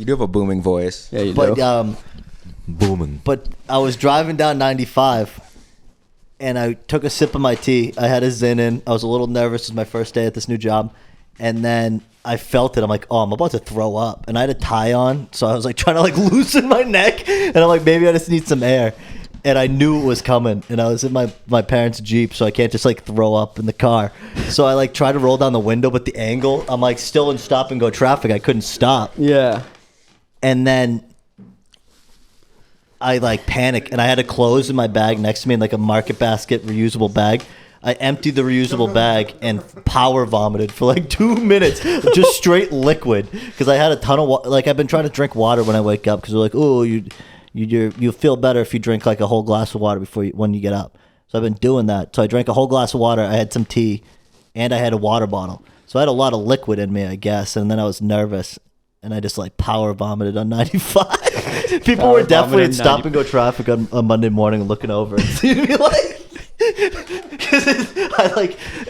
You do have a booming voice. Yeah, you But do. Booming. But I was driving down 95, and I took a sip of my tea. I had a Zyn in. I was a little nervous. It was my first day at this new job. And then I felt it. I'm like, oh, I'm about to throw up. And I had a tie on, so I was like trying to like loosen my neck. And I'm like, maybe I just need some air. And I knew it was coming. And I was in my parents' Jeep, so I can't just like throw up in the car. So I like tried to roll down the window, but the angle, I'm like still in stop and go traffic. I couldn't stop. Yeah. And then I like panic, and I had a clothes in my bag next to me in like a Market Basket reusable bag. I emptied the reusable bag and power vomited for like 2 minutes, just straight liquid. Because I had a ton of like I've been trying to drink water when I wake up because they're like, oh, you feel better if you drink like a whole glass of water when you get up. So I've been doing that. So I drank a whole glass of water. I had some tea, and I had a water bottle. So I had a lot of liquid in me, I guess. And then I was nervous. And I just like power vomited on 95. People were definitely in stop and go traffic on Monday morning looking over and seeing me like, because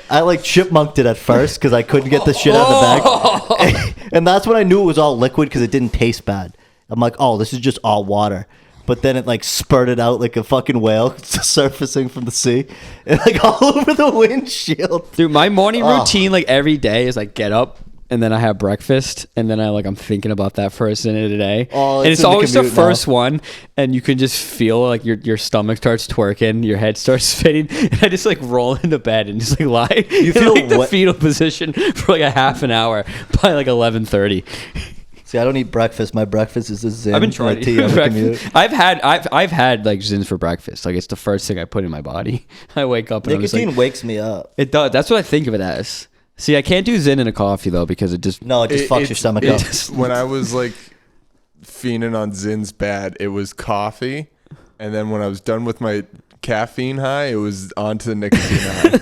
I like chipmunked it at first because I couldn't get the shit out of the bag, and that's when I knew it was all liquid because it didn't taste bad. I'm like, oh, this is just all water. But then it like spurted out like a fucking whale surfacing from the sea, and like all over the windshield. Dude, my morning routine like every day is like get up. And then I have breakfast, and then I'm thinking about that first minute of the day. Oh, and it's always the first one, and you can just feel like your stomach starts twerking, your head starts spinning, and I just like roll into bed and just like lie. You feel like the fetal position for like a half an hour by like 11:30. See, I don't eat breakfast. My breakfast is a Zyn. I've been trying to eat breakfast. I've had like Zyns for breakfast. Like it's the first thing I put in my body. I wake up and nicotine I'm just like, wakes me up. It does. That's what I think of it as. See, I can't do Zyn in a coffee though because it just fucks your stomach up. When I was like fiending on Zyns bad, it was coffee, and then when I was done with my caffeine high, it was on to the nicotine high.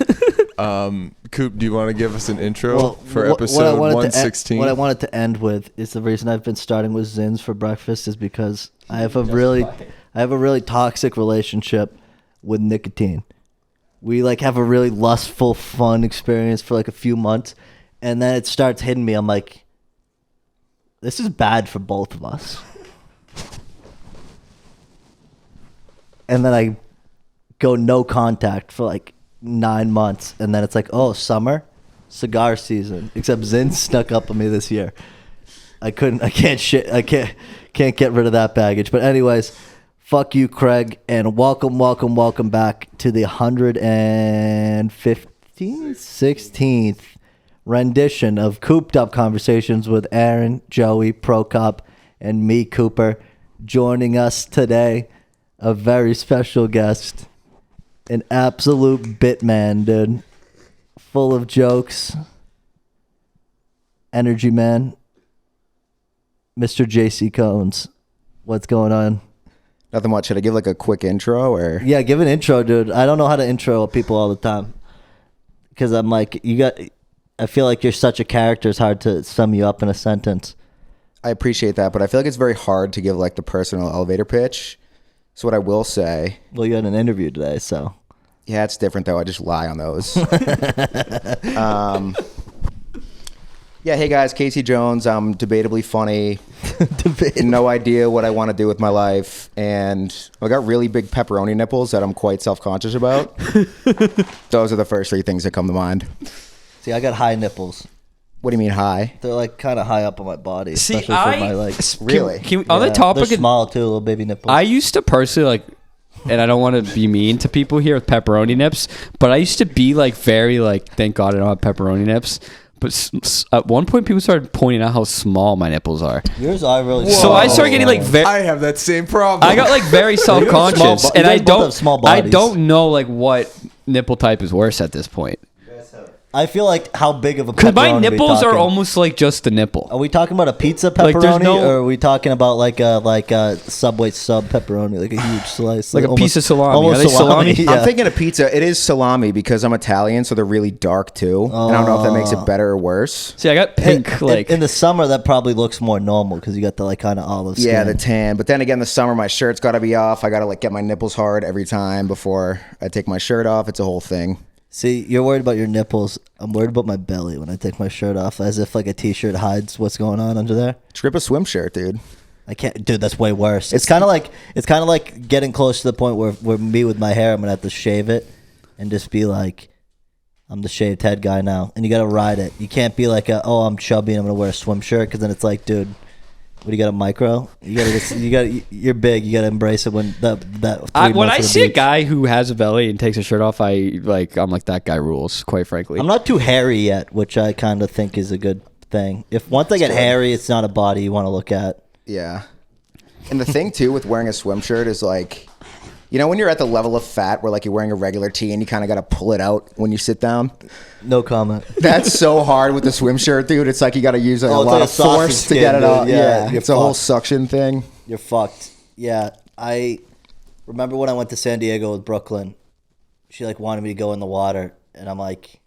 Coop, do you want to give us an intro for episode 116? What I wanted to end with is the reason I've been starting with Zyns for breakfast is because I have a really toxic relationship with nicotine. We like have a really lustful, fun experience for like a few months, and then it starts hitting me. I'm like, this is bad for both of us. And then I go no contact for like 9 months, and then it's like, oh, summer, cigar season. Except Zyns snuck up on me this year. I can't get rid of that baggage. But anyways. Fuck you, Craig, and welcome back to the 116th rendition of Cooped Up Conversations with Aaron, Joey, Prokop, and me, Cooper. Joining us today, a very special guest, an absolute bit man, dude. Full of jokes, energy man, Mr. Jasey Cones. What's going on? Nothing much. Should I give like a quick intro or? Yeah, give an intro, dude. I don't know how to intro people all the time because I'm like, I feel like you're such a character. It's hard to sum you up in a sentence. I appreciate that, but I feel like it's very hard to give like the personal elevator pitch. So what I will say. Well, you had an interview today, so. Yeah, it's different though. I just lie on those. Yeah, hey guys, Casey Jones. I'm debatably funny. No idea what I want to do with my life. And I got really big pepperoni nipples that I'm quite self-conscious about. Those are the first three things that come to mind. See, I got high nipples. What do you mean high? They're like kind of high up on my body. See, especially for my like. Really? On the topic they're small too, little baby nipples. I used to personally like, and I don't want to be mean to people here with pepperoni nips, but I used to be like very like, thank God I don't have pepperoni nips. But at one point, people started pointing out how small my nipples are. Yours are really small. So I started getting like very. I have that same problem. I got like very self-conscious, and I don't know like what nipple type is worse at this point. I feel like how big of a pepperoni because my nipples are almost like just the nipple. Are we talking about a pizza pepperoni, or are we talking about like a Subway sub pepperoni, like a huge slice, like a piece of salami? Are they salami? Yeah. I'm thinking a pizza. It is salami because I'm Italian, so they're really dark too. And I don't know if that makes it better or worse. See, I got pink. In the summer, that probably looks more normal because you got the like kind of olive skin. Yeah, the tan. But then again, the summer, my shirt's got to be off. I got to like get my nipples hard every time before I take my shirt off. It's a whole thing. See, you're worried about your nipples. I'm worried about my belly when I take my shirt off, as if like a t-shirt hides what's going on under there. Strip a swim shirt, dude. I can't, dude. That's way worse. It's kind of like getting close to the point where me with my hair, I'm gonna have to shave it and just be like, I'm the shaved head guy now. And you gotta ride it. You can't be like, I'm chubby and I'm gonna wear a swim shirt, because then it's like, dude, what do you got, a micro? You're big. You gotta embrace it when when I see a guy who has a belly and takes his shirt off, I'm like, that guy rules, quite frankly. I'm not too hairy yet, which I kind of think is a good thing. If once I get hairy, it's not a body you want to look at. Yeah. And the thing too with wearing a swim shirt is like, you know, when you're at the level of fat where like you're wearing a regular tee and you kind of got to pull it out when you sit down. No comment. That's so hard with the swim shirt, dude. It's like you got to use like a lot of force to get it out. Yeah, it's a whole suction thing. You're fucked. Yeah, I remember when I went to San Diego with Brooklyn. She like wanted me to go in the water, and I'm like,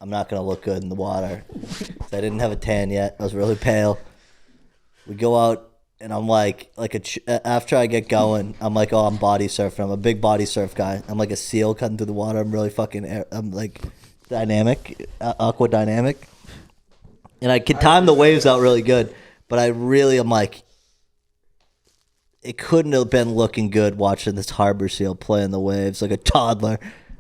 I'm not gonna look good in the water. I didn't have a tan yet. I was really pale. We go out. And I'm like after I get going, I'm like, I'm body surfing. I'm a big body surf guy. I'm like a seal cutting through the water. I'm really I'm like dynamic, aqua dynamic. And I can time the waves out really good. But I'm like, it couldn't have been looking good watching this harbor seal play in the waves like a toddler.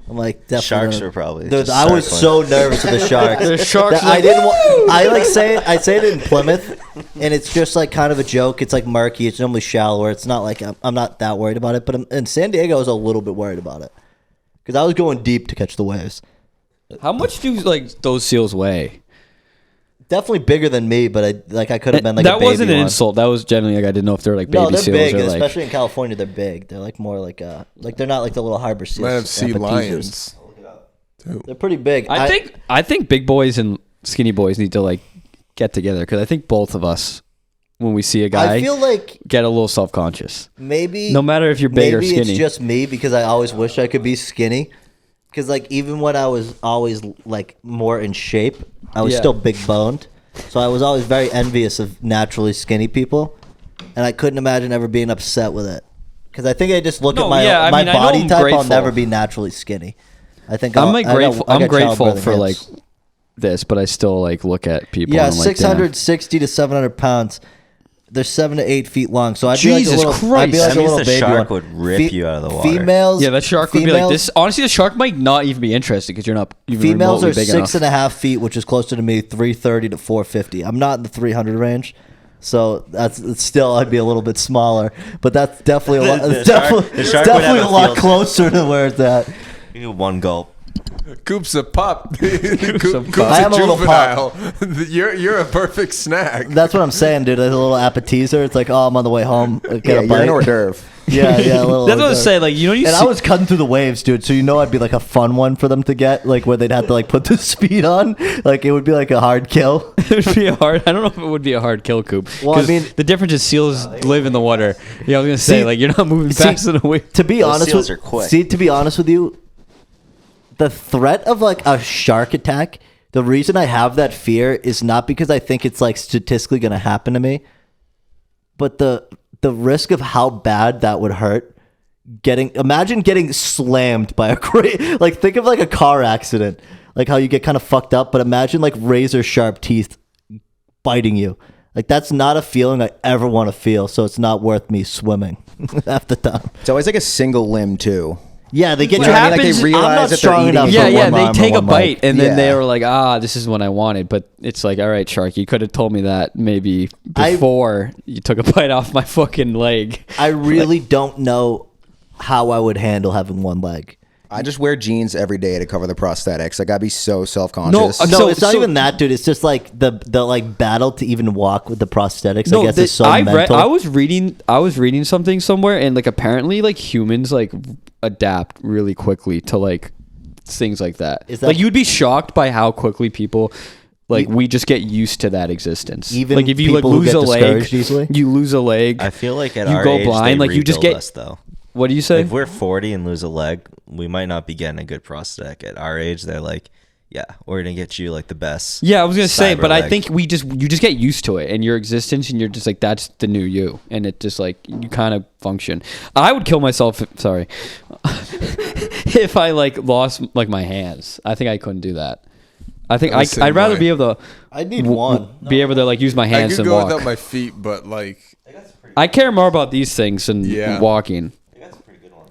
I'm like, definitely. Sharks are probably. Dude, I was so nervous with the sharks. The sharks. I didn't. I say it in Plymouth, and it's just like kind of a joke. It's like murky. It's normally shallower. It's not like I'm not that worried about it. But in San Diego, I was a little bit worried about it because I was going deep to catch the waves. How much do like those seals weigh? Definitely bigger than me, but I could have been like that a baby wasn't an one. insult. That was generally like I didn't know if they're like baby no, they're seals big, or like, especially in California. They're big. They're like more like they're not like the little harbor seals. Might have sea appetizers. lions. They're pretty big. I think big boys and skinny boys need to like get together, because I think both of us, when we see a guy, I feel like get a little self-conscious. maybe No matter if you're big or maybe skinny. it's just me, because I always wish I could be skinny. Because like even when I was always like more in shape, I was still big boned. So I was always very envious of naturally skinny people, and I couldn't imagine ever being upset with it. Because I think I just look at my body type. I'll never be naturally skinny. I think I'm grateful. I'm grateful for like hips. this, but I still like look at people. Yeah, and I'm like, 660 to 700 pounds. They're 7 to 8 feet long. So I'd be like a Jesus little. Christ. I'd be like That a means little the baby shark one. would rip you out of the water. Females. Yeah, that shark would be like this. Honestly, the shark might not even be interested because you're not even Females remotely are big 6.5 feet, which is closer to me, 330 to 450. I'm not in the 300 range, so it's still I'd be a little bit smaller, but that's definitely a lot. The It's definitely, shark it's would definitely have a a lot field. closer to where it's at. You do one gulp. Coop's a pup. Coop's I a am a little juvenile. You're a perfect snack. That's what I'm saying, dude. There's a little appetizer. It's like, I'm on the way home. Get Yeah, a you're bite. an hors d'oeuvre. Yeah, a little. That's what I was hors d'oeuvre. saying. Like, you know, And I was cutting through the waves, dude. So I'd be like a fun one for them to get, like where they'd have to like put the speed on. Like it would be like a hard kill. it would be a hard. I don't know if it would be a hard kill, Coop. Well, I 'Cause mean- the difference is seals live in the water. Yeah, I was gonna say See- like you're not moving fast enough away. To be Those honest seals with are quick. to be honest with you, the threat of like a shark attack, the reason I have that fear is not because I think it's like statistically going to happen to me, but the risk of how bad that would hurt. Imagine getting slammed by a great, like think of like a car accident, like how you get kind of fucked up, but imagine like razor sharp teeth biting you. Like that's not a feeling I ever want to feel, so it's not worth me swimming half the time. It's always like a single limb too. Yeah, they get What you. happens- Like they I'm realize not that they're strong eating enough for Yeah, for yeah. one They arm take or a one bite leg. and then they Yeah. were like, this is what I wanted. But it's like, all right, shark, you could have told me that maybe I- before you took a bite off my fucking leg. I really don't know how I would handle having one leg. I just wear jeans every day to cover the prosthetics. Like I'd be so self-conscious. No, No, So- it's not so- even that, dude. It's just like the like battle to even walk with the prosthetics. I guess the- is so I mental. I was reading something somewhere, and like apparently like humans like adapt really quickly to like things like that. Is that- like you'd be shocked by how quickly people like we just get used to that existence. Even like if you like people who lose get a leg, discouraged easily? you lose a leg. I feel like at You our go age, blind, they like, you just rebuild get- us, though. What do you say? If we're 40 and lose a leg, we might not be getting a good prosthetic. At our age, they're like, yeah, we're gonna get you like the best. Yeah, I was gonna say, cyber but I leg. think you just get used to it and your existence, and you're just like that's the new you, and it just like you kind of function. I would kill myself. Sorry, if I like lost like my hands. I think I couldn't do that. I think I'm the same I'd rather way. be able to. I need one. Be able to like use my I hands could and go walk. without my feet, but like I care more about these things than Yeah. walking.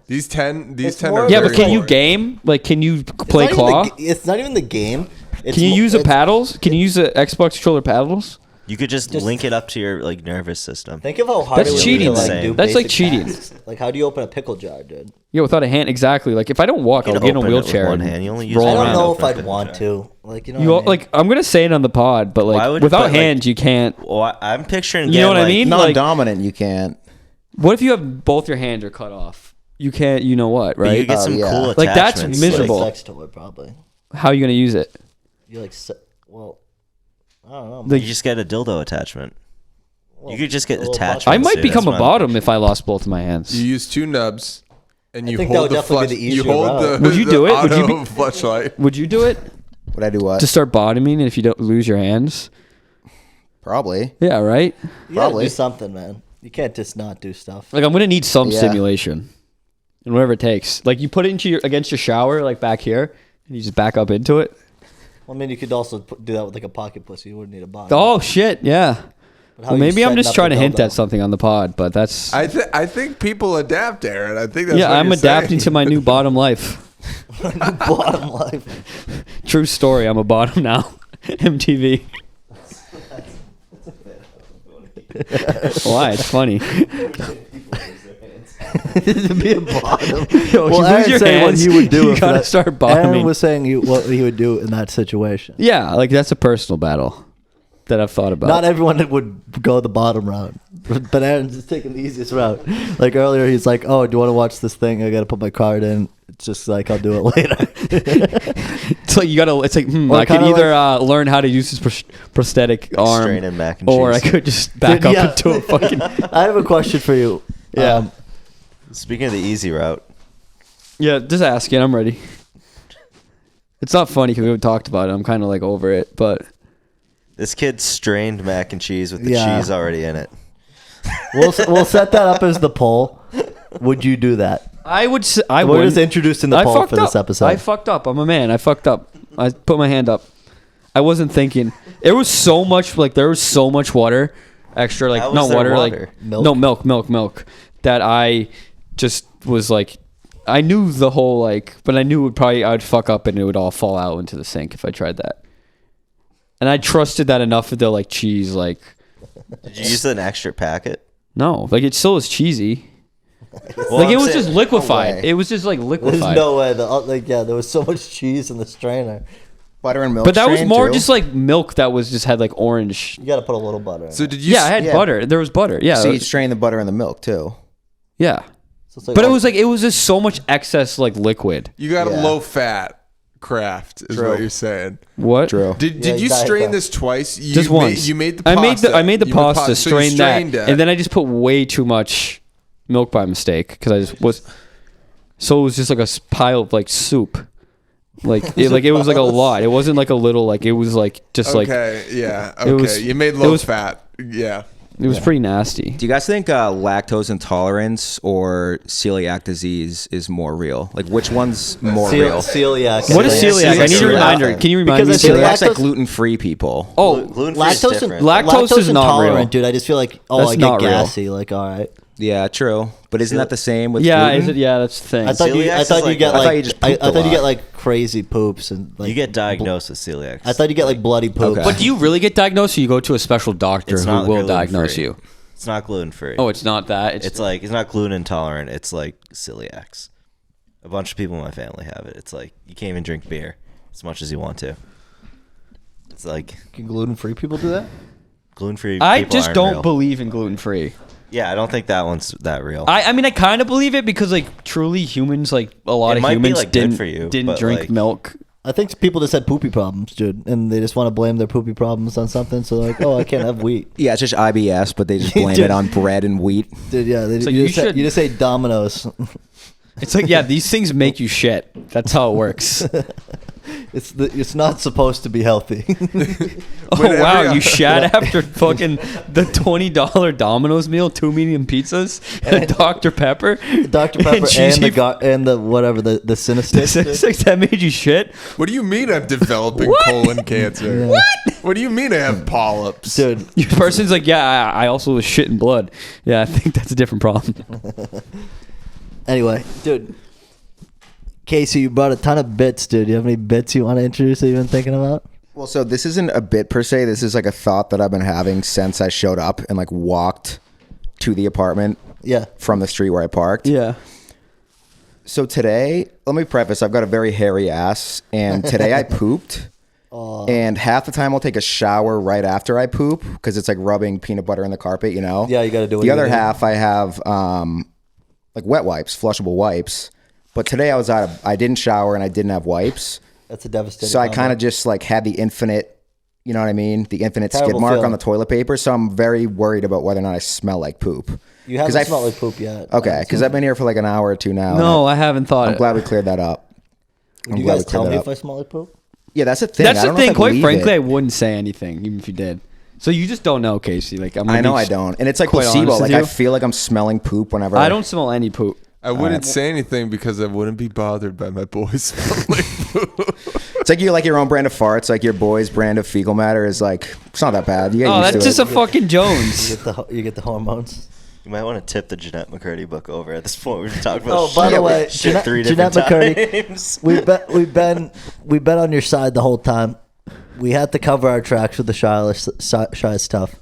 these 10 more are Yeah, very but can you important. game? Like, can you play It's not claw? even it's not even the game. It's Can you mo- use the it's- paddles? Can you use the Xbox controller paddles? You could just link it up to your like nervous system. Think of how hard That's it would cheating, be to like man. do That's like basic cheating. tasks. Like, how do you open a pickle jar, dude? Yeah, without a hand, exactly. Like if I don't walk, You I'll can get in a open it with wheelchair. one and hand. You only use roll I one don't around. know hand if to open I'd a pickle want jar. to. Like, you know, You what I all, mean? like I'm gonna say it on the pod, but Why like would- without but, like- hands, you can't. Well, I'm picturing. You know what I again, like, mean? Like, Non-dominant, you can't. what if you have both your hands are cut off? You can't. You know what? but Right? you get some yeah. cool Like, that's attachments. miserable. Like sex toy, probably. How are you gonna use it? You like, well, I don't know. Like, You just get a dildo attachment. Well, You could just get a little attachments. I might dude. become That's a what I'm bottom if I lost both of my hands. You use 2 nubs, and I you think that hold would the definitely be flush. the You easier hold route. the. Would you the do it? Would you auto flashlight. Would you do it Would I do what? to start bottoming if you don't lose your hands? Probably. Yeah, right. You gotta Probably. do something, man. You can't just not do stuff. Like I'm gonna need some Yeah. stimulation, and whatever it takes. Like you put it into your against your shower, like back here, and you just back up into it. Well, I mean, you could also do that with like a pocket pussy. You wouldn't need a bottom. Oh shit, yeah. But how Well, are you maybe I'm setting just up trying the to hint dildo? at something on the pod, but that's I think people adapt, Aaron. I think that's yeah. what I'm you're adapting saying. to my new bottom life. Bottom life. True story. I'm a bottom now. MTV. Why? It's funny. To be a bottom. Yo, Well, you Aaron lose your said what hands, he would do. you if gotta that- start bottoming. Aaron was saying what he would do in that situation. Yeah, like that's a personal battle that I've thought about. Not everyone would go the bottom route, but Aaron's just taking the easiest route. Like earlier, he's like, "Oh, do you want to watch this thing? I got to put my card in." It's just like I'll do it later. It's like you gotta. It's like Or I could kinda either learn how to use this prosthetic arm, straining mac and or I cheese. could just back Dude, up yeah. into a fucking. I have a question for you. Yeah. Speaking of the easy route, Yeah, just ask it. I'm ready. It's not funny because we haven't talked about it. I'm kind of like over it, but this kid strained mac and cheese with the Yeah. cheese already in it. we'll set that up as the poll. Would you do that? I would. I We're would. just introduced in the I poll fucked for this up. episode. I fucked up. I'm a man. I fucked up. I put my hand up. I wasn't thinking. There was so much. Like there was so much water, extra. Like How was not there water. water? Like Milk? No milk. That I just was like. I knew the whole like, but I knew I'd fuck up and it would all fall out into the sink if I tried that. And I trusted that enough that they're like cheese. Like Did you use an extra packet? no, like it still is cheesy. Well, Like I'm it was saying- just liquefied. way. It was just like There's liquefied. no way. There was so much cheese in the strainer. Butter and milk. But that was strain, more too. just like milk that was just had like orange. You got to put a little butter in. So it. did you? Yeah, I had Yeah. butter. There was butter. Yeah. So you strain the butter and the milk too. Yeah. So it's like But it all- was like it was just so much excess like liquid. You got a Yeah. low fat craft, is True. what you're saying. What? True. Did Yeah, you diet strain coke. this twice? You Just made, once. You made the pasta. I made the You pasta, so you strained that, strained it. and then I just put way too much milk by mistake because I just was. So it was just like a pile of like soup. Like it was like a lot. It wasn't like a little. Like it was like just like Okay, yeah. Okay, it was- you made it low was- fat. Yeah. it was pretty nasty. Do you guys think lactose intolerance or celiac disease is more real? Like which one's more real? Celiac. What is Celiac. celiac? I need a Celiac. reminder. Can you remind Because me? I think Celiac's like lactose- gluten-free people. Oh, Gluten-free is Lactose, different. Lactose is not real. intolerant, dude. I just feel like That's I not get real. gassy. Like all right. Yeah, true. But isn't that the same with yeah. gluten? Is it? Yeah, that's the thing. I thought you Celiac is get I thought like you just I pooped a thought you lot. get like crazy poops and like You get diagnosed with celiac. I thought you get like bloody poop. Okay. But do you really get diagnosed, or you go to a special doctor It's who not will gluten-free. diagnose you? It's not gluten free. Oh, it's not that. It's like it's not gluten intolerant. It's like celiacs. A bunch of people in my family have it. It's like you can't even drink beer as much as you want to. It's like Can gluten-free people do that? gluten free. I just don't believe in gluten free. Yeah, I don't think that one's that real. I mean, I kind of believe it because like truly humans, like a lot It of might be, humans like, good didn't for you, didn't but, drink like- milk. I think people just had poopy problems, dude, and they just want to blame their poopy problems on something. So they're like, oh, I can't have wheat, Yeah, it's just IBS, but they just blame Dude. it on bread and wheat. dude. Yeah, So you you should- just say Domino's. It's like, yeah, these things make you shit. That's how it works. It's not supposed to be healthy. Oh, wow. You shat after fucking the $20 Domino's meal, 2 medium pizzas, and Dr. Pepper. Dr. Pepper and the whatever, the Cinesticks. That made you shit? What do you mean I'm developing colon cancer? Yeah. What do you mean I have polyps? Dude. Your person's like, yeah, I also was shitting blood. Yeah, I think that's a different problem. Anyway, dude. Casey, you brought a ton of bits, dude. Do you have any bits you want to introduce that you've been thinking about? Well, so this isn't a bit per se. This is like a thought that I've been having since I showed up and like walked to the apartment from the street where I parked. Yeah. So today, let me preface, I've got a very hairy ass, and today I pooped. And half the time I'll take a shower right after I poop because it's like rubbing peanut butter in the carpet, you know? Yeah, you got to do it. The other half I have like wet wipes, flushable wipes. But today I didn't shower and I didn't have wipes. That's a devastating. So I kind of just like had the infinite, you know what I mean? The infinite Terrible skid mark feeling. on the toilet paper. So I'm very worried about whether or not I smell like poop. You haven't smelled like poop yet. Okay, because I've been here for like an hour or two now. No, I haven't thought I'm glad we cleared that up. Would you guys tell me if I smell like poop? Yeah, that's the thing. That's the thing. Quite frankly, it. I wouldn't say anything, even if you did. So you just don't know, Casey. Like I know I don't. And it's like placebo. Like I feel like I'm smelling poop whenever I don't smell any poop. I wouldn't say anything because I wouldn't be bothered by my boys smelling poop. It's like you're like your own brand of farts. Like your boy's brand of fecal matter is like, it's not that bad. You get used that's to just it. a fucking Jones. You get the hormones. You might want to tip the Jeanette McCurdy book over at this point. We've talked about Oh, by the way, shit three Jeanette different McCurdy, times. we've been on your side the whole time. We had to cover our tracks with the shy stuff.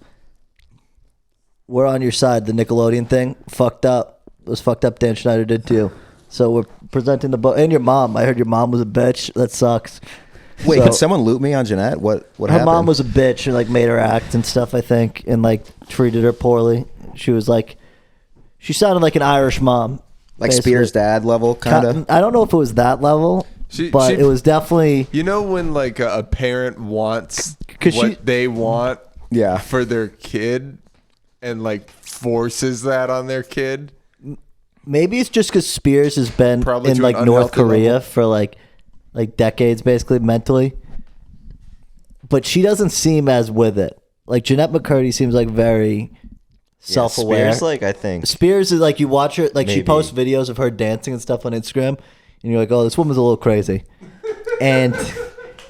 We're on your side. The Nickelodeon thing fucked up. It was fucked up. Dan Schneider did too. So we're presenting the book. And your mom. I heard your mom was a bitch. That sucks. Wait, So- could someone loot me on Jeanette? What Her happened? mom was a bitch and like made her act and stuff, I think, and like treated her poorly. She was like, she sounded like an Irish mom. like basically. Spears' dad level, kind of. I don't know if it was that level, but it was definitely. You know when like a parent wants 'Cause what they want Yeah. for their kid and like forces that on their kid? Maybe it's just because Spears has been Probably in to like an North unhealthy Korea level. for like decades, basically mentally. But she doesn't seem as with it. Like Jeanette McCurdy seems like very self-aware. Spears, like I think Spears is like you watch her, like she Maybe. posts videos of her dancing and stuff on Instagram, and you're like, oh, this woman's a little crazy. And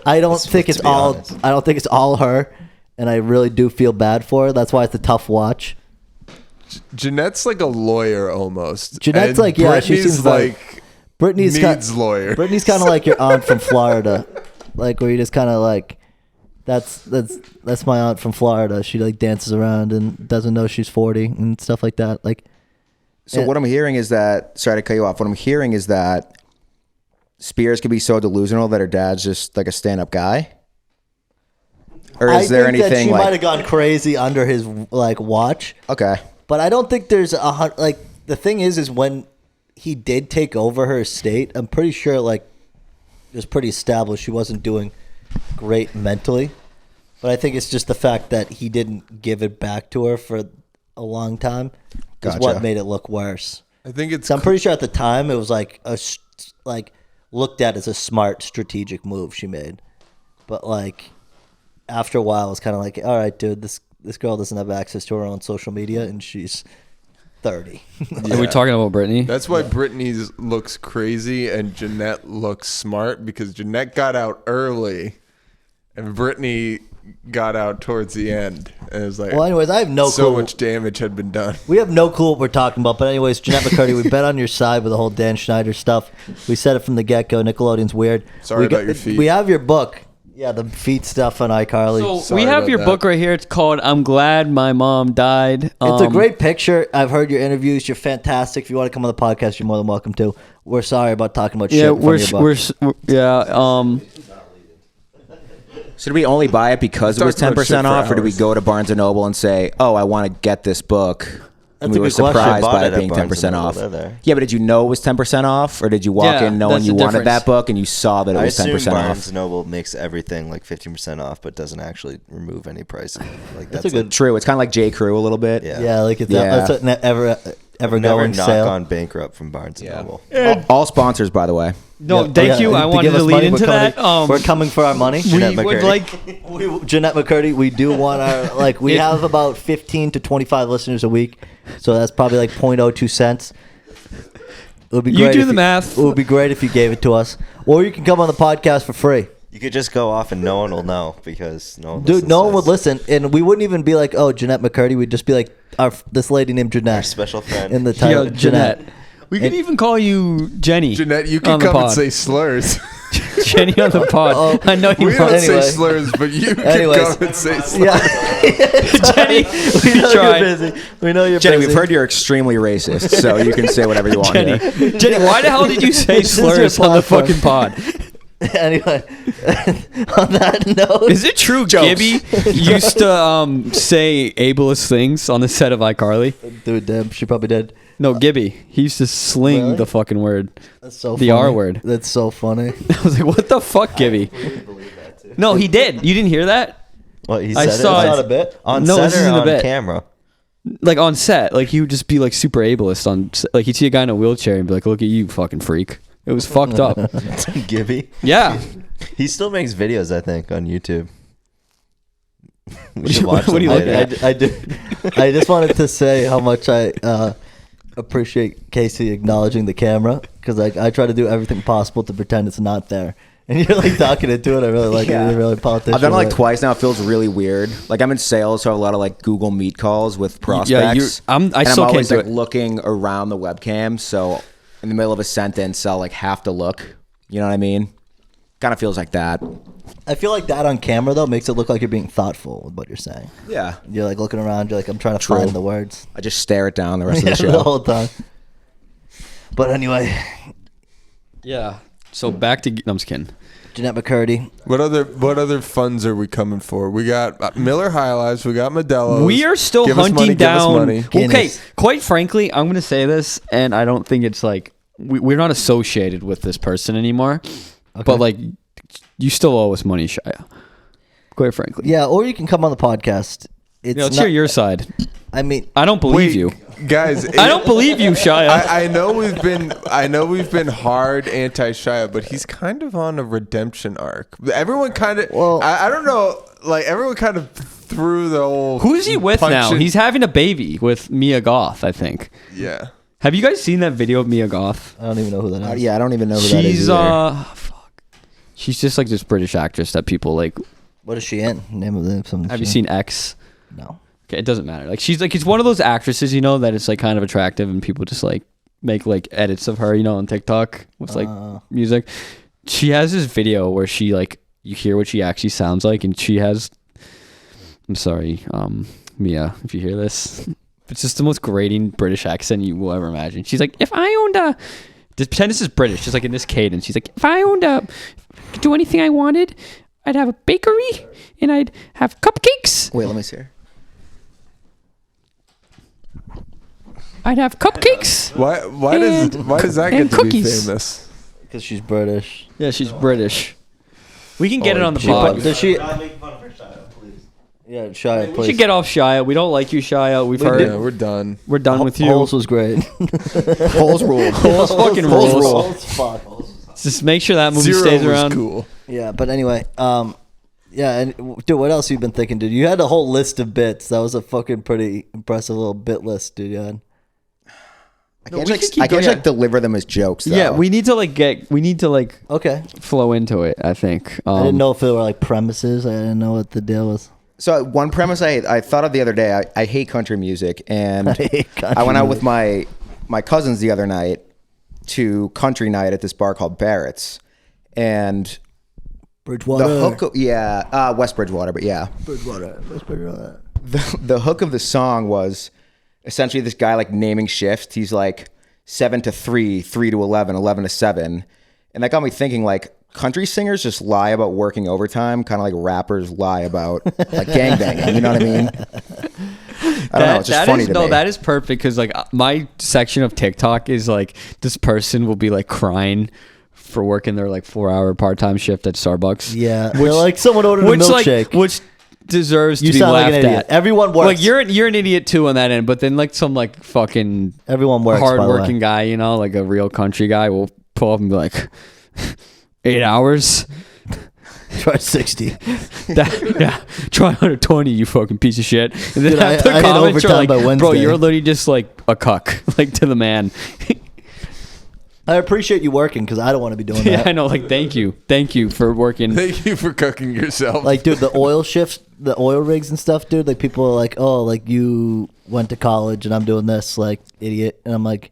I don't think it's be all. honest. I don't think it's all her, and I really do feel bad for her. That's why it's a tough watch. Jeanette's like a lawyer almost. Jeanette's And like, yeah, she Brittany's seems like Brittany's needs lawyer. Brittany's kind of like your aunt from Florida, like where you just kind of like, that's my aunt from Florida. She like dances around and doesn't know she's 40 and stuff like that. Like, So what I'm hearing is that, sorry to cut you off, what I'm hearing is that Spears could be so delusional that her dad's just like a stand-up guy? Or is there I think that anything she might have like... gone crazy under his like watch. Okay. But I don't think there's like the thing is when he did take over her estate, I'm pretty sure like it was pretty established she wasn't doing great mentally. But I think it's just the fact that he didn't give it back to her for a long time is what Gotcha. made it look worse. I think it's So I'm pretty sure at the time it was like looked at as a smart strategic move she made. But like after a while, it's kind of like, all right, dude, this girl doesn't have access to her own social media, and she's 30. Are we talking about Brittany? That's why Brittany looks crazy and Jeanette looks smart, because Jeanette got out early and Brittany got out towards the end. And it was like, Well, anyways, I have no so clue. much damage had been done. We have no clue what we're talking about. But anyways, Jeanette McCurdy, we've been on your side with the whole Dan Schneider stuff. We said it from the get-go. Nickelodeon's weird. Sorry about your feet. We have your book. Yeah, the feet stuff on iCarly. So Sorry we have about your that. book right here. It's called "I'm Glad My Mom Died." It's a great picture. I've heard your interviews. You're fantastic. If you want to come on the podcast, you're more than welcome to. We're sorry about talking about shit. Yeah, in front of your book. So do we only buy it because it was Talked about 10% shit for off, or do we hours. go to Barnes & Noble and say, oh, I want to get this book? And That's we a were good question. surprised Bought by it it at being Barnes & 10% Noble. off. They're there. Yeah, but did you know it was 10% off, or did you walk Yeah, in knowing that's you the wanted difference. that book and you saw that it I was assume 10% Barnes off? Noble makes everything like 15% off, but doesn't actually remove any pricing. Like That's that's a good. True. It's kind of like J. Crew a little bit. Yeah. Yeah, like it's Yeah. that's what ever Never going knock sale. on bankrupt from Barnes and Noble. All sponsors, by the way. No, Yeah, thank you. I to wanted give us to lead money, into we're coming- that. we're coming for our money. We Jeanette would McCurdy. like. Jeanette McCurdy, we do want our we have about 15 to 25 listeners a week, so that's probably like 0.02 cents. It would be You great do if the math. It would be great if you gave it to us, or you can come on the podcast for free. You could just go off and no one will know because no one Dude, listens no to one would this. listen, and we wouldn't even be like, "Oh, Jeanette McCurdy." We'd just be like, "This lady named Our Jeanette." special friend. In the title, Yo, Jeanette. We could And- even call you Jenny. Jeanette, you on can the come and pod. say slurs. Jenny on the pod. Oh, I know you We want don't Anyway. say slurs, but you can Anyways. come and say slurs. Yeah, Jenny. we know tried. you're busy. We know you're Jenny, busy. we've heard you're extremely racist, so you can say whatever you want Jenny. here. Jenny, why the hell did you say This is your slurs on the platform. fucking pod? Anyway, on that note, Is it true Gibby used to say ableist things on the set of iCarly? dude, damn, she probably did. No, Gibby. He used to sling Really? the fucking word. That's so The funny. R word. That's so funny. I was like, what the fuck, Gibby? No, he did. You didn't hear that? What he I said saw it? it. Not a bit. On No, set this or isn't a on bit. camera? Like on set. Like he would just be like super ableist on like he'd see a guy in a wheelchair and be like, look at you, fucking freak. It was fucked up. Gibby. Yeah. He still makes videos, I think, on YouTube. We What should watch are them you looking later. at? I just wanted to say how much I appreciate Casey acknowledging the camera, because I try to do everything possible to pretend it's not there. And you're like talking into it. I really like it. You're really politician. I've done it like with it. twice now. It feels really weird. Like I'm in sales, so I have a lot of like Google Meet calls with prospects. I and still I'm can't always do like it. looking around the webcam. So in the middle of a sentence, I'll like have to look. You know what I mean? Kind of feels like that. I feel like that on camera though makes it look like you're being thoughtful with what you're saying. Yeah. You're like looking around. You're like, I'm trying to True. find the words. I just stare it down the rest of the the show. whole time. But anyway, Yeah. So back to I'm just kidding. Jeanette McCurdy. What other funds are we coming for? We got Miller High Lives. We got Modelo's. We are still Give us hunting money, give us down. money. Okay, Guinness. quite frankly, I'm gonna say this, and I don't think it's like we're not associated with this person anymore. But like, you still owe us money, Shia. Quite frankly, Yeah, or you can come on the podcast. It's let's not, hear your side. I mean, I don't believe Wait, you. guys. I don't believe you, Shia. I know we've been hard anti-Shia, but he's kind of on a redemption arc. Everyone kind of. Well- I don't know. Like everyone kind of threw the whole. Who's he with now? punching- He's having a baby with Mia Goth, I think. Yeah. Have you guys seen that video of Mia Goth? I don't even know who that is. Yeah, I don't even know who that is She's either. fuck. She's just like this British actress that people like. What is she in? Name of the something. Have you seen X? No. Okay, it doesn't matter. Like she's like it's one of those actresses, you know, that it's like kind of attractive and people just like make like edits of her, you know, on TikTok with like music. She has this video where she like you hear what she actually sounds like, and she has. I'm sorry, Mia, if you hear this, it's just the most grating British accent you will ever imagine. She's like, if I owned a, just pretend this is British, just like in this cadence. She's like, if I owned a, could do anything I wanted, I'd have a bakery and I'd have cupcakes. Wait, let me see her. I'd have cupcakes. Why does that and get to be cookies. famous? Because she's British. Yeah, she's British. We can get it on the She- pod. Does she? Yeah, Shia, We please. should get off Shia. We don't like you, Shia. We've We heard. Yeah, we're done. We're done with you. Holes was great. Holes rule. Holes fucking rules. Holes, fuck. Just make sure that movie Zero stays was around. cool. Yeah, but anyway, yeah, and dude, what else have you been thinking, dude? You had a whole list of bits. That was a fucking pretty impressive little bit list, dude. You had. I No, can't, we like, can keep I can't going. like deliver them as jokes. Though. Yeah, we need to like Okay. flow into it. I think. I didn't know if there were like premises. I didn't know what the deal was. So one premise I thought of the other day. I hate country music, and I hate country I went out music. with my cousins the other night to country night at this bar called Barrett's, and Bridgewater. the hook, West Bridgewater, but yeah, Bridgewater. What's Bridgewater? the hook of the song was essentially this guy like naming shifts. He's like 7 to 3, 3 to 11, 11 to 7, and that got me thinking like. Country singers just lie about working overtime, kind of like rappers lie about like gangbanging. You know what I mean? I don't know. It's just funny to me. that is perfect because like my section of TikTok is like this person will be like crying for working their like 4-hour part-time shift at Starbucks. Yeah. They're like someone ordered a Which milkshake. like which deserves to You be sound like laughed an idiot. at. Everyone works. Like you're an idiot too on that end, but then like some like fucking Everyone works. by the way. hardworking guy, you know, like a real country guy will pull up and be like, 8 hours. Try 60. Yeah, try 120, you fucking piece of shit. And then Dude, half the I hit comments are overtime like, by bro, Wednesday." you're literally just like a cuck, like to the man. I appreciate you working because I don't want to be doing Yeah, that. I know. Like, thank you for working. Thank you for cooking yourself. Like, dude, the oil shifts, the oil rigs and stuff, dude. Like, people are like, "Oh, like you went to college and I'm doing this, like idiot." And I'm like,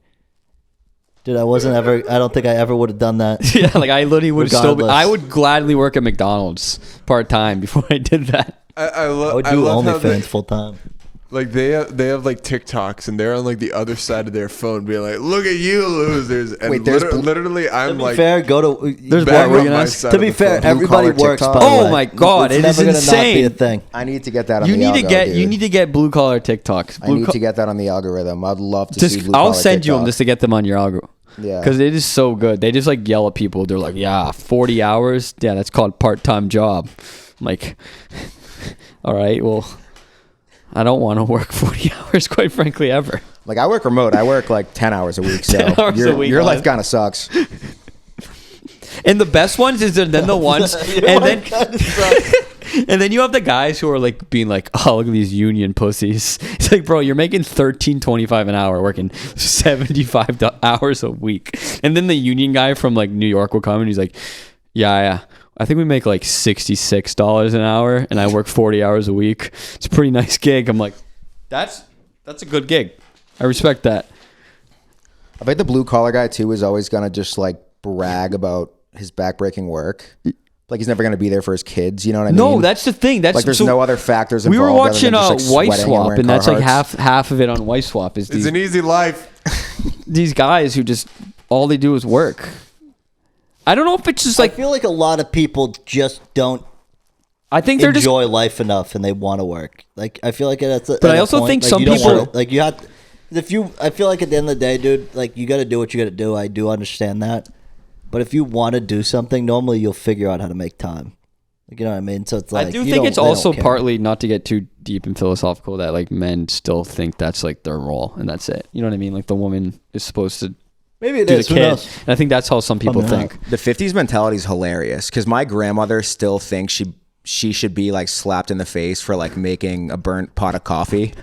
dude, I wasn't ever. I don't think I ever would have done that. Yeah, like I literally would still. Regardless. I would gladly work at McDonald's part time before I did that. I I love. would I do love how OnlyFans full time. like they have like TikToks and they're on like the other side of their phone being like, "Look at you losers!" And Wait, there's literally, I'm To be like, fair, go to. There's back what were on you my gonna side To of be the fair, phone. everybody Blue-collar works. TikTok. By the Oh way. my God, it's it is never gonna not be a insane. thing. I need to get that on You the need to algo, get dude. you need to get blue collar TikToks. I need to get that on the algorithm. I'd love to see blue I'll collar send you them TikTok. just to get them on your algorithm. Yeah. Because it is so good. They just like yell at people. They're like, yeah, 40 hours. Yeah, that's called part-time job. I'm like, all right, well, I don't want to work 40 hours, quite frankly, ever. Like, I work remote. I work like 10 hours a week. So 10 hours a week, your life honest. kind of sucks. And the best ones is then the ones, and then and then you have the guys who are like being like, oh, look at these union pussies. It's like, bro, you're making $13.25 an hour, working 75 hours a week. And then the union guy from like New York will come and he's like, yeah, I think we make like $66 an hour, and I work 40 hours a week. It's a pretty nice gig. I'm like, that's a good gig. I respect that. I bet the blue collar guy too is always gonna just like brag about his backbreaking work. Like he's never gonna be there for his kids. You know what I mean? No, that's the thing. That's like there's so no other factors we involved. were other watching than just, like, White sweating Swap, wearing and that's like Carhartts. half of it on White Swap is it's an easy life. these guys who just all they do is work. I don't know if it's just I like feel like a lot of people just don't I think they're just. enjoy life enough and they want to work. Like, I feel like that's. But I also think some you don't people- wanna- like you have. If you, I feel like at the end of the day, dude, like you got to do what you got to do. I do understand that, but if you want to do something, normally you'll figure out how to make time. Like, you know what I mean? So it's like I do you think don't- it's they don't also care. partly, not to get too deep and philosophical, that like men still think that's like their role and that's it. You know what I mean? Like the woman is supposed to Maybe it do the is. Who kid. knows? And I think that's how some people Probably not. think. The 50s mentality is hilarious because my grandmother still thinks she should be like slapped in the face for like making a burnt pot of coffee.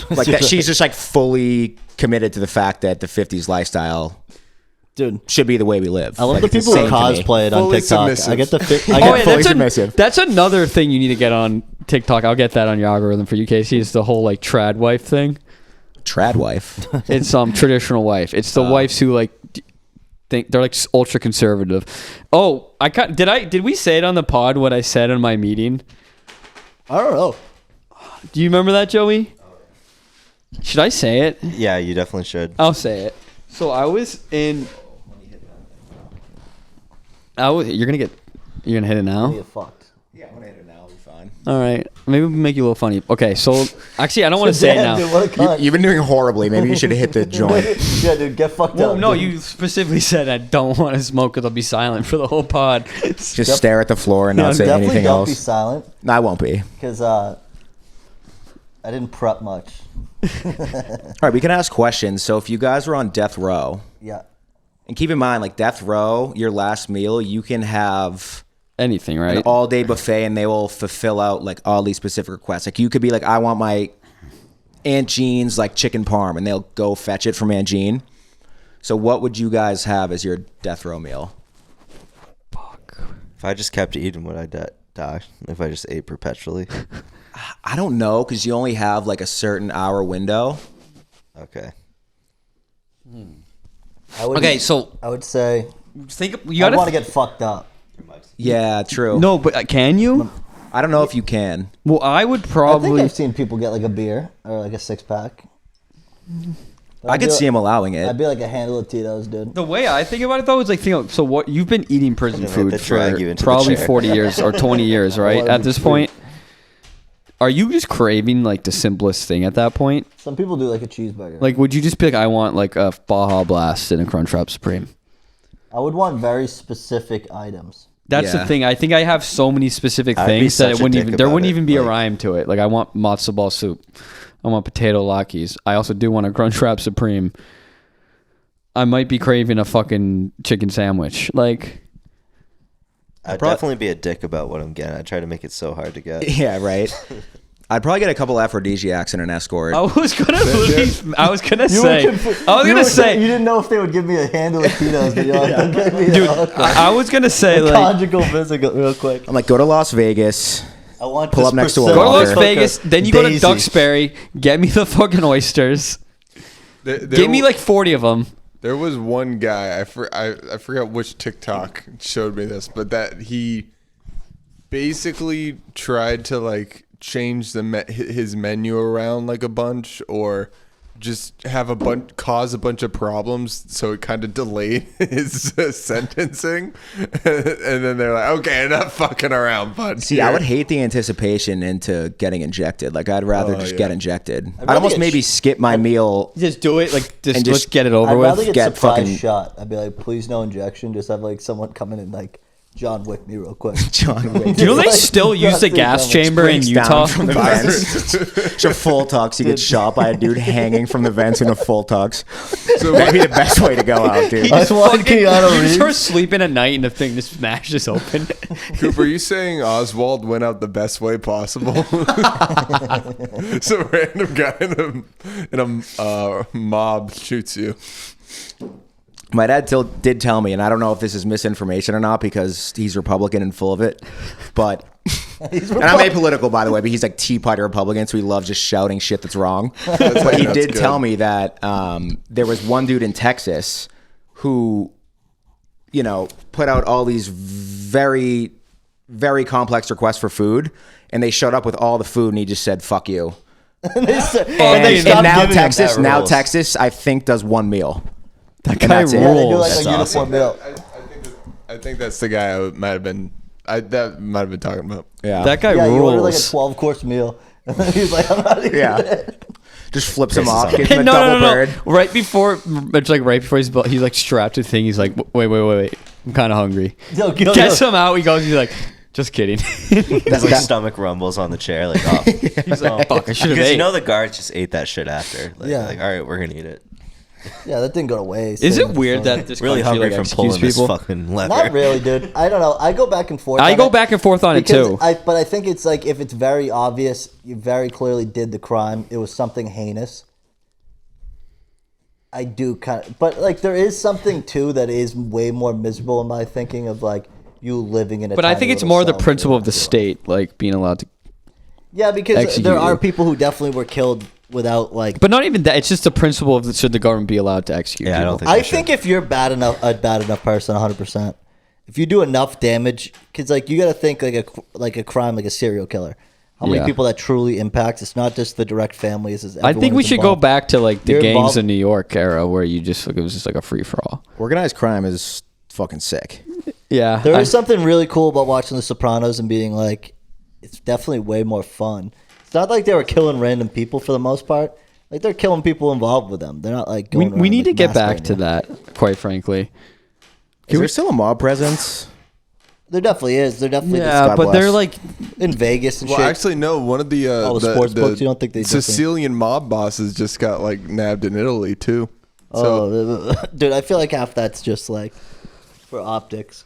Like that, she's just like fully committed to the fact that the 50s lifestyle Dude. should be the way we live. I love Like, the it's people who insane to me. cosplay it on Fully TikTok. submissive. I get the. I Oh, get yeah, fully submissive. that's another thing you need to get on TikTok. I'll get that on your algorithm for you, Casey. Is the whole like trad wife thing. Trad wife. It's traditional wife. It's the wives who like think they're like ultra conservative. Oh, did we say it on the pod what I said in my meeting? I don't know. Do you remember that, Joey? Should I say it? Yeah, you definitely should. I'll say it. So I was in. You're gonna hit it now. Get fucked. Yeah, I'm gonna hit it now. I'll be fine. All right, maybe we'll make you a little funny. Okay, so actually, I don't want to say it now. Dude, what a cunt. You've been doing horribly. Maybe you should hit the joint. Yeah, dude, get fucked Well, up. no, dude. you specifically said I don't want to smoke because I'll be silent for the whole pod. Just stare at the floor and not say definitely anything don't be else. silent No, I won't be. because I didn't prep much. All right, we can ask questions. So if you guys were on death row, Yeah. and keep in mind, like death row, your last meal, you can have Anything, right? an all-day buffet, and they will fulfill out like all these specific requests. Like you could be like, I want my Aunt Jean's like chicken parm, and they'll go fetch it from Aunt Jean. So what would you guys have as your death row meal? If I just kept eating, would I die? If I just ate perpetually? I don't know, because you only have like a certain hour window. Okay. Okay, so I would say think you I gotta. want to get fucked up. Yeah, true. No, but can you? I don't know if you can. Well, I would I think probably. I've seen people get like a beer or like a 6-pack. I could see him allowing it. I'd be like a handle of Tito's, dude. The way I think about it though is like, so what you've been eeting prison I'm gonna food have to drag you for into the probably chair. 40 years or 20 years, right? Well, At this point, are you just craving like the simplest thing at that point? Some people do like a cheeseburger. Like, would you just be like, I want like a Baja Blast and a Crunchwrap Supreme? I would want very specific items. That's the thing. I think I have so many specific I'd be things that such it a wouldn't dick even there about wouldn't it, even be a like- rhyme to it. Like I want matzo ball soup. I want potato Lakis. I also do want a Crunchwrap Supreme. I might be craving a fucking chicken sandwich. Like I'd definitely be a dick about what I'm getting. I try to make it so hard to get. Yeah, right. I'd probably get a couple aphrodisiacs and an escort. I was gonna say, You didn't know if they would give me a handle of Tito's, but you're like, "Don't give me dude, a I was gonna say like conjugal physical real quick. I'm like, go to Las Vegas. I want Pull this up next to a percent go to Las Walker. Vegas, then you go to Daisy. Duxbury, get me the fucking oysters. Give me like 40 of them. There was one guy, I forgot which TikTok showed me this, but that he basically tried to like change his menu around like a bunch, or just have cause a bunch of problems, so it kind of delayed his sentencing. And then they're like, okay, enough fucking around, bud. See, I would hate the anticipation into getting injected. Like, I'd rather just get injected. I'd rather almost get maybe skip my meal. Just do it, like And just just- let's get it over I'd rather with. get Get surprise fucking- shot. I'd be like, please no injection. Just have like someone come in and like John Wick me real quick. John Wick. Do you know they Like, still use the nothing gas coming. chamber in Breaks Utah? down from the vents. Just a full tux. You get shot by a dude hanging from the vents in a full tux. So That'd be the best way to go out, dude. I just want Keanu You Reeves. start sleeping at night and the thing just smashes open. Cooper, are you saying Oswald went out the best way possible? Some random guy in a mob shoots you. My dad did tell me, and I don't know if this is misinformation or not because he's Republican and full of it, but... And I'm apolitical, by the way, but he's like Tea Party Republican, so he loves just shouting shit that's wrong. But he did tell me that there was one dude in Texas who, you know, put out all these very, very complex requests for food, and they showed up with all the food, and he just said, fuck you. and they stopped And now giving him Texas, that rules. I think, does one meal. That And guy that's it. Yeah, they do rules. like That's a uniform meal. I think that's the guy I might have been. That might have been talking about. Yeah. That guy Yeah, you ordered like a rules. 12-course meal. He's like, I'm not eating Yeah. it. Just flips him Pisses off, off. gives him a double bird. Right before, it's like right before he's like strapped to the thing. He's like, wait. I'm kind of hungry. Yo, Gets him out. He goes. He's like, just kidding. That's like stomach rumbles on the chair. Like, oh, He's like, fuck, I should have because ate. you know the guards just ate that shit after. Like, Yeah. like, all right, we're gonna eat it. Yeah, that didn't go to waste. Is it weird that this Really country, hungry like, from executes pulling this people? fucking lever. Not really, dude. I don't know. I go back and forth. I on go it back and forth on it because too. but I think it's like if it's very obvious, you very clearly did the crime. It was something heinous. I do kind of, but like there is something too that is way more miserable in my thinking of like you living in a. But I tiny think it's little more the cell principle of for the state, like being allowed to. Yeah, because execute there are you. people who definitely were killed without like. But not even that. It's just the principle of should the government be allowed to execute Yeah, I people. don't think. I they should. think if you're a bad enough person, 100%. If you do enough damage, because like you got to think like a crime, like a serial killer. How many Yeah. people that truly impacts? It's not just the direct families. It's I think everyone we is should go involved. back to like the You're gangs involved- in New York era where you just it was just like a free for all. Organized crime is fucking sick. Yeah, There is something really cool about watching The Sopranos and being like, it's definitely way more fun. It's not like they were killing random people for the most part. Like they're killing people involved with them. They're not like we going. around, need like, to get back massacring to you. that. Quite frankly, Is there still a mob presence? There definitely is. There definitely yeah, God but bless. they're like in Vegas and Well, shit. actually, no. One of the All the sports books, you don't think they Sicilian mob bosses just got like nabbed in Italy too. So Oh, dude, I feel like half that's just like for optics.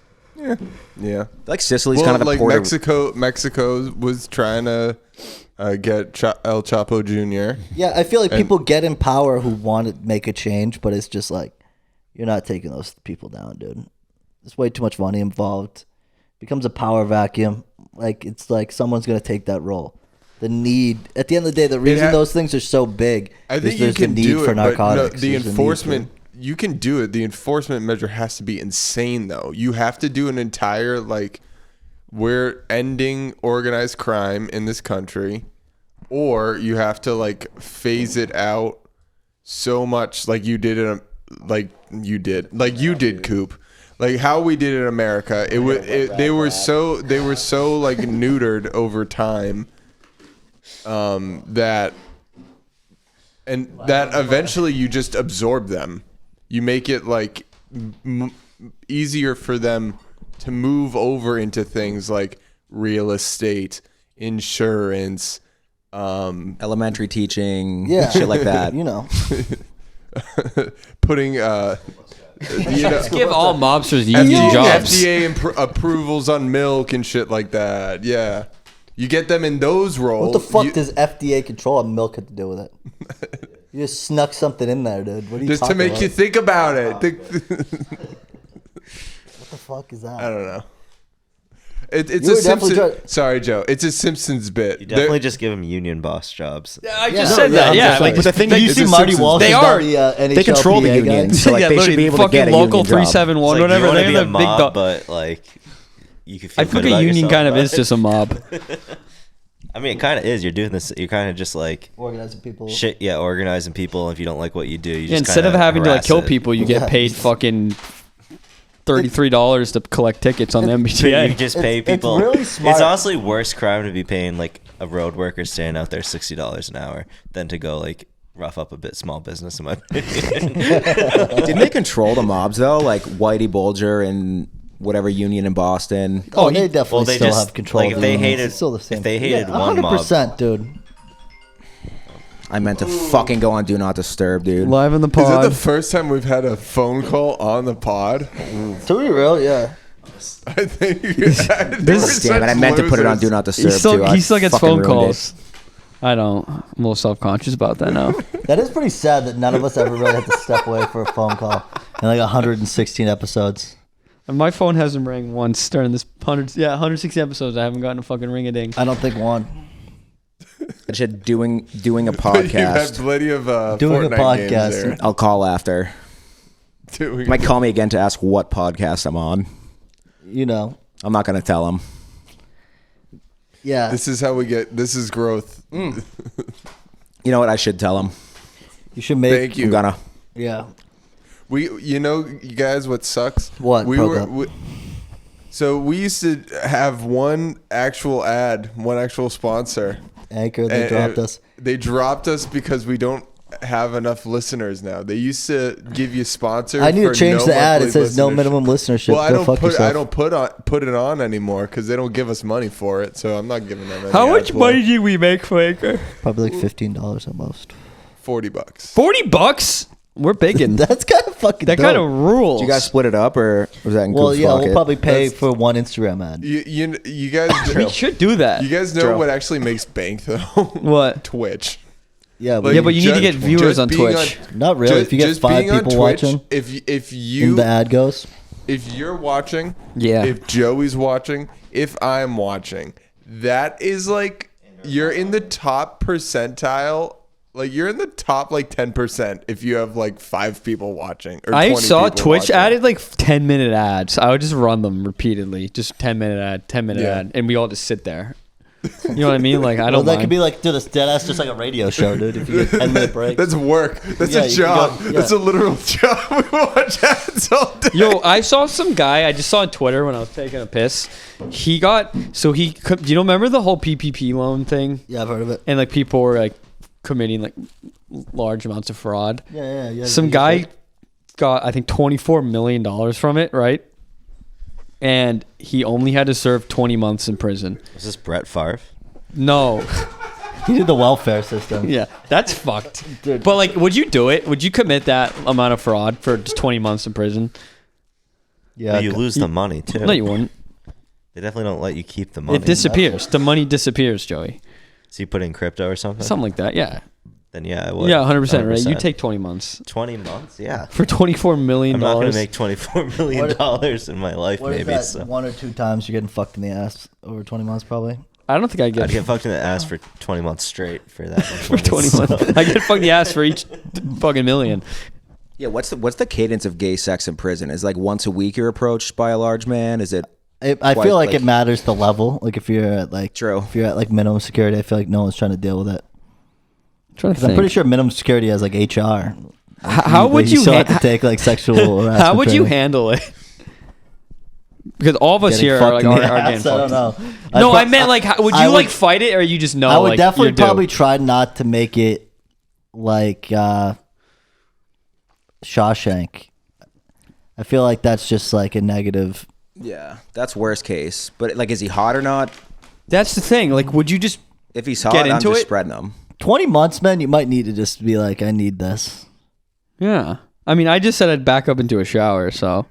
yeah. Like Sicily's Well, kind of the like port Mexico was trying to get El Chapo Jr. Yeah, I feel like And- people get in power who want to make a change, but it's just like you're not taking those people down, dude. There's way too much money involved. Becomes a power vacuum. Like it's like someone's gonna take that role. The need at the end of the day, the reason those things are so big I is think you there's the can need do for it, but no, narcotics. the There's need enforcement. You can do it. The enforcement measure has to be insane, though. You have to do an entire like, we're ending organized crime in this country, or you have to like phase it out so much, like you did Coop. Like how we did in America, they were so like neutered over time, that eventually you just absorb them. You make it like easier for them to move over into things like real estate, insurance, Elementary teaching, Yeah. shit like that. You know. putting Give all mobsters union jobs. FDA approvals on milk and shit like that. Yeah, you get them in those roles. What the fuck does FDA control on milk have to do with it? You just snuck something in there, dude. What are you just to talking make about? you think about it? What the fuck is that? I don't know. It's You a were definitely Simpsons. Sorry, Joe. It's a Simpsons bit. You definitely just give them union boss jobs. I Yeah, just no, said yeah, that. I'm Yeah, just like, but the thing Did you is, see it's a Marty Simpsons. Walsh? They is are. now the they control the NHLPA guy? unions, so like yeah, they should literally, be able to fucking get a local union job. 371, It's like, whatever. you want They to be have a a big mob, dog. but like you can feel I good think a about union yourself kind of about is it. just a mob. I mean, it kind of is. You're doing this. You're kind of just like Organizing people. shit. Yeah, organizing people. If you don't like what you do, you just Instead of kinda having to like harass kill it. people, you get Yeah. paid fucking $33 to collect tickets on the You MBTA. just pay It's people. really smart. It's honestly worse crime to be paying like a road worker staying out there $60 an hour than to go like rough up a bit small business in my opinion. Didn't they control the mobs though? Like Whitey Bulger and whatever union in Boston. Oh, they definitely well, they still just have control. like of if the they unions. hated It's still the same. if they hated yeah, one mob. 100%, dude. I meant to fucking go on Do Not Disturb, dude. Live in the Is that pod. the first time we've had a phone call on the pod? To be real, yeah. I think. Damn it! I meant to put it on Do Not Disturb too. I he still gets fucking phone ruined calls. I don't. I'm a little self-conscious about that now. That is pretty sad that none of us ever really had to step away for a phone call in like 116 episodes. And my phone hasn't rang once during this 160 episodes. I haven't gotten a fucking ring-a-ding. I don't think one. I said doing a You've had podcast. plenty of Doing a Fortnite games podcast. there. I'll call after. Doing You might call me again to ask what podcast I'm on. You know. I'm not gonna tell him. Yeah. This is how we get. This is growth. You know what? I should tell him. You should make. Thank you. I'm gonna. Yeah. You guys, what sucks? What, we Pro were. Cup? So we used to have one actual ad, one actual sponsor. Anchor, they And- dropped us. They dropped us because we don't have enough listeners now. They used to give you sponsors. I need to for change no the ad. It monthly says no listenership. minimum listenership. Well, I Go don't fuck put yourself. put it on anymore because they don't give us money for it. So I'm not giving them any. How ad much play. money do we make for Anchor? Probably like $15 at most. $40. $40? We're bigging. That's kind of fucking That dope. kind of rules. Did you guys split it up or was that in Well, Coop's yeah, pocket? we'll probably pay That's- for one Instagram ad. You guys. We should do that. You guys know True. what actually makes bank though? What? Twitch. Yeah, Like, Yeah, but you need to just- get viewers just on being Twitch. not really. If you get just 5 being on people Twitch, watching, if and you the ad goes. if you're watching, Yeah. if Joey's watching, if I'm watching, that is like you're in the top percentile. Like you're in the top like 10% if you have like 5 people watching. Or I 20 saw people Twitch watching. added like 10-minute ads. I would just run them repeatedly. Just 10-minute ad, 10-minute Yeah. ad. And we all just sit there. You know what I mean? Like, I Well, don't that mind. could be like, dude, that's dead ass just like a radio show, dude. If you get 10-minute breaks. That's work. That's Yeah, a you can job. go- yeah. That's a literal job. We watch ads all day. Yo, I saw some guy I just saw on Twitter when I was taking a piss. He got, do you know, remember the whole PPP loan thing? Yeah, I've heard of it. And like people were like committing like large amounts of fraud. Yeah. Some guy got, I think, $24 million from it, right? And he only had to serve 20 months in prison. Was this Brett Favre? No. He did the welfare system. Yeah, that's fucked. Dude. But like, would you do it? Would you commit that amount of fraud for just 20 months in prison? Yeah. But you lose the money too. No, you wouldn't. They definitely don't let you keep the money. It disappears. The money disappears, Joey. So you put in crypto or something? Something like that. Yeah. Then yeah, I would. Yeah, 100%. Right. You take 20 months 20 months. Yeah. for $24 million. I'm not gonna make $24 million in my life. What is Maybe that? so. 1 or 2 times you're getting fucked in the ass over 20 months, probably. I don't think I I'd get get fucked in the ass for 20 months straight for that. for 20 months. I get fucking the ass for each fucking million. Yeah, what's the cadence of gay sex in prison? Is it like once a week you're approached by a large man? Is it I Quite, feel like like- it matters the level. Like if you're at like True. if you're at like minimum security, I feel like no one's trying to deal with it. trying to I'm pretty sure minimum security has like HR. How would you still have ha- to take like sexual harassment? how would you training. handle it? Because all of us Getting here are fucked like in the are ass? getting I don't fucked. know. No, I'd I meant like, would you I like fight it or you just know? I would like, definitely you're due? probably try not to make it like Shawshank. I feel like that's just like a negative. Yeah, that's worst case. But like, is he hot or not? That's the thing. Like, would you just If he's hot, Get I'm into just it? spreading him. 20 months, man, you might need to just be like, I need this. Yeah. I mean, I just said I'd back up into a shower, so.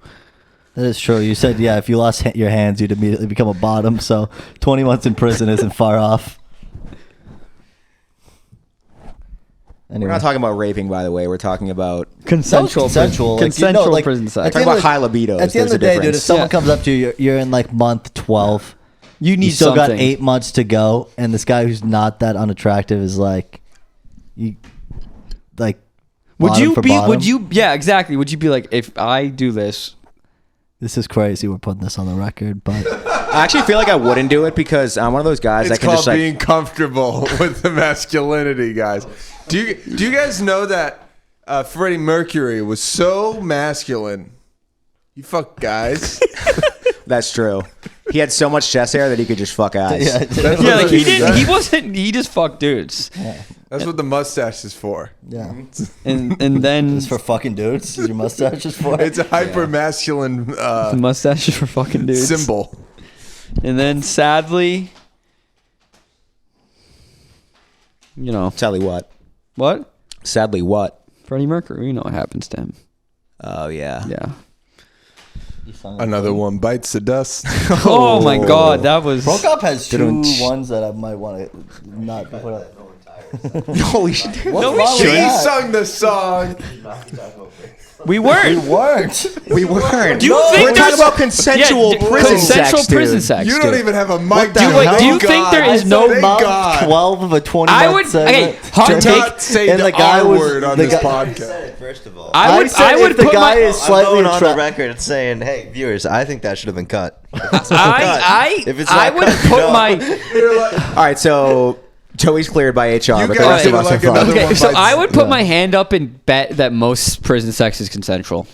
That is true. You said, yeah, if you lost your hands, you'd immediately become a bottom. So 20 months in prison isn't far off. Anyway. We're not talking about raping, by the way. We're talking about Consensual. Consensual. Consensual Like, prison at sex. the talking end about of- high libidos. At the end of the day, dude, if someone Yeah. comes up to you, you're in like month 12. You need You still something. got 8 months to go, and this guy who's not that unattractive is like, you, like, Would bottom you for be? bottom. Would you? Yeah, exactly. Would you be like, if I do this? This is crazy. We're putting this on the record, but I actually feel like I wouldn't do it because I'm one of those guys It's that can called just like. being comfortable with the masculinity, guys. Do you guys know that Freddie Mercury was so masculine? You fuck guys. That's true. He had so much chest hair that he could just fuck eyes. That's Yeah, what like he the- didn't. He wasn't. He just fucked dudes, That's what the mustache is for. yeah. and then It's for fucking dudes. Is your mustache just for? It's a hyper masculine the mustache is for fucking dudes. symbol. And then sadly, you know Sadly, what? what? Sadly, what? Freddie Mercury. You know what happens to him. Oh yeah. Yeah. Another one bites the dust. Oh my God, that was. Prokop has two Didn't- ones that I might want to not put up. Holy shit. What's No, we wrong with shouldn't. He that? sung the song. We We weren't. weren't. We weren't. Do you We're think talking there's about consensual Yeah, prison consensual sex, prison dude. sex? You don't dude. even have a mic. What the Do you- hell? do you think there is no Thank month God. 12 of a 20 I month would. segment? Okay, hot Do take. not say And the the guy R was- word on the this guy- podcast. First of all, I would. said I would if the put guy my. is I'm slightly going on the attractive. record and saying, hey, viewers, I think that should have been cut. I If it's I not would cut, put no. my. All right, so Joey's cleared by HR, You but the guys rest of are us like are another fine. Okay, one so bites- I would put my hand up and bet that most prison sex is consensual.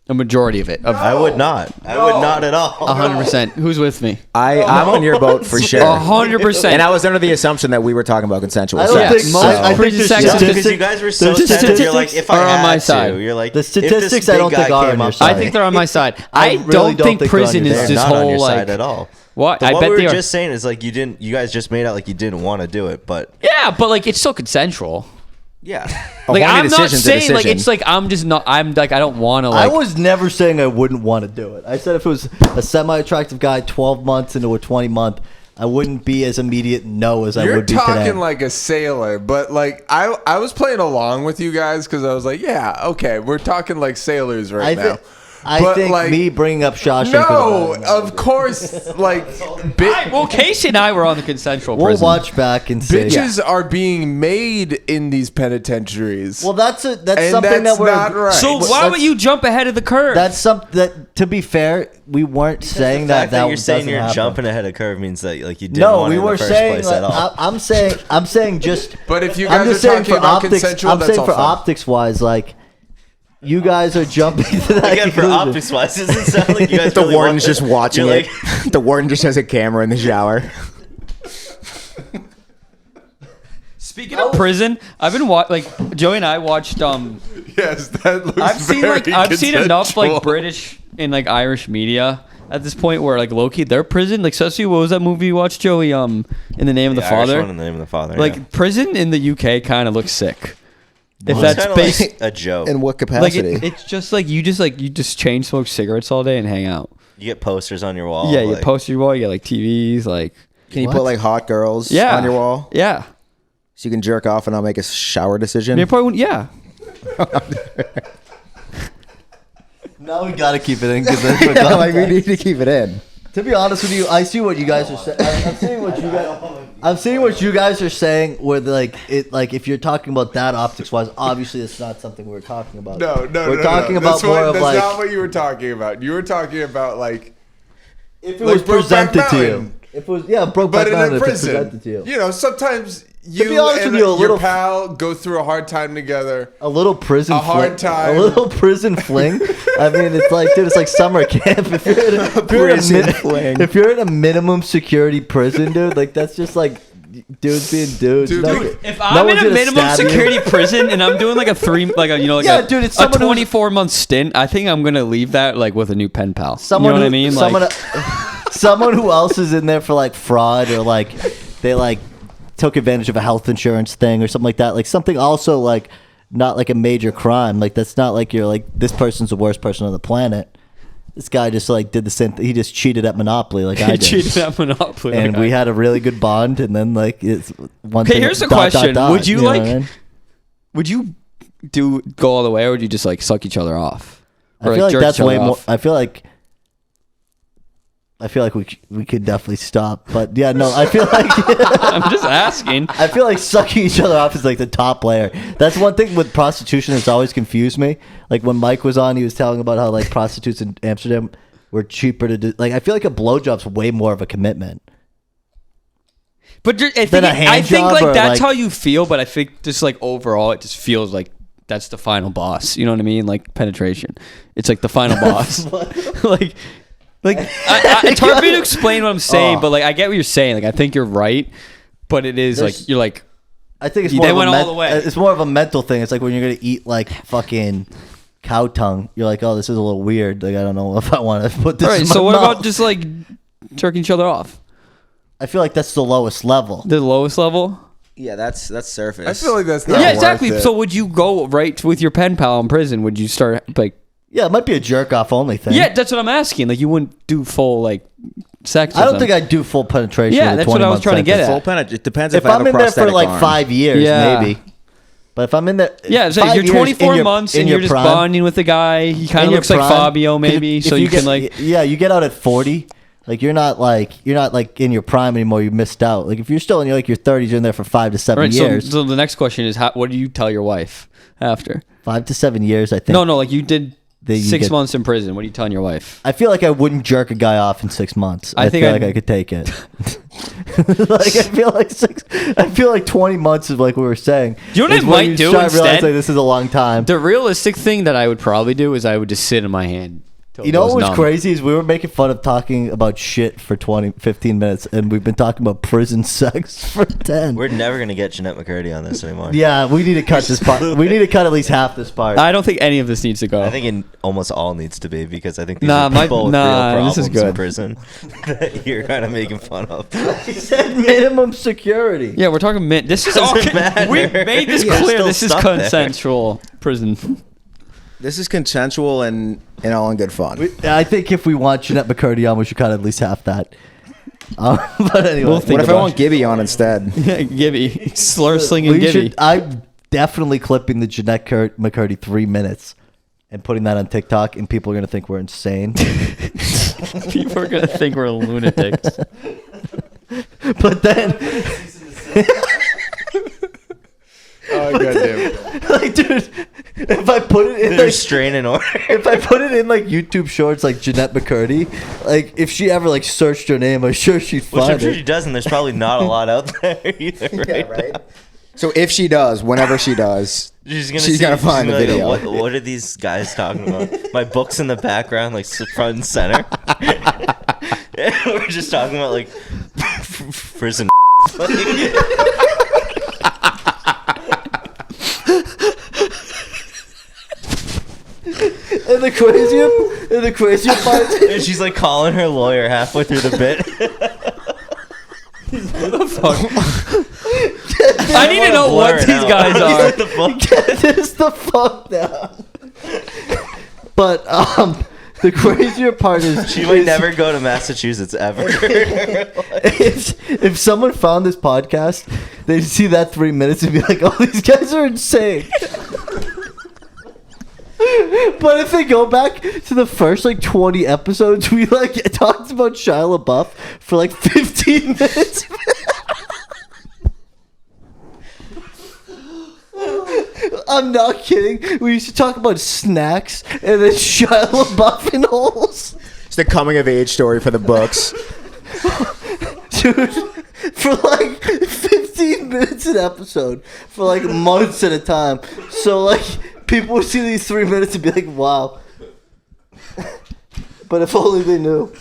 A majority of it. Of I would not. I would not at all. 100%. Who's with me? I'm on your boat for sure. 100%. And I was under the assumption that we were talking about consensual I don't sex. think most I think prison there's sex is statistics- Because you guys were so there's sensitive. You're like, statistics if I are on had my to, side. you're like, The if this statistics I big don't think guy are on came your up side. I think they're on my side. I really don't don't think think they're on prison your is side. They're this not on whole your like. side at all. What? But I what bet we they were are. just saying is like you guys just made out like you didn't want to do it, but Yeah, but like it's still consensual. yeah. Like wanting I'm not decision's a saying like decision. it's like I'm just not. I'm like I don't want to like. I was never saying I wouldn't want to do it. I said if it was a semi-attractive guy 12 months into a 20-month, I wouldn't be as immediate no as I You're would be talking today. like a sailor, but like I was playing along with you guys because I was like, yeah, okay, we're talking like sailors right now. I But, think like, me bringing up Shawshank. No, would have of course, like Well, Casey and I were on the consensual We'll prison. watch back and see. bitches are being made in these penitentiaries. Well, that's and something that's that we're not right. So why would you jump ahead of the curve? That's something that, to be fair, we weren't saying the that fact that you're saying doesn't you're happen. jumping ahead of curve means that like you didn't No, want we it in were the first saying. place Like, at all. I'm saying just. But if you I'm guys just are saying talking for about optics. consensual, I'm that's saying all for fine. optics wise, like you guys are jumping to that Again, for conclusion. optics wise, doesn't sound like you guys The really warden's want just this. watching You're it. like, The warden just has a camera in the shower. Speaking of prison, I've been like Joey and I watched. Yes, that looks I've seen very I've seen enough like consensual. British and like Irish media at this point where like Loki, their prison, like especially what was that movie you watched, Joey? In the Name of the the Irish Father. one in the name of the father. Like yeah. prison in the UK kind of looks sick. If It's that's kinda based, like a joke. In what like capacity? it's just like you just chain smoke cigarettes all day and hang out. You get posters on your wall. Yeah, you like, post your wall, you get like TVs, like Can you What? put like hot girls yeah on your wall Yeah, so you can jerk off and not make a shower decision? they probably wouldn't. Yeah, Now we gotta keep it in because Yeah, like we need to keep it in. to be honest with you, I see what you guys are saying. I'm seeing what you guys. I'm seeing what you guys are saying. Where like it, like if you're talking about that optics wise, obviously it's not something we're talking about. No, we're talking about That's more of that's like not what you were talking about. You were talking about like, if it like was Brokeback presented to you. Mountain. If it was Brokeback but in Mountain, a if it's prison. presented to you. know, sometimes you be honest and with you, a your little- pal go through a hard time together. A little prison A hard fling. time. A little prison fling. I mean, it's like, dude, it's like summer camp. If you're in a Prison fling. if you're in a minimum security prison, dude, like that's just like dudes being dudes. Dude, If I'm in a minimum security prison and I'm doing like a dude, it's a someone 24-month stint, I think I'm gonna leave that like with a new pen pal. Someone you know what I mean? Someone who else is in there for like fraud or like they like took advantage of a health insurance thing or something like that. Like something also like not like a major crime. Like that's not like you're like this person's the worst person on the planet. This guy just like did the same thing. He just cheated at Monopoly like I did. Cheated at Monopoly. And we had a really good bond. And then like it's one Okay, thing. here's the question: Would you know like? what I mean? Would you go all the way, or would you just like suck each other off? I Or feel like jerk that's each other way more. off? I feel like we could definitely stop, but yeah, no, I feel like I'm just asking. I feel like sucking each other off is like the top layer. That's one thing with prostitution that's always confused me. Like when Mike was on, he was telling about how like prostitutes in Amsterdam were cheaper to do. Like I feel like a blowjob's way more of a commitment. But I Than a hand think job like or, that's like- how you feel. But I think just like overall, it just feels like that's the final boss. You know what I mean? Like penetration. It's like the final boss. like it's hard for me to explain what I'm saying, but like I get what you're saying. Like I think you're right, but it is like you're like. I think it's They more of went a all the way. It's more of a mental thing. It's like when you're gonna eat like fucking cow tongue. You're like, oh, this is a little weird. Like I don't know if I want to put this. All right. in So my what mouth. about just like jerking each other off? I feel like that's the lowest level. The lowest level. Yeah, that's surface. I feel like that's not Yeah, worth exactly. it. So would you go right with your pen pal in prison? Would you start like? Yeah, it might be a jerk off only thing. Yeah, that's what I'm asking. Like you wouldn't do full like sex. I don't think I'd do full penetration. Yeah, with a that's what I was 20-month trying to get sentence. at. full pen. It depends If if, I have I'm a in there for prosthetic like arm. 5 years, Yeah. maybe. But if I'm in there, Yeah, it's 5 like you're years 24 in your- months in and your you're just prime- bonding with the guy. He kind in of your looks like prime, Fabio, 'cause maybe. if So you can like. yeah, you get out at 40. Like you're not like in your prime anymore. You missed out. Like if you're still in your 30s, you're in there for 5 to 7 Right, years. so the next question is, what do you tell your wife after? 5 to 7 years, I think. No, like you did That you 6 get- months in prison. What are you telling your wife? I feel like I wouldn't jerk a guy off in 6 months. I I think feel I'd- like I could take it. Like I feel like 20 months is like we were saying. You know what is I when might you do start instead? realizing this is a long time. The realistic thing that I would probably do is I would just sit in my hand. till You it know goes what was numb. crazy is we were making fun of talking about shit for 15 minutes, and we've been talking about prison sex for 10. We're never gonna get Jeanette McCurdy on this anymore. Yeah, we need to cut this part. We need to cut at least half this part. I don't think any of this needs to go. I think it almost all needs to be because I think these Nah, are people with real this problems is in good. prison that you're kind of making fun of. He said minimum security. Yeah, we're talking This is all. Doesn't matter. We made this You're clear. still This is stuck there. consensual prison. This is consensual and all in good fun. I think if we want Jeanette McCurdy on, we should cut at least half that. But anyway, We'll think What if I about want Gibby on instead? Yeah, Gibby. Slur slinging we Gibby. should. I'm definitely clipping the Jeanette McCurdy 3 minutes and putting that on TikTok, and people are gonna think we're insane. People are gonna think we're lunatics. But then, Oh goddamn! like, dude, if I put it in, They're like, strain in order. if I put it in like YouTube Shorts, like Jeanette McCurdy, like if she ever like searched her name, I'm sure she'd Which I'm find sure it. she does, and there's probably not a lot out there either. Right? So if she does, whenever she does, She's gonna, She's gonna find the gonna be video. What are these guys talking about? My book's in the background, like front and center. We're just talking about like prison. And the crazier part, And she's like calling her lawyer halfway through the bit. I need to know what these guys are. The book. get this the fuck down. But the crazier part is She might never go to Massachusetts ever. if someone found this podcast, they'd see that 3 minutes and be like, "Oh, these guys are insane." But if they go back to the first like 20 episodes, we like talked about Shia LaBeouf for like 15 minutes. I'm not kidding. We used to talk about snacks and then Shia LaBeouf in holes. it's the coming of age story for the books. Dude, for like 15 minutes an episode, for like months at a time. So like people would see these 3 minutes and be like, wow. But if only they knew.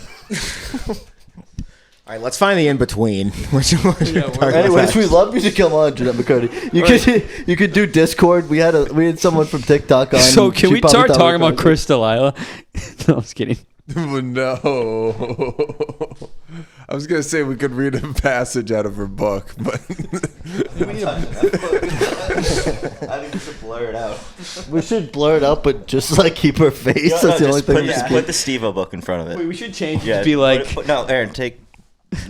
All right, let's find the in between. Anyways, we love you to come on, Jeanette McCurdy. You could do Discord. We had someone from TikTok on. So can She we probably start thought talking we were about Chris D'Elia? No, I'm just kidding. No. I was gonna say we could read a passage out of her book, but I think we should blur it out. We should blur it out, but just like keep her face. That's the only thing. we should Put the Steve-O book in front of it. Wait, we should change it Yeah, to be like. no, Aaron, take.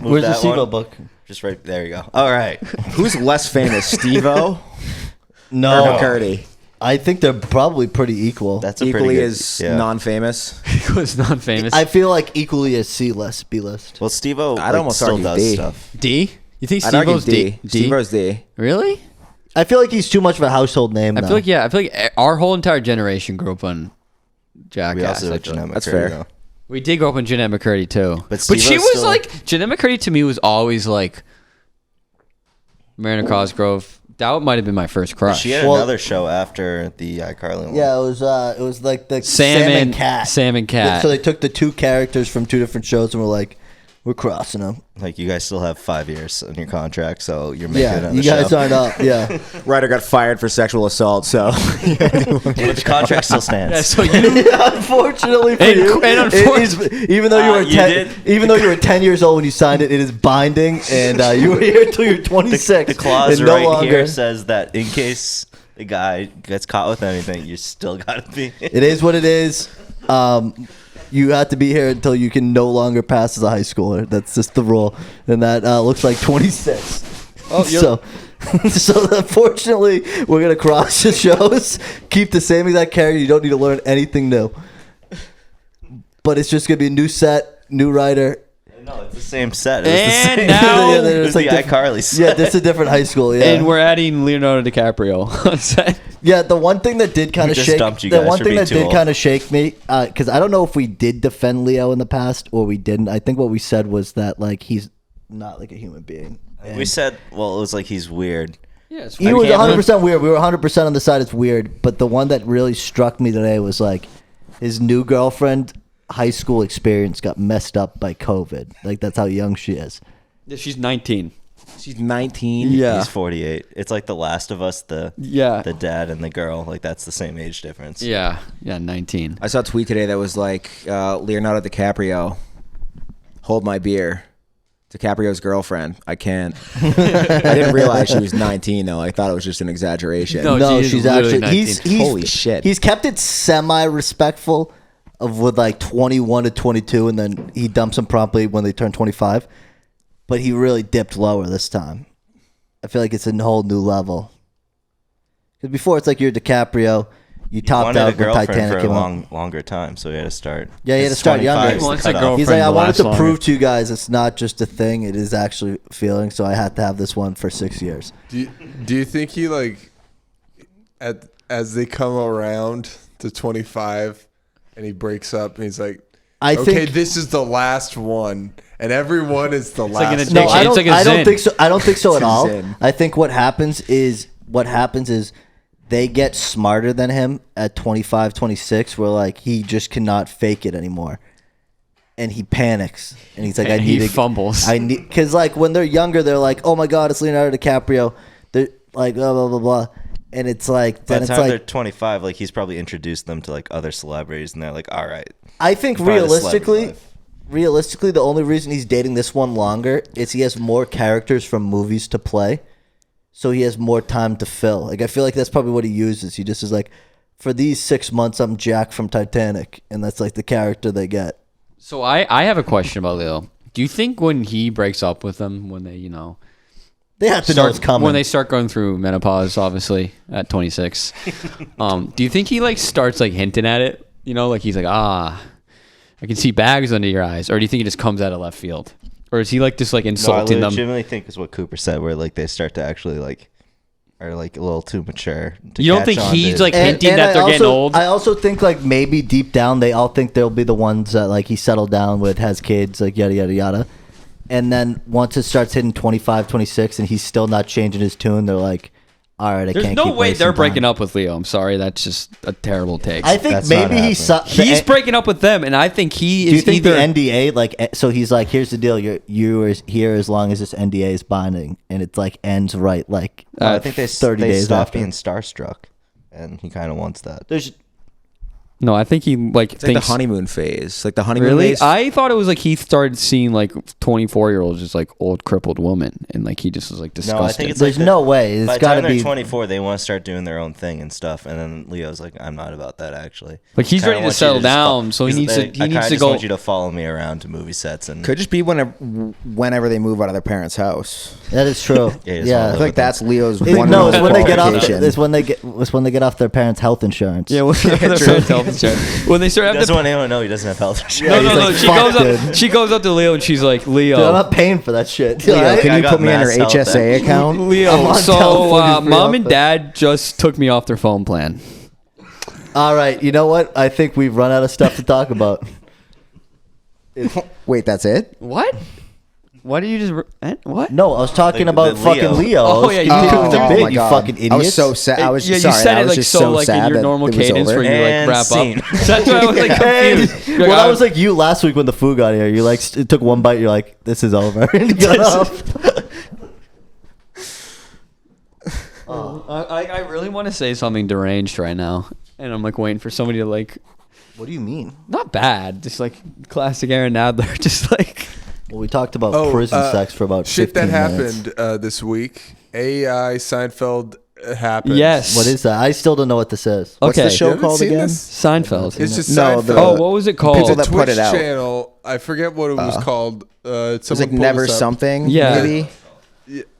Move Where's the that Steve-O one. book? Just right there. You go. All right. Who's less famous, Steve-O No, or McCurdy? I think they're probably pretty equal. That's a Equally pretty good, as yeah. non-famous. He was non-famous. I feel like equally as C-list, B-list. Well, Steve-O I'd almost still argue does D. stuff. D? You think I'd argue Steve-O's D. D? Steve-O's D. Really? I feel like he's too much of a household name. I now. feel like our whole entire generation grew up on Jackass. We also I have feel like. Jeanette That's McCurdy, fair. though. We did grow up on Jeanette McCurdy too. But she Steve-O's was still- like Jeanette McCurdy to me was always like Marina Cosgrove. That might have been my first crush. She had Well- another show after the iCarly one. Yeah, it was like the Sam and Cat. Sam and Cat. So they took the two characters from two different shows and were like, we're crossing them. Like, you guys still have 5 years on your contract, so you're making Yeah, it on you the guys show. aren't up. Yeah. Ryder got fired for sexual assault, so But the contract still stands. Yeah, so you Unfortunately for And- you, and it is, even though you were you 10, did? even though you were 10 years old when you signed it, it is binding, and you were here until you're 26. The clause and no right longer. here says that in case the guy gets caught with anything, you still gotta be. It is what it is. You have to be here until you can no longer pass as a high schooler. That's just the rule, and that looks like 26. Oh, so unfortunately, we're gonna cross the shows. Keep the same exact character. You don't need to learn anything new. But it's just gonna be a new set, new writer. No, it's the same set. It was the And same. now- Yeah, it there's was like the diff- iCarly set. Yeah, this is a different high school. Yeah, and we're adding Leonardo DiCaprio on set. yeah. The one thing that did kind We of just shake, dumped you the guys one for thing being that too did old. kind of shake me, because I don't know if we did defend Leo in the past or we didn't. I think what we said was that like he's not like a human being. We said, well, it was like he's weird. Yeah, it's He was weird. 100% weird. We were 100% on the side it's weird. But the one that really struck me today was like his new girlfriend high school experience got messed up by COVID. Like that's how young she is. Yeah, she's 19. she's 19. Yeah. He's 48. It's like The Last of Us, the dad and the girl. Like, that's the same age difference. Yeah, 19. I saw a tweet today that was like, Leonardo DiCaprio, hold my beer. DiCaprio's girlfriend. I can't. I didn't realize she was 19 though. I thought it was just an exaggeration. No, No, she's she's literally actually 19. he's Holy shit. He's kept it semi-respectful of with like 21 to 22, and then he dumps them promptly when they turn 25. But he really dipped lower this time. I feel like it's a whole new level. Because before it's like you're DiCaprio, you He topped wanted out a when girlfriend Titanic for a came out. longer time, so he had to start. Yeah, he had to It's start 25 younger. is the Wants a cutoff. girlfriend. He's like, I to wanted last to longer. prove to you guys it's not just a thing; it is actually a feeling. So I had to have this one for 6 years. Do you think he like as they come around to 25 and he breaks up and he's like, I okay, think this is the last one, and everyone is the like an last. addiction. no, I It's don't. like a I don't Zen. think so. I don't think so at It's a all. Zen. I think what happens is they get smarter than him at 25, 26, where like he just cannot fake it anymore, and he panics and he's like, And I he need to fumbles. I need because like when they're younger, they're like, oh my god, it's Leonardo DiCaprio. They're like blah blah blah blah, and it's like By then the it's time they're like 25, like, he's probably introduced them to like other celebrities, and they're like, all right. I think part of the celebrity realistically, the only reason he's dating this one longer is he has more characters from movies to play, so he has more time to fill. Like I feel like that's probably what he uses. He just is like, for these 6 months, I'm Jack from Titanic, and that's like the character they get. So I have a question about Leo. Do you think when he breaks up with them, when they, They have to know it's coming. when they start going through menopause, obviously at 26, do you think he like starts like hinting at it? Like he's like, I can see bags under your eyes, or do you think he just comes out of left field, or is he like just like No, I insulting them? legitimately think is what Cooper said, where like they start to actually like are like a little too mature. To You don't catch think on he's to- like hinting that they're getting old? I also think like maybe deep down they all think they'll be the ones that like he settled down with, has kids, like yada yada yada. And then once it starts hitting 25, 26 and he's still not changing his tune, they're like, all right, I There's can't no keep way wasting they're time. breaking up with Leo. I'm sorry, that's just a terrible take. I think That's not maybe He's breaking up with them, and I think he Do you is think either. the NDA, like, so he's like, here's the deal, you are here as long as this NDA is binding, and it's like ends right, like, I think they 30 they days stopped after. being starstruck, and he kind of wants that. There's No, I think he like It's like the thinks. honeymoon phase. Like the honeymoon Really? phase. I thought it was like he started seeing like 24-year-olds as like old crippled women, and like he just was like disgusted. No, I think it's there's like no way. By It's the got time to they're be. 24, they want to start doing their own thing and stuff. And then Leo's like, I'm not about that actually. Like, he's Kinda ready to want you settle just down, so he he's needs to- like, he I needs kinda to just go- want you to follow me around to movie sets and Could just be whenever they move out of their parents' house. That is true. Yeah, he just yeah. wanna I live feel like that's Leo's It- one. no, and it's only when they get off. qualification. It's when they get off their parents' health insurance. yeah, when their parents health insurance. When they start he having doesn't to, want anyone to know he doesn't have health insurance. no, he's no, no. like, She "Fuck, goes up. dude." She goes up to Leo and she's like, Leo. Dude, I'm not paying for that shit. Leo, Alright? can I you got put me in your mass health HSA then. account? I'm Leo, on so California free mom and office. dad just took me off their phone plan. All right, you know what? I think we've run out of stuff to talk about. Wait, that's it? What? Why do you just what? No, I was talking Like about the fucking Leo. Leo. Oh, I was yeah, you continuing did. the Oh bit, my you God. fucking idiots. I was so sad. I was Yeah, sorry. you said I it was like just so like in sad your that normal it was cadence over. where you like And wrap scene. up. That's why I was like confused. You're Well, like, that was like you last week when the food got here. You like it took one bite. You're like, this is over. And you got off. I really want to say something deranged right now, and I'm like waiting for somebody to like, What do you mean? not bad, just like classic Aaron Adler, just like. Well, we talked about prison sex for about shit 15 that minutes. happened this week. AI Seinfeld happened. Yes. What is that? I still don't know what this is. What's Okay. the You show haven't called seen again? this? Seinfeld. It's just No, Seinfeld. the- Oh, what was it called? people It's a that put Twitch it out. channel. I forget what it was called. It was like Never Something. Yeah. Maybe.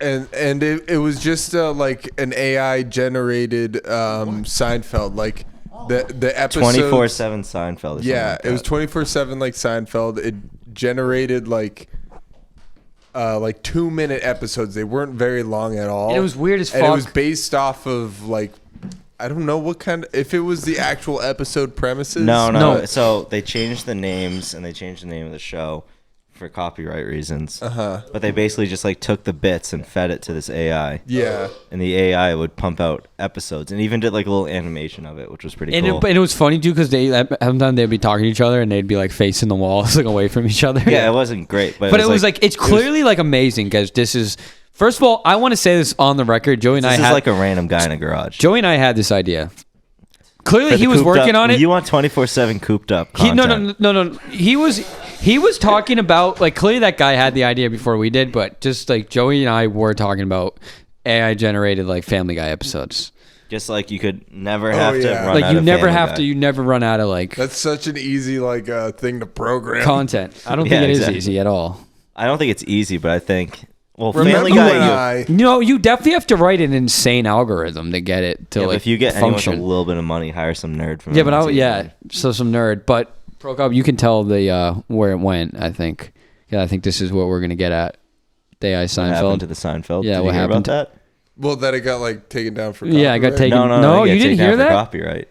And it was just like an AI generated Seinfeld, like the episode 24/7 Seinfeld. Or something Yeah, like it was that. 24/7 like Seinfeld. It generated like 2-minute episodes. They weren't very long at all. And it was weird as And it was fuck. based off of like I don't know what kind of if it was the actual episode premises. No. No. So they changed the names and they changed the name of the show for copyright reasons. But they basically just like took the bits and fed it to this AI. Yeah. And the AI would pump out episodes and even did like a little animation of it, which was pretty And, cool. and it was funny too because they sometimes they'd be talking to each other and they'd be like facing the walls like away from each other. yeah, it wasn't great, but But it was like it's clearly like amazing because this is first of all I want to say this on the record. Joey and this I is had like a random guy in a garage. Joey and I had this idea. Clearly For he the was cooped working up- on it. You want 24/7 cooped up He, content. no. He was talking about like clearly that guy had the idea before we did, but just like Joey and I were talking about AI generated like Family Guy episodes. Just like you could never have to yeah. run Like out you of never Family have Guy. to. You never run out of like That's such an easy like thing to program. content. I don't Yeah, think it is exactly. easy at all. I don't think it's easy, but I think Remember Family when Guy. No, you definitely have to write an insane algorithm to get it to Yeah, like but if you get function. anyone with a little bit of money, hire some nerd from. Yeah, but MIT. so some nerd. But Prokop, you can tell the where it went. I think. Yeah, I think this is what we're gonna get at. The AI What happened Seinfeld. to the Seinfeld? Yeah, Did what you hear happened about that? Well, that it got like taken down for Yeah, I got copyright. taken- No, No, it got you didn't taken hear down for that? Copyright. It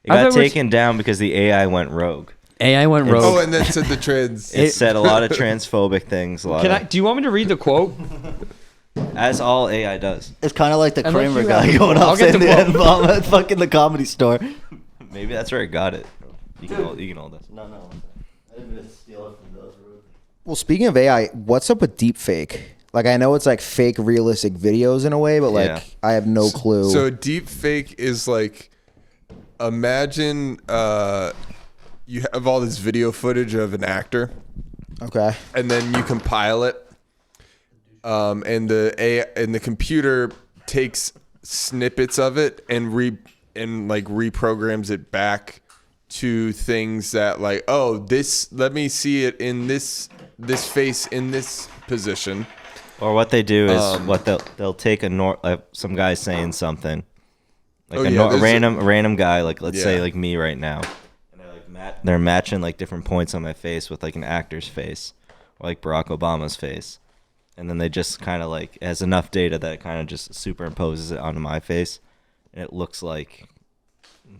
I got thought it was- taken down because the AI went rogue. AI went rogue. Oh, and then said the trans. It said a lot of transphobic things. A lot Can I? of, Do you want me to read the quote? as all AI does. It's kind of like the Unless Kramer you guy have- going I'll off get saying the the quote. N-bomb at fucking the Comedy Store. Maybe that's where it got it. You can hold this. No. I didn't mean to steal it from those roots. Well, speaking of AI, what's up with deepfake? Like, I know it's like fake realistic videos in a way, but like, Yeah. I have no clue. So deep fake is like, imagine you have all this video footage of an actor, okay. and then you compile it, and the computer takes snippets of it and reprograms it back to things that like, oh, this, let me see it in this face in this position. Or what they do is what they'll take some guy saying something, like a random guy, like let's say Yeah. like me right now, and they're matching like different points on my face with like an actor's face or like Barack Obama's face, and then they just kind of like has enough data that it kind of just superimposes it onto my face, and it looks like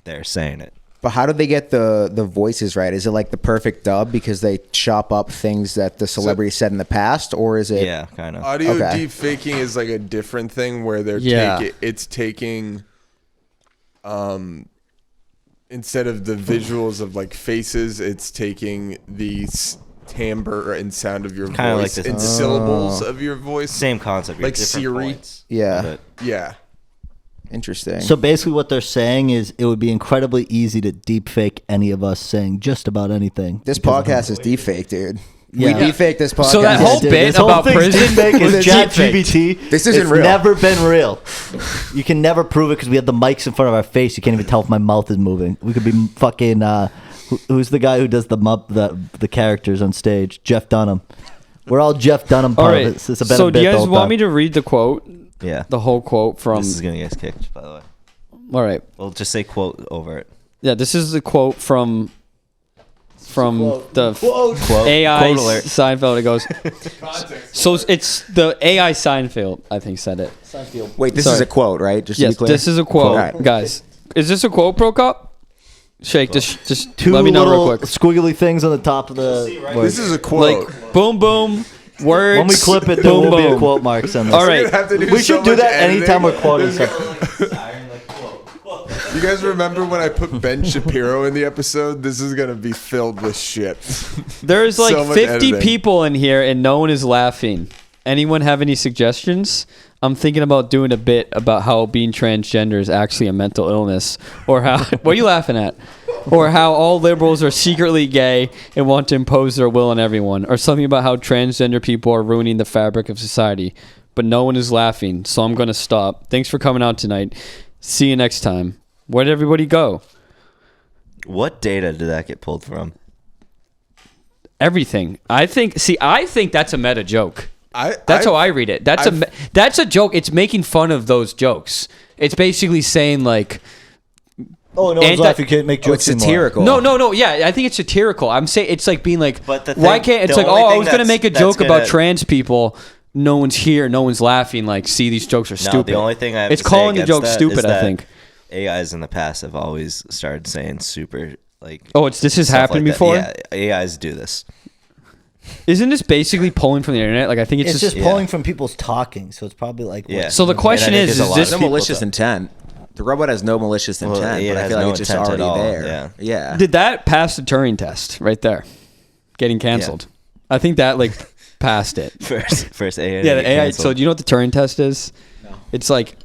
they're saying it. But how do they get the voices right? Is it like the perfect dub because they chop up things that the celebrity said in the past, or is it? Yeah, kind of. Audio Okay. deep faking is like a different thing where they're it's taking instead of the visuals of like faces, it's taking the timbre and sound of your Kinda voice like this- and syllables of your voice. Same concept. Like different Siri. points. Yeah. But Yeah. Interesting. So basically, what they're saying is it would be incredibly easy to deep fake any of us saying just about anything. this podcast is deep fake, dude. Yeah. We deep fake this podcast. So that whole Dude, bit this whole about thing's prison deepfake was is deepfaked. ChatGPT. This isn't it's real. Never been real. You can never prove it because we have the mics in front of our face. You can't even tell if my mouth is moving. We could be fucking. Who's the guy who does the characters on stage? Jeff Dunham. We're all Jeff Dunham All part right. of it. It's a better So do bit you the guys whole want time. me to read the quote? yeah, The whole quote from. this is gonna get us kicked. By the way, All right. we'll just say quote over it. Yeah, this is the quote from the Quote. AI Quote alert. Seinfeld. It goes. So it's the AI Seinfeld. I think said it. Wait, this Sorry. is a quote, right? Just to Yes, be clear. this is a quote, All right. guys. Is this a quote, Pro Cup? Shake. Just Two let me know little real quick. squiggly things on the top of the. This is a quote. Like boom, boom. Words. When we clip it, there boom, will be a boom. quote marks on this. All We're right. gonna have to do We so should do much that editing. anytime we're quoting There's something. You guys remember when I put Ben Shapiro in the episode? This is gonna be filled with shit. There's like So much 50 editing. people in here and no one is laughing. Anyone have any suggestions? I'm thinking about doing a bit about how being transgender is actually a mental illness, or how what are you laughing at? Or how all liberals are secretly gay and want to impose their will on everyone, or something about how transgender people are ruining the fabric of society. But no one is laughing, so I'm going to stop. Thanks for coming out tonight. See you next time. Where did everybody go? What data did that get pulled from? Everything. I think that's a meta joke. That's I- how I read it. That's a joke. It's making fun of those jokes. It's basically saying like, Oh, no one's Anti- laughing. You can't make Oh, jokes it's anymore. satirical. no. Yeah, I think it's satirical. I'm saying it's like being like, But the why thing- can't it's the like, only oh, I thing was gonna make a that's joke about gonna- trans people. No one's here. No one's laughing. Like, see, these jokes are No, stupid. the only thing I have it's to say calling the against joke that stupid. is I that think. AIs in the past have always started saying super like. Oh, this has stuff happened like before. that. Yeah, AIs do this. Isn't this basically pulling from the internet? Like, I think It's just Yeah. pulling from people's talking, so it's probably like. Yeah. So the And I question think is there's a lot this of no people malicious that- intent. The robot has no malicious Well, intent, yeah, it but I has feel like no it's just intent at already all, there. Yeah. Did that pass the Turing test right there? Getting canceled. I think that like passed it. First AI. Yeah, the to get AI. canceled. So do you know what the Turing test is? No. It's like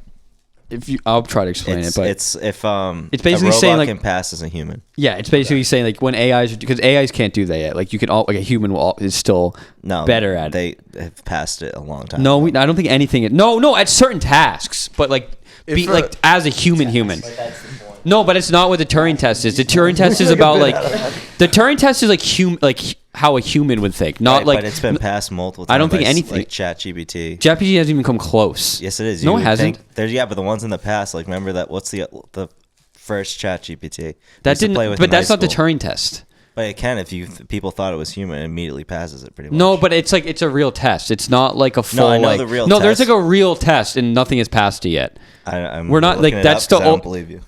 if you. I'll try to explain it's, it, but it's if it's basically a robot saying, like- can pass as a human. yeah, it's basically saying like when AIs, because AIs can't do that yet. Like you can all like a human will is still No, better at it. They have passed it a long time. No, ago. I don't think anything. No, at certain tasks, but like be If like as a human. No, but it's not what the Turing test is. The Turing test is about like the Turing test is like how a human would think, not Right, like. but it's been passed multiple times. I don't think by anything- like ChatGPT. ChatGPT hasn't even come close. Yes, it is. No, You it would hasn't. think- yeah, but the ones in the past, like remember that? What's the first ChatGPT? That didn't. But that's not the Turing test. But it can if people thought it was human, it immediately passes it pretty much. No, but it's like it's a real test. It's not like a full. I know like, the real no, there's test. like a real test, and nothing has passed it yet. I'm We're not, looking like, it that's up the 'cause I don't old- believe you.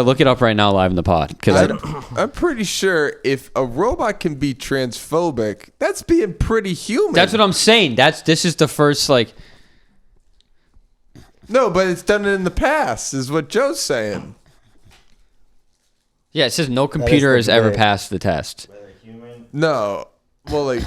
Look it up right now live in the pod because I'm pretty sure if a robot can be transphobic, that's being pretty human. that's what I'm saying. This is the first like. No, but it's done it in the past, is what Joe's saying. Yeah, it says no computer the has ever debate. passed the test. No, well,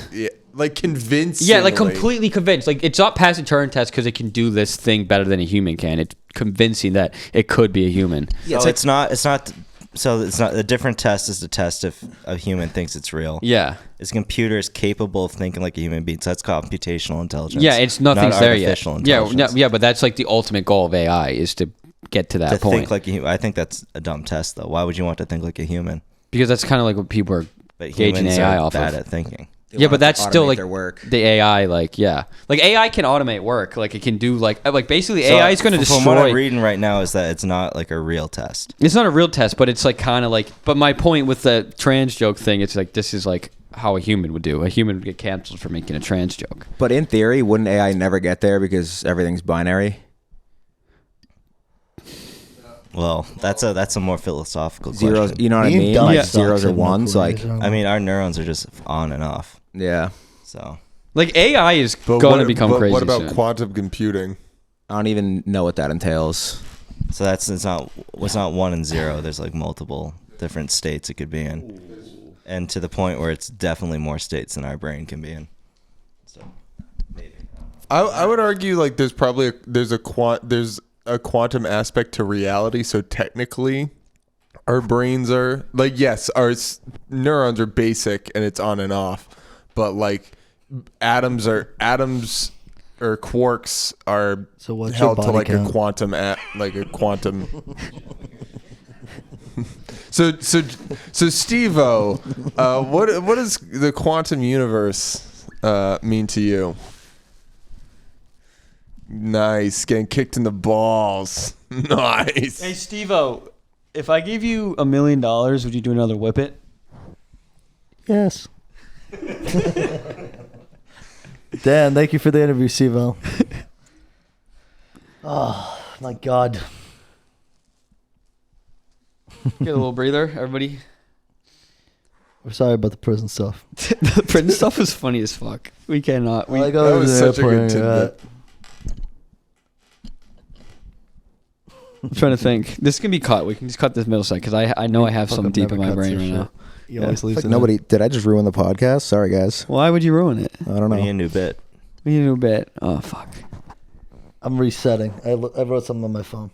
like convincing. Yeah, like completely convinced. Like it's not passing Turing test because it can do this thing better than a human can. It's convincing that it could be a human. Yeah, So it's like- it's not. So it's not. A different test is the test if a human thinks it's real. Yeah. Is computers capable of thinking like a human being? So that's computational intelligence. Yeah, it's nothing's not there yet. artificial Yeah, intelligence. yeah, but that's like the ultimate goal of AI is to get to that To point. think like a human. I think that's a dumb test, though. Why would you want to think like a human? Because that's kind of like what people are But gauging humans AI are off bad of. at thinking. They Yeah, want but that's to still automate like their work. the AI. Like AI can automate work. Like it can do like basically So, AI is going to From what I'm destroy. reading right now is that it's not like a real test. It's not a real test, but it's like kind of like. But my point with the trans joke thing, it's like this is like how a human would do. A human would get canceled for making a trans joke. But in theory, wouldn't AI never get there because everything's binary? Well, that's a more philosophical Zeros, question. you know what I Being mean? dumb Like sucks zeros or in no ones. cool Like, ways, aren't I mean, our neurons are just on and off. yeah. So Like AI is But going to become crazy What about soon. quantum computing? I don't even know what that entails. so it's not 1 and 0. There's like multiple different states it could be in, and to the point where it's definitely more states than our brain can be in. So maybe. I would argue like there's probably there's a quantum aspect to reality. So technically, our brains are like, yes, our neurons are basic and it's on and off, but like atoms or quarks are So what's your held to body like count? a quantum like a quantum. So Steve-O, what does the quantum universe mean to you? Nice, getting kicked in the balls. Nice. Hey, Steve-O, if I gave you $1 million, would you do another whip it? Yes. Dan, thank you for the interview, Sivo. Oh my God. Get a little breather, everybody. We're sorry about the prison stuff. The prison stuff is funny as fuck. We cannot. We, Like, That I was in such a good airplane, tidbit. I'm trying to think. This can be cut. We can just cut this middle side because I know I have Fuck, some I've deep never in my cut brain some right shit. now. He Yeah. always leaves Like it in. nobody. Did I just ruin the podcast? Sorry, guys. Why would you ruin it? I don't We need know. a new bit. We need a new bit. Oh fuck. I'm resetting. I wrote something on my phone.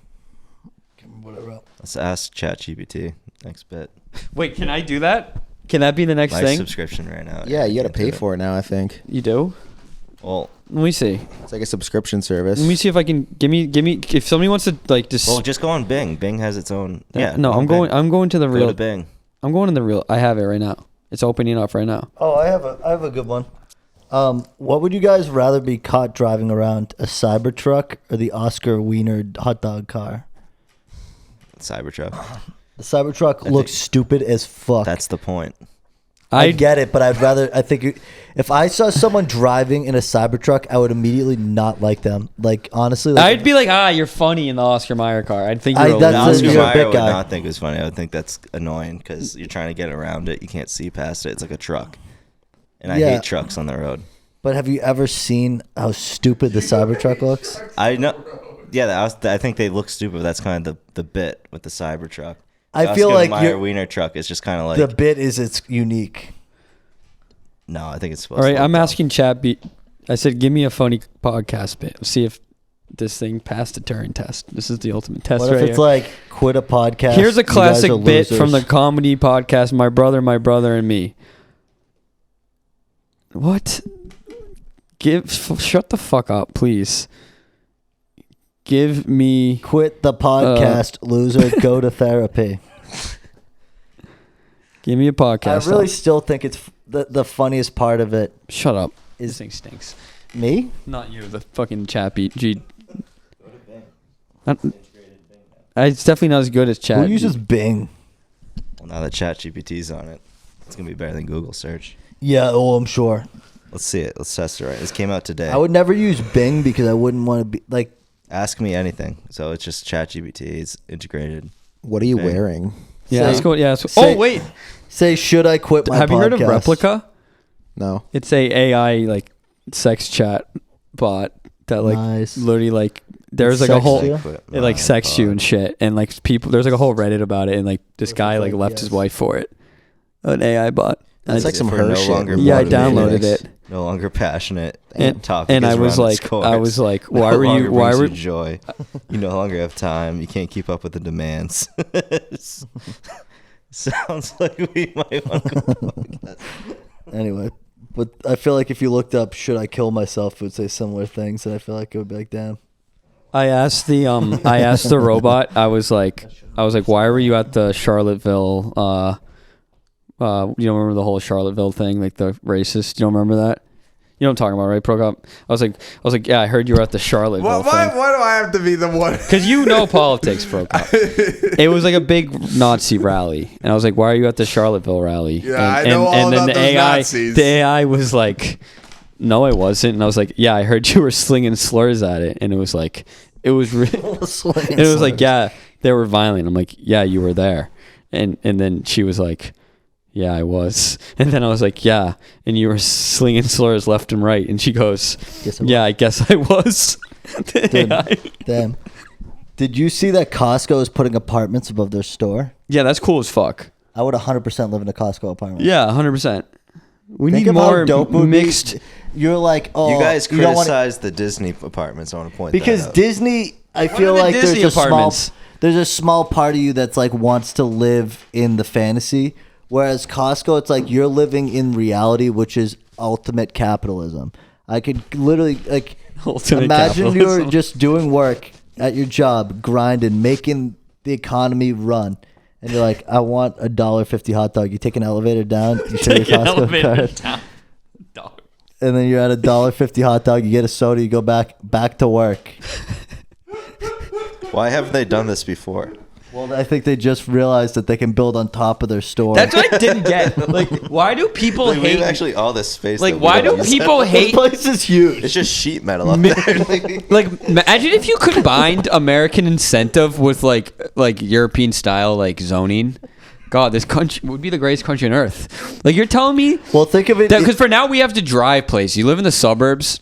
Can't remember what I wrote. Let's ask ChatGPT next bit. Wait, can I do that? Can that be the next My thing? subscription right now. Yeah, you got to can't pay do for it now. I think You do? Well, Let me see. it's like a subscription service. Let me see if I can give me. If somebody wants to like just. just go on Bing. Bing has its own. Yeah. No, go on I'm going. Bing. I'm going to the Go real. to Bing. I'm going to the real. I have it right now. It's opening up right now. Oh, I have a good one. What would you guys rather be caught driving around, a Cybertruck or the Oscar Wiener hot dog car? Cybertruck. The Cybertruck looks stupid as fuck. That's the point. I get it, but I'd rather. I think if I saw someone driving in a Cybertruck, I would immediately not like them. Like honestly, like, I'd be like, you're funny in the Oscar Mayer car. I'd think you're a that's loser. you're a Oscar big Mayer would guy. not think it was funny. I would think that's annoying because you're trying to get around it. You can't see past it. It's like a truck. And I Yeah. hate trucks on the road. But have you ever seen how stupid the Cybertruck looks? I know. Yeah, I think they look stupid. But that's kind of the bit with the Cybertruck. I The feel Oscar like Mayer Wiener truck is just kind of like. the bit is it's unique. No, I think it's supposed All right, to look I'm dumb. asking Chat. I said, give me a funny podcast bit. See if this thing passed the Turing test. This is the ultimate test. What right if it's here. like quit a podcast? Here's you a guys classic are bit from the losers? comedy podcast, My Brother, and Me. What? Shut the fuck up, please. Give me. Quit the podcast, loser. Go to therapy. Give me a podcast. I really still think it's the funniest part of it Shut up. is This thing stinks. me. Not you, the fucking chat beat. It's definitely not as good as chat. Who uses Bing? Well, now that ChatGPT's on it, it's gonna be better than Google search. Yeah, oh, I'm sure. Let's see it. Let's test it right. This came out today. I would never use Bing because I wouldn't want to be like. Ask me anything. So it's just ChatGPT. It's integrated. What are you Bing. wearing? Yeah, Say- let's go. Yeah. say- Oh wait, Say, should I quit my have you heard of podcast? Replica? No. It's a AI like sex chat bot that like Nice. literally like there's like a Sex whole you? it like sex you and shit and like people there's like a whole Reddit about it and like this guy like left his wife for it, an AI bot. That's I- like some For her no shit. longer yeah, I motivated. downloaded it No longer passionate. and topic and is I was run its like course. why No were you longer why brings were you joy? You no longer have time. You can't keep up with the demands. Sounds like we might want to go. Anyway, but I feel like if you looked up "should I kill myself," it would say similar things, and I feel like it would be like, "Damn." I asked the robot. I was like, why were you at the Charlottesville? You don't remember the whole Charlottesville thing, like the racist? You don't remember that? You know what I'm talking about, right, Prokop? I was like, yeah, I heard you were at the Charlottesville Why thing. do I have to be the one? Because you know politics, Prokop. It was like a big Nazi rally, and I was like, why are you at the Charlottesville rally? Yeah, and, I know all then about those Nazis. The AI was like, no, I wasn't, and I was like, yeah, I heard you were slinging slurs at it, and it was like, it was really. It was like, yeah, they were violent. I'm like, yeah, you were there. And then she was like, yeah, I was. And then I was like, yeah, and you were slinging slurs left and right. And she goes, yeah, I guess I was. Dude, damn. Did you see that Costco is putting apartments above their store? Yeah, that's cool as fuck. I would 100% live in a Costco apartment. Yeah, 100%. We Think need of how more dope it would mixed. be. You're like, oh, You guys you don't wanna- criticize the Disney apartments. I want to point because that out. Disney. I What feel are the like Disney apartments? there's a small part of you that's like wants to live in the fantasy, whereas Costco, it's like you're living in reality, which is ultimate capitalism. I could literally like Ultimate imagine capitalism. you're just doing work at your job, grinding, making the economy run. And you're like, I want $1.50 hot dog. You take an elevator down, you show your Take an Costco elevator card, down. Dog. and then you're at $1.50 hot dog. You get a soda, you go back to work. Why haven't they done this before? Well, I think they just realized that they can build on top of their store. That's what I didn't get. Like, why do people Like, we hate? have actually all this space. Like, that we why don't do use. people This hate? place is huge. It's just sheet metal up there. Like, imagine if you combined American incentive with like European style like zoning. God, this country would be the greatest country on earth. Like, you're telling me? Well, think of it. Because for now we have to drive places. You live in the suburbs.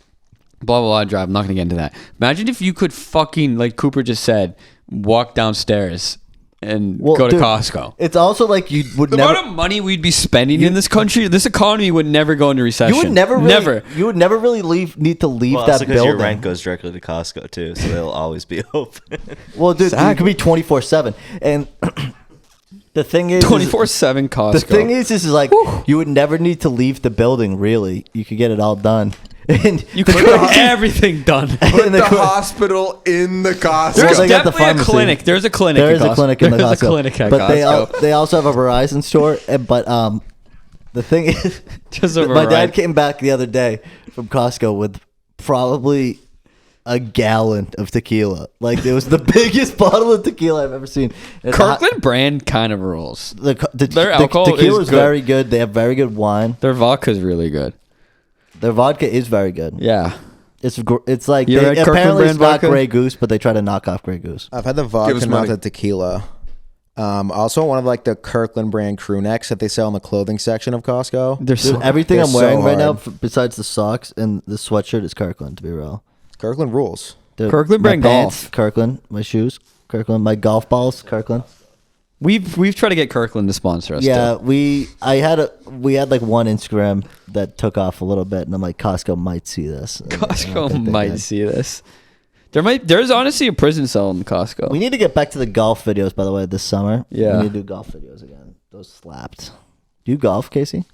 Blah blah blah. Drive. I'm not gonna get into that. Imagine if you could fucking, like Cooper just said, walk downstairs and Well, go to dude, Costco. It's also like you would The never. amount of money we'd be spending in this country, this economy would never go into recession. You would never really, never. You would never really need to leave Well, that also because building. your rent goes directly to Costco too, so they'll always be open. Well, dude, it could be 24/7, and the thing is, 24/7 Costco. the thing is like you would never need to leave the building. Really, you could get it all done. And You could get everything done. Put and the the qu- hospital in the Costco. There's they got the definitely a pharmacy. clinic. There's a clinic. there at is a Costco. clinic in the There's Costco, a clinic at but Costco. they also have a Verizon store. But the thing is, Just a my dad Verizon. came back the other day from Costco with probably a gallon of tequila. Like, it was the biggest bottle of tequila I've ever seen. It's Kirkland brand kind of rules. the alcohol tequila is is good. very good. They have very good wine. Their vodka's really good. Their vodka is very good. Yeah. It's like You ever had Kirkland apparently brand it's not vodka? Grey Goose, but they try to knock off Grey Goose. I've had the Give vodka, us not money. the tequila. Also, one of like the Kirkland brand crew necks that they sell in the clothing section of Costco. They're Dude, so, everything they're I'm wearing so right now, hard. besides the socks and the sweatshirt, is Kirkland. To be real, Kirkland rules. Dude, Kirkland my brand pants, golf. Kirkland. My shoes, Kirkland. My golf balls, Kirkland. we've tried to get Kirkland to sponsor us. Yeah, too. we had like one Instagram that took off a little bit, and I'm like, Costco might see this. And I don't Costco think they might did. see this. There's honestly a prison cell in Costco. We need to get back to the golf videos, by the way, this summer. Yeah. we need to do golf videos again. Those slapped. Do you golf, Casey?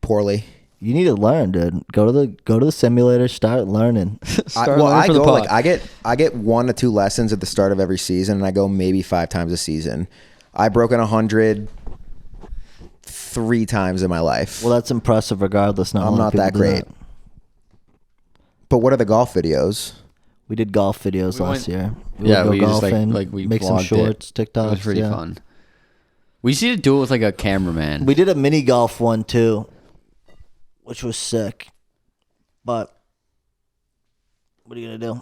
Poorly. You need to learn, dude. Go to the simulator. Start learning. Start learning for the go pod. like I get 1 to 2 lessons at the start of every season, and I go maybe 5 times a season. I broken 100 3 times in my life. Well, that's impressive. Regardless, not a I'm lot of not people that do great. But what are the golf videos? We did golf videos We last went- year. Yeah, would we go just golfing, like we make some vlogged shorts, It TikToks. was pretty yeah. fun. We just need to do it with like a cameraman. We did a mini golf one too, which was sick. But what are you gonna do?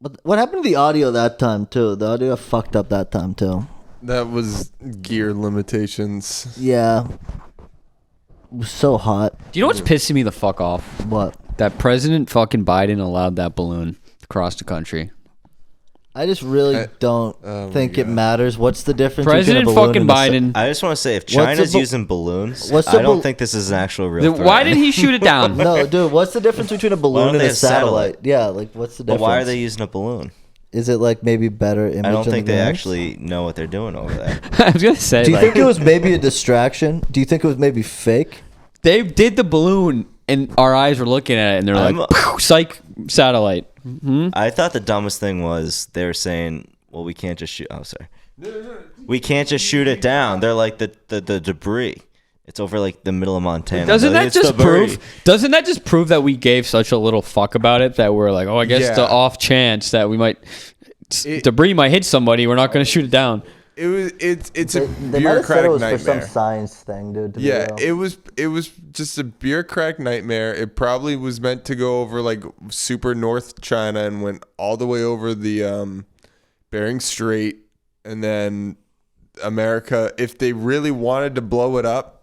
But what happened to the audio that time too? The audio fucked up that time too. That was gear limitations. Yeah, it was so hot. Do you know what's pissing me the fuck off? What? That President fucking Biden allowed that balloon to cross the country. I just really I- don't oh my think it God. matters. What's the difference President between a balloon fucking and a Biden. I just want to say, if What's the China's bal- using balloons, What's the I don't bal- think this is an actual real threat. Why did he shoot it down? No, dude. What's the difference between a balloon don't and they a have satellite? satellite? Yeah, like what's the But difference? why are they using a balloon? Is it like maybe better image? I don't on think the they ground? actually know what they're doing over there. I was gonna say, Do you like, think it was maybe a distraction? Do you think it was maybe fake? they did the balloon and our eyes were looking at it and they're I'm- like, "Phew, psych, satellite." I thought the dumbest thing was they were saying, "Well, we can't just shoot." Oh, sorry. We can't just shoot it down. They're like the debris. It's over like the middle of Montana. Doesn't They're like, that "It's just debris." prove? Doesn't that just prove that we gave such a little fuck about it that we're like, oh, I guess Yeah. the off chance that we might It- debris might hit somebody, we're not going to shoot it down. It's a They might have said bureaucratic it was for nightmare. some science thing, dude. To be Yeah, real. it was just a bureaucratic nightmare. It probably was meant to go over like super North China and went all the way over the Bering Strait, and then America, if they really wanted to blow it up,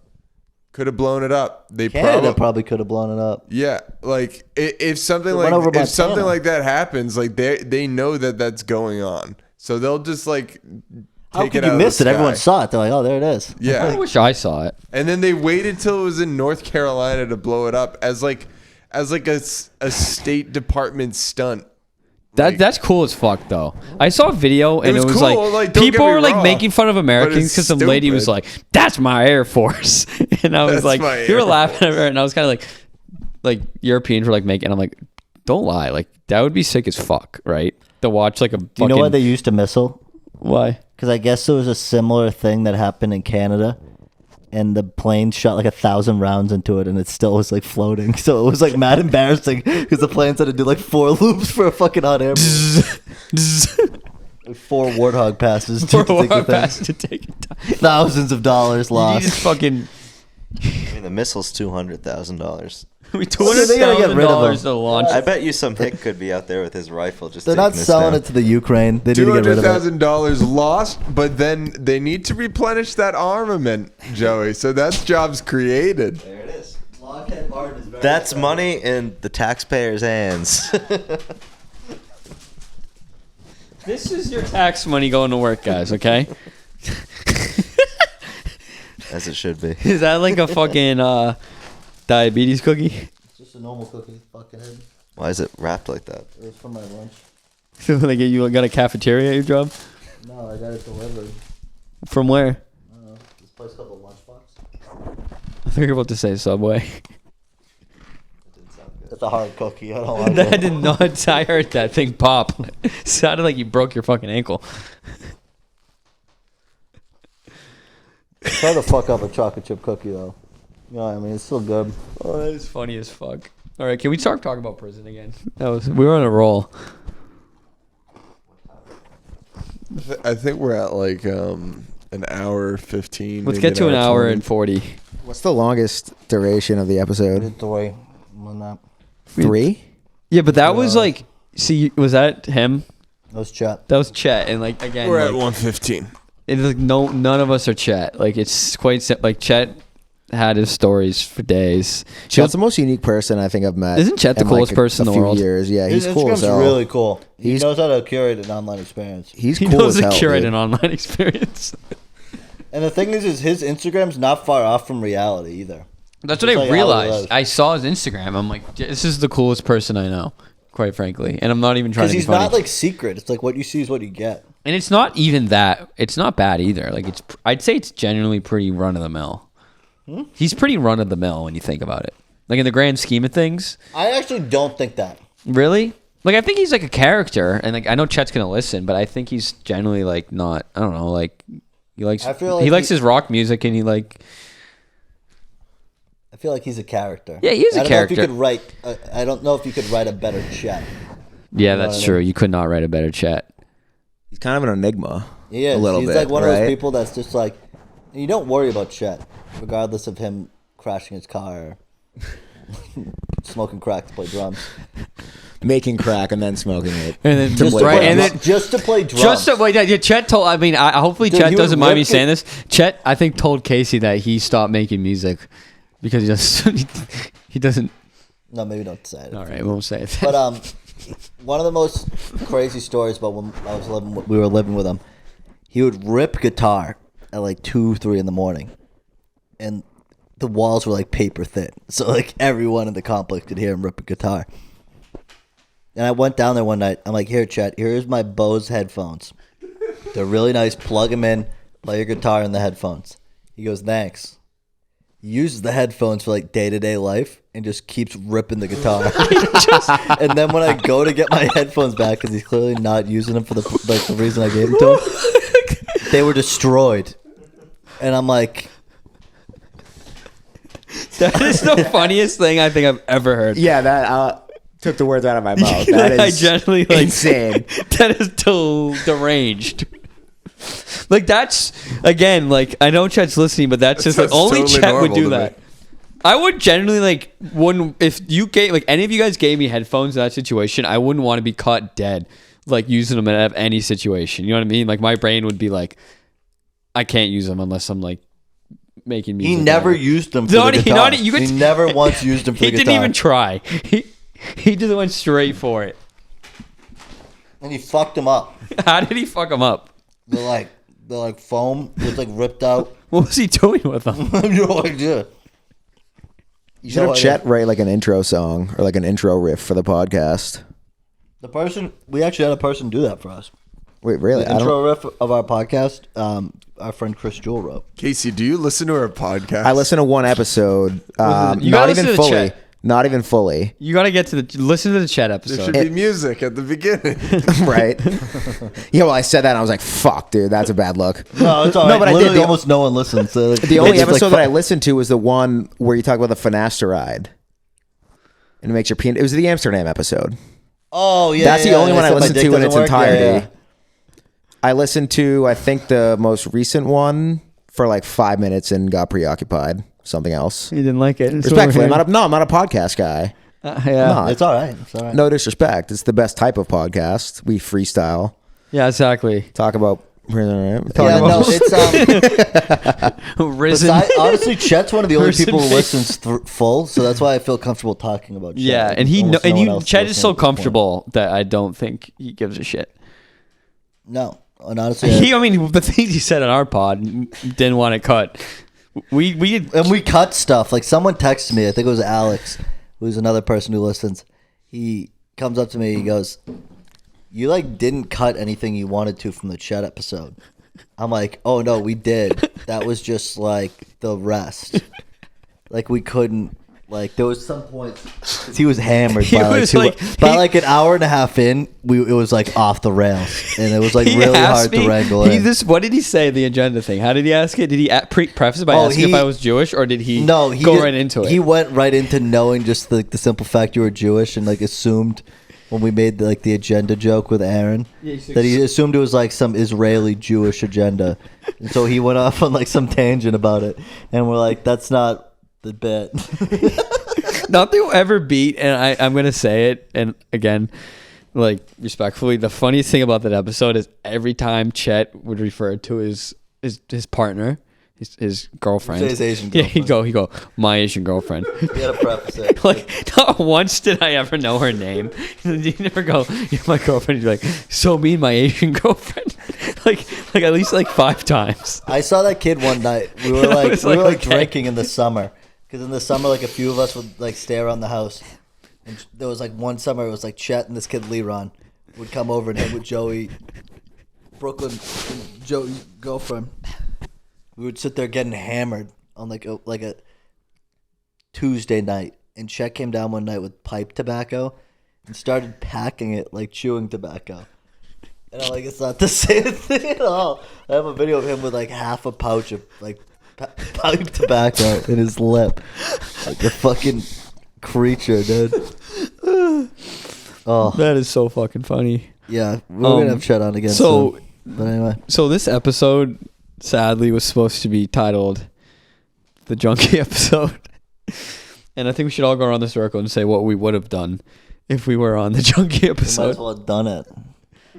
could have blown it up. They Canada probably could have blown it up. Yeah, like if something like that happens, like they know that that's going on, so they'll just like how take could it you out miss of the it? sky. Everyone saw it. They're like, oh, there it is. Yeah, I wish I saw it. and then they waited till it was in North Carolina to blow it up as like a State Department stunt. That's cool as fuck, though. I saw a video and it was cool. like Don't people get me were like wrong, making fun of Americans because some lady was stupid. like, "That's my Air Force," and I was That's my like, "You were Air laughing at her," and I was kind of like Europeans were like making. I'm like, "Don't lie, like that would be sick as fuck, right?" To watch like a fucking, You know why they used a missile? why? Because I guess there was a similar thing that happened in Canada, and the plane shot like 1,000 rounds into it, and it still was like floating. So it was like mad embarrassing because the planes had to do like 4 loops for a fucking hot air balloon. Like 4 warthog passes to take the thing. to take it down. Thousands of dollars You need to lost. fucking I mean, the missile's $200,000. They gotta get rid of $200,000 them. to launch. I bet you some hick could be out there with his rifle just. They're not taking us selling down. it to the Ukraine. They need to get rid of it. $200,000 lost, but then they need to replenish that armament, Joey. So that's jobs created. There it is. That's money in the taxpayers' hands. This is your tax money going to work, guys. Okay. As it should be. Is that like a fucking diabetes cookie? It's just a normal cookie. Fuckhead. Why is it wrapped like that? It was from my lunch. So like you got a cafeteria at your job? No, I got it delivered. From where? I don't know. This place called the Lunchbox. I think you're about to say Subway. It's a hard cookie. I don't like That it. did not. I heard that thing pop. Sounded like you broke your fucking ankle. Try to fuck up a chocolate chip cookie though. You know what I mean? It's still good. Oh, that is funny as fuck. All right, can we start talking about prison again? We were on a roll. I think we're at like an hour 15. Let's maybe get to an hour 20. and 40. What's the longest duration of the episode? Good way. On that. 3? Yeah, but that was like, see, was that him? That was chat. That was Chet, and like again, We're at like, 115. it's like none of us are Chet. Like it's quite like Chet had his stories for days. Chet's the most unique person I think I've met. Isn't Chet the in, like, coolest person in the few world? Years. Yeah, he's His cool as Instagram's hell. really cool. He He's- knows how to curate an online experience. He's He cool knows as to hell. curate dude. an online experience. And the thing is his Instagram's not far off from reality either. That's what Just I like how he realized. lives. I saw his Instagram. I'm like, this is the coolest person I know, quite frankly. And I'm not even trying Because to be he's funny. not like secret. It's like what you see is what you get. And it's not even that. It's not bad either. Like I'd say it's genuinely pretty run of the mill. He's pretty run of the mill when you think about it. Like in the grand scheme of things. I actually don't think that. Really? Like I think he's like a character, and like I know Chet's gonna listen, but I think he's generally like not. I don't know. Like he likes. I feel like he likes his rock music, and he like. I feel like he's a character. Yeah, he is a I don't character. know if you could write. I don't know if you could write a better chat. Yeah, know that's what I true. You could not write a better Chet. He's kind of an enigma. He is. A little he's bit, like one of right? those people that's just like, you don't worry about Chet, regardless of him crashing his car or smoking crack to play drums. Making crack and then smoking it. And then Just, play to, right, play, and then just to play drums. just to, wait, yeah, Chet told. I mean, hopefully Dude, Chet he would doesn't mind me rip saying it- this. Chet, I think, told Casey that he stopped making music because he just he doesn't. No, maybe don't say it. All right, we won't say it. But one of the most crazy stories about when we were living with him, he would rip guitar at like 2-3 in the morning, and the walls were like paper thin, so like everyone in the complex could hear him rip a guitar. And I went down there one night. I'm like, here, Chet, here's my Bose headphones. They're really nice. Plug them in, play your guitar in the headphones. He goes, thanks. He uses the headphones for like day-to-day life and just keeps ripping the guitar. And then when I go to get my headphones back, because he's clearly not using them for the reason I gave them to him, they were destroyed. And I'm like, That is the funniest thing I think I've ever heard. Yeah, that took the words out of my mouth. That is I generally like insane. That is deranged. Like that's again, like I know Chet's listening, but that's just like That's only totally Chet would normal do to that. me. I would generally like if you gave like any of you guys gave me headphones in that situation, I wouldn't want to be caught dead. like using them in any situation. You know what I mean? Like my brain would be like, I can't use them unless I'm like making music. He never used them for the guitar. He never once used them for the guitar. He didn't even try. He just went straight for it. And he fucked them up. How did he fuck them up? They're like foam. It's like ripped out. What was he doing with them? I have no idea. You should have Chet write like an intro song or like an intro riff for the podcast. We actually had a person do that for us. Wait, really? The intro riff of our podcast, our friend Chris Jewell wrote. Casey, do you listen to our podcast? I listened to one episode. You not gotta even listen to fully. Chet. Not even fully. You gotta get to listen to the Chet There episode. should be music at the beginning. Right? Yeah, well, I said that and I was like, fuck, dude, that's a bad look. No, it's all right. No, but I Literally did. Almost no one listens. So The only episode that I listened to was the one where you talk about the finasteride. And it makes your penis. It was the Amsterdam episode. Oh, yeah. That's the only one I listened to in its entirety. Yeah. I listened to, I think, the most recent one for like 5 minutes and got preoccupied. Something else. He didn't like it. Respectfully, I'm not a podcast guy. Yeah. Not. It's all right. It's all right. No disrespect. It's the best type of podcast. We freestyle. Yeah, exactly. Talk about. Yeah, no, it's Risen. honestly, Chet's one of the only Risen people who face. listens full, so that's why I feel comfortable talking about Chet. Yeah, and Almost no one else Chet does is so at this point. comfortable that I don't think he gives a shit. No, and honestly, I mean, the things he said on our pod didn't want it cut. We and we cut stuff. Like someone texted me, I think it was Alex, who's another person who listens. He comes up to me, he goes, "You like didn't cut anything you wanted to from the Chet episode." I'm like, "Oh no, we did. That was just like the rest. Like we couldn't. Like there was some point he was hammered He by was by like an hour and a half in. It was like off the rails, and it was like really hard to wrangle in. What did he say? The agenda thing. How did he ask it? Did he preface it by asking if I was Jewish, or did he go right into it? He went right into knowing just the simple fact you were Jewish, and like assumed when we made the agenda joke with Aaron that he assumed it was like some Israeli Jewish agenda, and so he went off on like some tangent about it, and we're like, that's not the bit. Nothing will ever beat, and I'm gonna say it, and again, like respectfully, the funniest thing about that episode is every time Chet would refer to his partner, his girlfriend. His Asian girlfriend. Yeah, he'd go, my Asian girlfriend. You gotta preface it. Like, not once did I ever know her name. You never go, you're my girlfriend. You're like, so me and my Asian girlfriend. like at least like 5 times. I saw that kid one night. We were like okay. drinking in the summer, because in the summer like a few of us would like stay around the house, and there was like one summer it was like Chet and this kid Leron would come over and hang with Joey, Brooklyn, and Joey's girlfriend. We would sit there getting hammered on like a Tuesday night, and Chet came down one night with pipe tobacco and started packing it like chewing tobacco. And I'm like, it's not the same thing at all. I have a video of him with like half a pouch of like pipe tobacco in his lip, like a fucking creature, dude. Oh, That is so fucking funny. yeah, we're gonna have Chet on again. So, soon. But anyway, so this episode sadly was supposed to be titled the Junkie episode, and I think we should all go around the circle and say what we would have done if we were on the Junkie we might episode. as well have done it.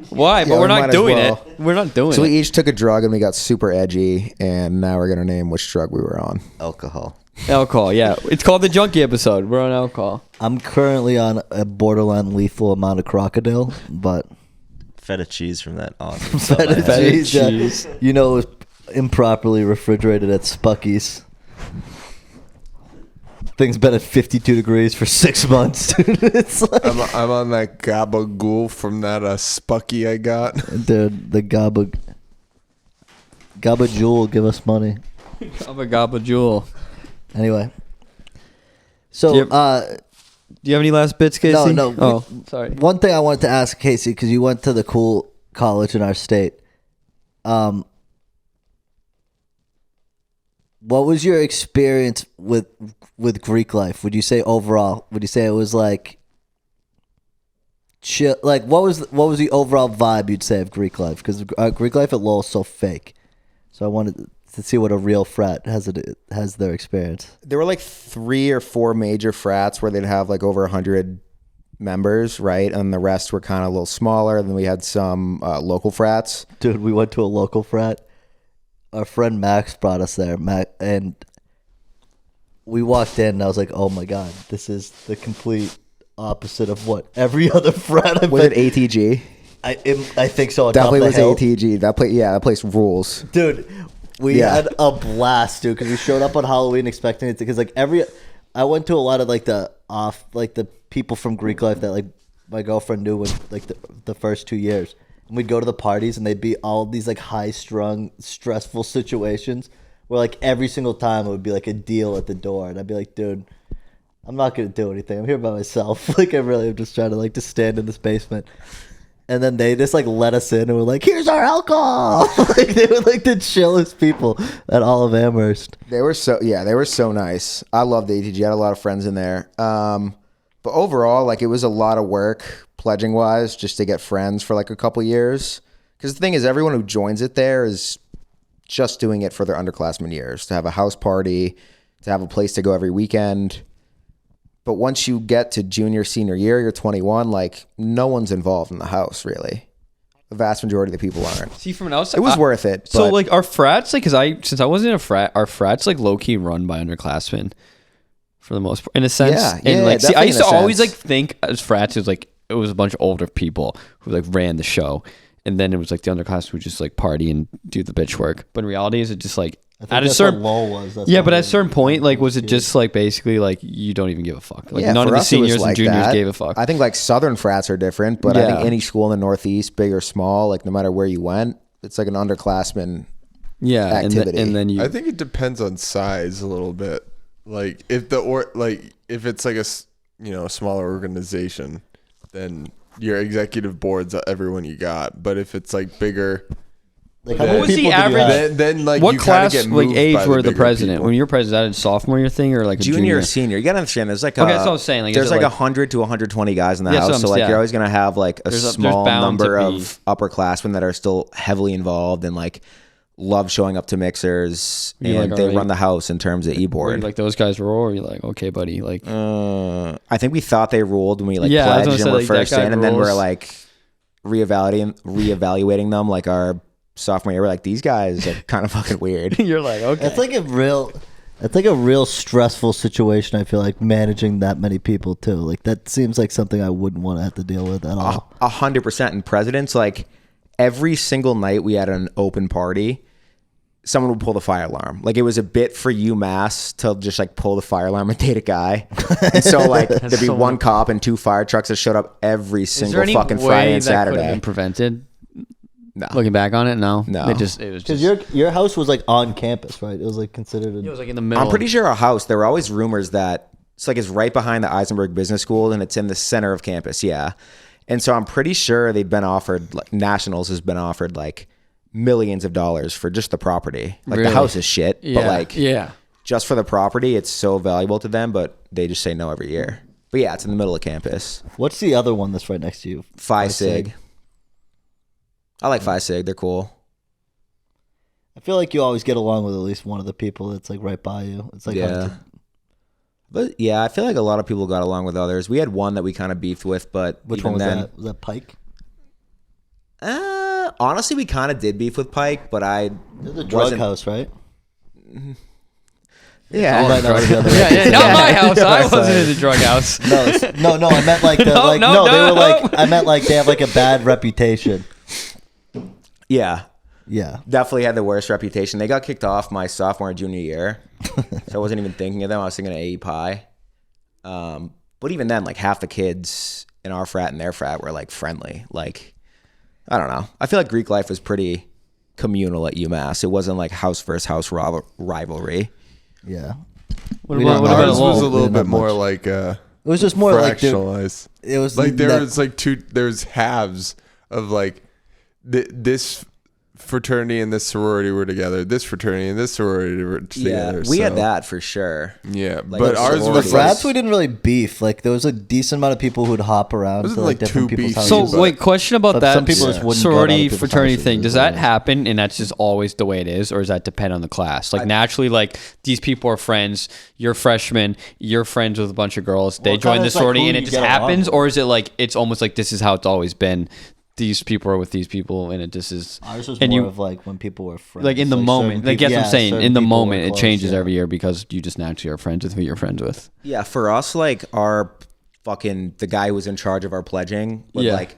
Why? Yeah, But we're we not might as doing well. it. We're not doing So we it. each took a drug and we got super edgy, and now we're gonna name which drug we were on. Alcohol. Alcohol, yeah. It's called the Junkie episode. We're on alcohol. I'm currently on a borderline lethal amount of crocodile, but Feta cheese from that awesome feta sub. Feta cheese, yeah. cheese. You know, it was improperly refrigerated at Spucky's. Thing's been at 52 degrees for 6 months, dude. It's like, I'm on that gabagool from that Spucky I got. dude, the Gabba Jewel, give us money. Gabba Gabba Jewel. Anyway, so Yep. Do you have any last bits, Casey? No. Oh, sorry. one thing I wanted to ask Casey, because you went to the cool college in our state. What was your experience with Greek life? Would you say overall? Would you say it was like chill? Like what was the overall vibe you'd say of Greek life? Because Greek life at Lowell is so fake. So I wanted to see what a real frat has their experience. There were like 3 or 4 major frats where they'd have like over 100 members, right? And the rest were kind of a little smaller. Then we had some local frats. Dude, we went to a local frat. Our friend Max brought us there, and we walked in, and I was like, "Oh my god, this is the complete opposite of what every other frat I've Was been." it ATG? I think so. On Definitely top was of the hill. ATG. That place rules. Dude. We Yeah. had a blast, dude, because we showed up on Halloween expecting it to. Because I went to a lot of like the people from Greek life that like my girlfriend knew when like the first 2 years. And we'd go to the parties and they'd be all these like high strung, stressful situations where like every single time it would be like a deal at the door, and I'd be like, dude, I'm not gonna do anything. I'm here by myself. Like I really am just trying to like just stand in this basement. And then they just like let us in and were like, "Here's our alcohol." Like they were like the chillest people at all of Amherst. They were so nice. I loved ATG. I had a lot of friends in there. But overall, like it was a lot of work pledging wise just to get friends for like a couple years. Because the thing is, everyone who joins it there is just doing it for their underclassmen years, to have a house party, to have a place to go every weekend. But once you get to junior, senior year, you're 21, like no one's involved in the house really. The vast majority of the people aren't. See, from an outside, It was worth it. So but like our frats, like, since I wasn't in a frat, our frats like low key run by underclassmen for the most part, in a sense. Yeah, and yeah, like, see, I definitely used in to a always like sense. think as frats it was a bunch of older people who like ran the show, and then it was like the underclassmen would just like party and do the bitch work. But in reality, is it just like I think at a that's certain what LOL was. That's yeah, what but it at a certain was. point, like, was it just like basically like you don't even give a fuck? Like yeah, none of for the us, it was seniors and like juniors that. gave a fuck. I think like Southern frats are different, but I Yeah. think any school in the Northeast, big or small, like no matter where you went, it's like an underclassman. yeah, activity. and then you. I think it depends on size a little bit. Like if if it's like a smaller organization, then your executive board's everyone you got. But if it's like bigger, Like, What how many was the people did you average- have? then like what you kind of class, get like moved age, by were the bigger president? people. When you were president, a sophomore year thing or like a Junior junior? or senior, you gotta understand. There's like Okay, that's what I was saying. Like, there's is it like like- 100 to 120 guys in the Yeah, that's house, what so I'm like saying. you're always gonna have like a There's small bound to number be- of upperclassmen that are still heavily involved and like love showing up to mixers, You're and like, they alright. run the house in terms of Were you e-board. like those guys roll, or you're like, okay, buddy, like I think we thought they ruled when we like Yeah, I was pledged gonna and say, were like, that first guy in, and then we're rules. like reevaluating them like our sophomore year. We're like, these guys are kind of fucking weird. you're like, okay. It's like a real stressful situation. I feel like managing that many people too. Like that seems like something I wouldn't want to have to deal with at all. 100%. And presidents, like every single night we had an open party, someone would pull the fire alarm. Like it was a bit for UMass to just like pull the fire alarm and date a guy. And so like there'd be so one cop and 2 fire trucks that showed up every Is single there any fucking way Friday and that could have Saturday. been prevented? No. Looking back on it, no. No. It was Because just. your house was like on campus, right? It was like considered. It was like in the middle. I'm pretty sure our house, there were always rumors that it's like it's right behind the Eisenberg Business School and it's in the center of campus. Yeah. And so I'm pretty sure they've been offered, like Nationals has been offered like millions of dollars for just the property. Like Really? the house is shit, Yeah. but like yeah. just for the property, it's so valuable to them, but they just say no every year. But yeah, it's in the middle of campus. What's the other one that's right next to you? Phi Sig. I like Phi Sig. They're cool. I feel like you always get along with at least one of the people that's like right by you. It's like hard Yeah. to- But yeah, I feel like a lot of people got along with others. We had one that we kind of beefed with, but which even one was then, that? Was that Pike? honestly, we kind of did beef with Pike, but I It was the drug wasn't. house, right? Yeah, You might know the other Yeah, not my house. I wasn't in the drug house. No. I meant like the No, like no, no, they no. were like I meant like they have like a bad reputation. yeah, Yeah. definitely had the worst reputation. They got kicked off my sophomore and junior year, so I wasn't even thinking of them. I was thinking of AE Pie. But even then, like half the kids in our frat and their frat were like friendly. Like, I don't know. I feel like Greek life was pretty communal at UMass. It wasn't like house versus house rivalry. Yeah. What We about, don't what know. about Ours Lowell? was a We little didn't have bit more much. like It was just more like dude, fractionalized. it was Like there ne- was like there's halves of like this fraternity and this sorority were together. This fraternity and this sorority were together. we so, had that for sure. Yeah, Like, but the ours sorority. was The like, frats, we didn't really beef. Like there was a decent amount of people who'd hop around Wasn't to like like different too people's beefy, houses. So wait, question about But that some people just wouldn't go to other sorority people's fraternity houses, thing. is Does what that it is. happen and that's just always the way it is, or does that depend on the class? Like naturally, like these people are friends. You're freshmen. You're friends with a bunch of girls. They Well, join kinda the it's like sorority who and it you just get along happens, with. or is it like it's almost like this is how it's always been? These people are with these people, and it just is. Ours was and more you of like when people were friends. like in the moment. certain Like people- that's what I'm saying. certain In the people were moment, it close, changes yeah. every year because you just naturally are friends with who you're friends with. Yeah, for us, like our the guy who was in charge of our pledging would Yeah. like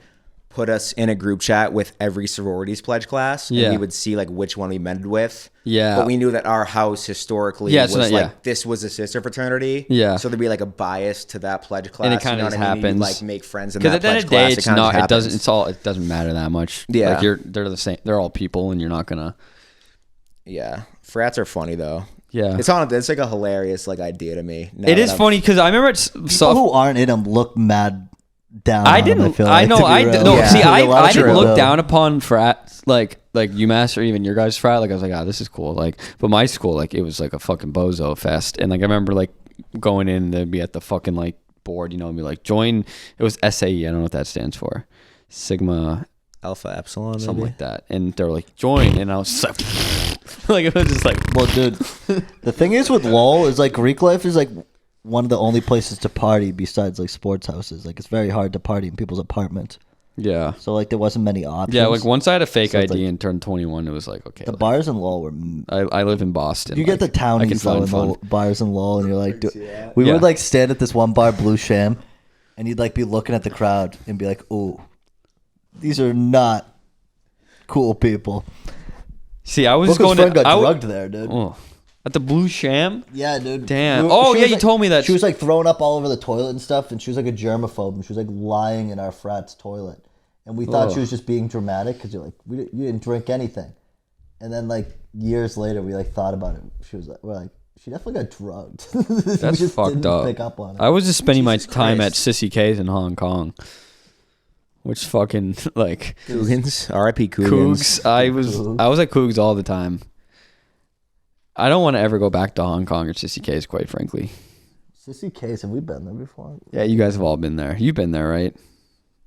put us in a group chat with every sorority's pledge class, and Yeah. we would see like which one we mended with. Yeah. but we knew that our house historically Yeah, was it's not- like yeah. this was a sister fraternity. Yeah. so there'd be like a bias to that pledge class. And it kinda you know just what I mean? You'd, happens. like make friends in Because that at the end pledge of the day, class. it's kinda not. just It doesn't. happens. It doesn't matter that much. Yeah. Like they're the same. They're all people, and you're not gonna. Yeah, frats are funny though. Yeah. It's like a hilarious like idea to me. now It that is I'm- funny because I remember People so who aren't in them look mad down. I on 'em, didn't. feel I like, know. to be I real. no. Yeah. See, I There's a lot of didn't truth, look though. down upon frats like UMass or even your guys' frat. Like I was like, this is cool. Like, but my school, like it was like a fucking bozo fest. And like I remember like going in, they'd be at the fucking like board, and be like, join. It was SAE. I don't know what that stands for. Sigma, Alpha Epsilon, something maybe? like that. And they were like, join, and I was just like, like it was just like, Well, dude, the thing is with LOL is like Greek life is like one of the only places to party besides like sports houses. Like it's very hard to party in people's apartments. yeah. So like there wasn't many options. Yeah, like once I had a fake So it's ID like- and turned 21, it was like, okay. the like, bars in LOL were. I live in Boston. You get like, the I can townies though find in fun. the bars in LOL, and you're like, we Yeah. would like stand at this one bar, Blue Sham, and you'd like be looking at the crowd and be like, "Ooh, these are not cool people." See, I was Booker's going friend to. got drugged there, dude. Oh, at the Blue Sham? Yeah, dude. Damn. We Oh, she yeah, was, you like- told me that. She was like thrown up all over the toilet and stuff, and she was like a germaphobe, and she was like lying in our frat's toilet, and we thought Ugh. she was just being dramatic because you're like, you didn't drink anything, and then like years later we like thought about it. She was like, we're like, she definitely got drugged. We That's just fucked didn't up. Pick up on it. I was just spending my Jesus time Christ. at Sissy K's in Hong Kong, which fucking like Coogan's, R.I.P. Coogan's. Cougs. I was at Cougs all the time. I don't want to ever go back to Hong Kong or Sissy K's, quite frankly. Sissy Case, have we been there before? Yeah, you guys have all been there. You've been there, right?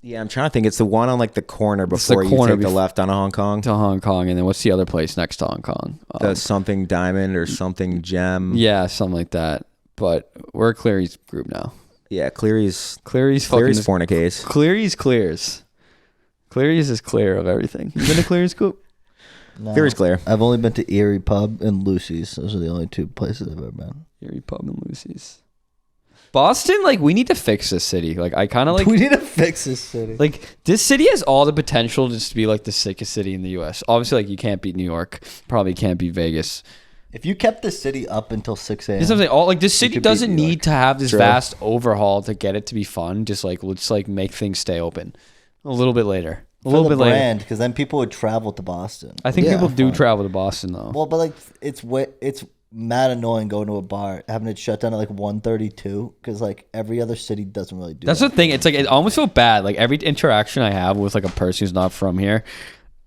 Yeah, I'm trying to think. It's the one on like the corner It's the before you corner take the bef- left on Hong Kong. To Hong Kong, and then what's the other place next to Hong Kong? The something diamond or something gem. Yeah, something like that. But we're a Cleary's group now. Yeah, Cleary's Cleary's Cleary's fucking fornicase. Cleary's clears. Cleary's is clear of everything. You been to Cleary's group? No. Cleary's clear. I've only been to Erie Pub and Lucy's. Those are the only two places I've ever been. Erie Pub and Lucy's. Boston, like we need to fix this city. Like I kind of like we need to fix this city. like this city has all the potential just to be like the sickest city in the U.S. Obviously, like you can't beat New York, probably can't beat Vegas. If you kept the city up until 6 a.m. This is what I'm saying. All like this city could beat doesn't New York. need to have this True. vast overhaul to get it to be fun. Just like let's like make things stay open a little bit later. A for little the bit later. brand, because then people would travel to Boston. I think Yeah, people do fine. travel to Boston though. Well, but like it's mad annoying going to a bar having it shut down at like 1:32 because like every other city doesn't really do That's that. the thing. It's like it almost feel bad. Like every interaction I have with like a person who's not from here,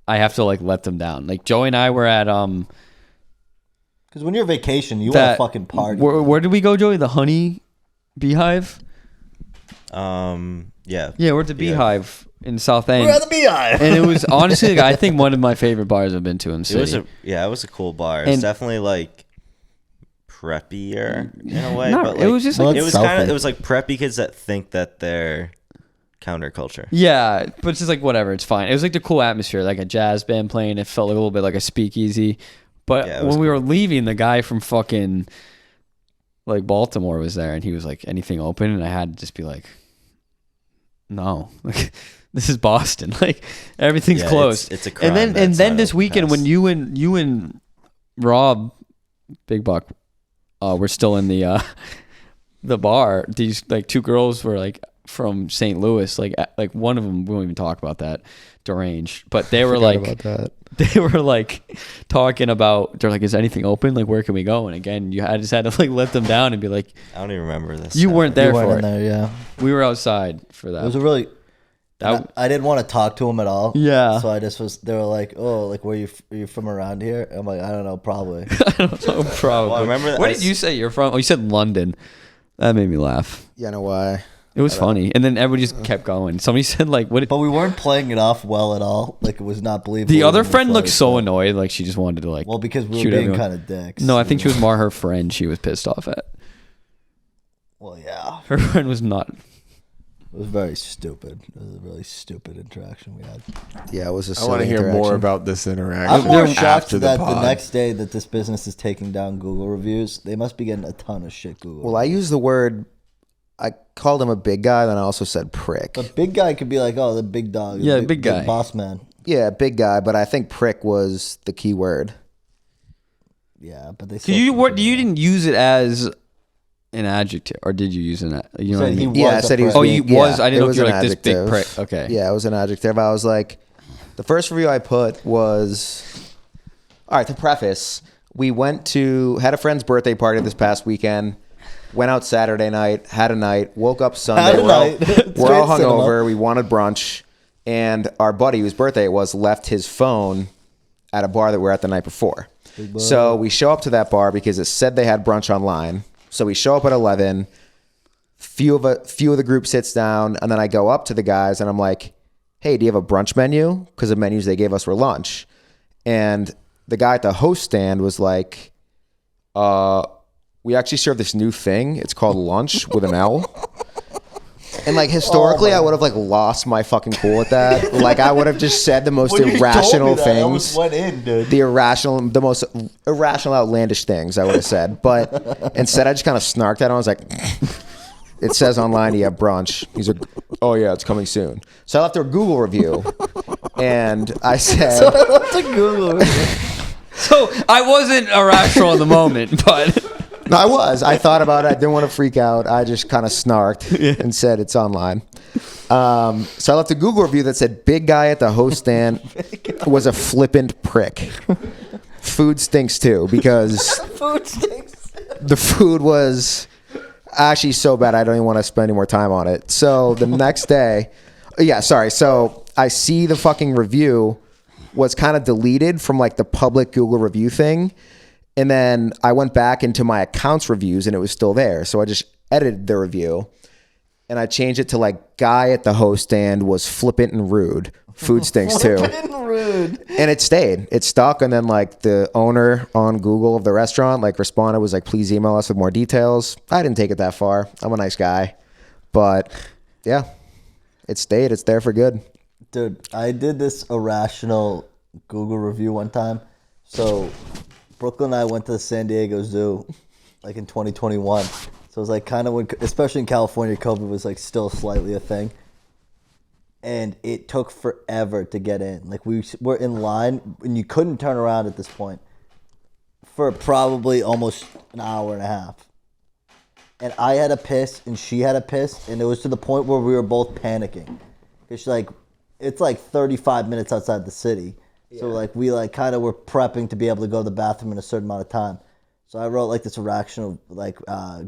I have to like let them down. Like Joey and I were at Because when you're on vacation, you want that to fucking party. Where did we go, Joey? The Honey Beehive. Yeah. Yeah, we're at the Beehive in South End. We're at the Beehive. And it was honestly, like, I think one of my favorite bars I've been to in the city. It was a cool bar. It's And- definitely like preppier in a way. No, but it like, was just Well, like it it's was kind of selfish. it was like preppy kids that think that they're counterculture. yeah, but it's just like whatever. It's fine. It was like the cool atmosphere, like a jazz band playing. It felt like a little bit like a speakeasy. But Yeah, it was when we were leaving, the guy from fucking like Baltimore was there, and he was like, "Anything open?" And I had to just be like, "No, like this is Boston. Like everything's Yeah, closed." it's a crime and then that's not this open weekend when past. you and Rob, Big Buck, were still in the bar. These like two girls were like from St. Louis. Like one of them, we won't even talk about that. Deranged, but they were like about that. they were like talking about. They're like, "Is anything open? Like, where can we go?" And again, I just had to like let them down and be like, I don't even remember this. "You weren't there you weren't for in it. there, yeah. We were outside for that." It was a really. I didn't want to talk to him at all. Yeah. So I just was. They were like, "Oh, like where are you from around here?" I'm like, "I don't know, probably." I don't know, probably. Well, I remember Where did you say you're from? Oh, you said London. That made me laugh. Yeah, I know why. It was funny, and then everybody just kept going. Somebody said like, "What?" But we weren't playing it off well at all. Like it was not believable. The other when we friend played, looked so but- annoyed, like she just wanted to like. Well, because we were shoot being everyone. kind of dicks. No, I think she was more her friend. She was pissed off at. Well, yeah. Her friend was not. It was very stupid. It was a really stupid interaction we had. Yeah, it was a I silly want to hear more interaction. about this interaction. I'm more after shocked the that the pod. next day that this business is taking down Google reviews, they must be getting a ton of shit Google. Well, I used the word. I called him a big guy, then I also said prick. But big guy could be like, oh, the big dog. Yeah, the big guy. boss man. Yeah, big guy, but I think prick was the key word. Yeah, but they. So you didn't use it as an adjective, or did you use an? You know what I Said he mean? was I a said he was. prick. Oh, you being- was. I it didn't know if was you were an like this big adjective. prick. Okay. Yeah, it was an adjective. I was like, the first review I put was, all right. To preface, we had a friend's birthday party this past weekend. Went out Saturday night, had a night, woke up Sunday. Had a We're all, night. we're all Straight cinema. hungover. We wanted brunch, and our buddy whose birthday it was left his phone at a bar that we were at the night before. So we show up to that bar because it said they had brunch online. So we show up at 11. Few of the group sits down, and then I go up to the guys and I'm like, "Hey, do you have a brunch menu?" Because the menus they gave us were lunch. And the guy at the host stand was like, "We actually serve this new thing. It's called lunch with an L." And like historically, I would have like lost my fucking cool at that. Like I would have just said the most When you irrational told me that, I things. almost went in, dude. The most irrational, outlandish things I would have said. But instead, I just kind of snarked at him. I was like, it says online you have brunch. He's like, oh yeah, it's coming soon. So I left a Google review, and I said, What's a Google? So I wasn't irrational in the moment, but no, I was. I thought about it. I didn't want to freak out. I just kind of snarked and said it's online. So I left a Google review that said, big guy at the host stand was a flippant prick. Food stinks too, because Food stinks. the food was actually so bad I don't even want to spend any more time on it. So the next day, so I see the fucking review was kind of deleted from like the public Google review thing. And then I went back into my accounts reviews and it was still there. So I just edited the review and I changed it to like, guy at the host stand was flippant and rude. Food stinks too. Rude. And it stayed. It stuck. And then like the owner on Google of the restaurant like responded, was like, please email us with more details. I didn't take it that far. I'm a nice guy. But yeah, it stayed. It's there for good. Dude, I did this irrational Google review one time. So Brooklyn and I went to the San Diego Zoo like in 2021. So it was like kind of when, especially in California, COVID was like still slightly a thing. And it took forever to get in. Like we were in line and you couldn't turn around at this point for probably almost an hour and a half. And I had a piss and she had a piss. And it was to the point where we were both panicking. It's like, it's like 35 minutes outside the city. So like we like kind of were prepping to be able to go to the bathroom in a certain amount of time. So I wrote like this irrational like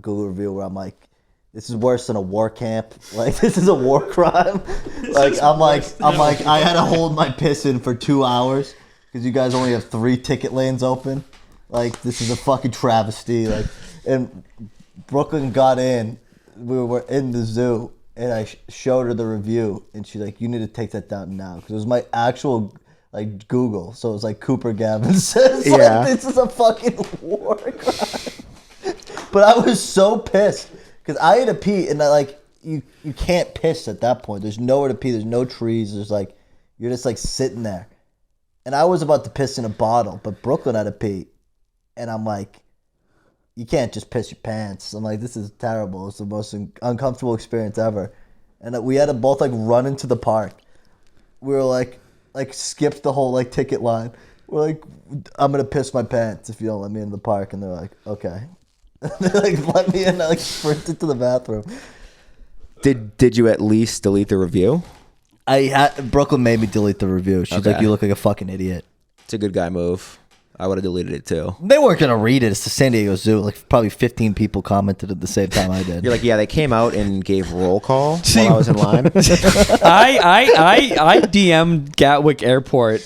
Google review where I'm like, this is worse than a war camp. Like this is a war crime. I'm like I had to hold my piss in for 2 hours because you guys only have 3 ticket lanes open. Like this is a fucking travesty. Like and Brooklyn got in. We were in the zoo and I showed her the review and she's like, you need to take that down now because it was my actual like Google. So it was like Cooper Gavin says like this is a fucking war crime. But I was so pissed because I had to pee and I, like you can't piss at that point. There's nowhere to pee. There's no trees. There's like you're just like sitting there. And I was about to piss in a bottle, but Brooklyn had to pee. And I'm like, you can't just piss your pants. I'm like, this is terrible. It's the most uncomfortable experience ever. And we had to both like run into the park. We were like skipped the whole like ticket line. We're like, I'm gonna piss my pants if you don't let me in the park. And they're like, okay. They like let me in. I like sprinted to the bathroom. Did you at least delete the review? Brooklyn made me delete the review. She's like, you look like a fucking idiot. It's a good guy move. I would have deleted it too. They weren't gonna read it. It's the San Diego Zoo. Like probably 15 people commented at the same time I did. You're like, yeah, they came out and gave roll call while I was in line. I DM'd Gatwick Airport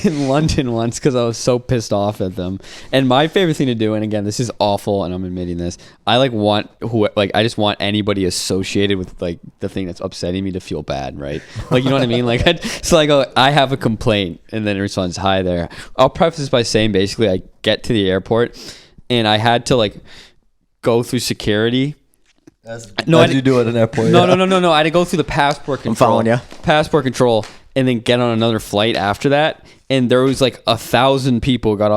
in London once because I was so pissed off at them. And my favorite thing to do, and again, this is awful, and I'm admitting this, I I just want anybody associated with like the thing that's upsetting me to feel bad, right? Like, you know what I mean? Like, so I go, I have a complaint, and then it responds, hi there. I'll preface this by saying basically I get to the airport, and I had to like go through security. As you do at an airport. No. I had to go through the passport control. I'm following ya. Passport control, and then get on another flight after that. And there was like 1,000 people got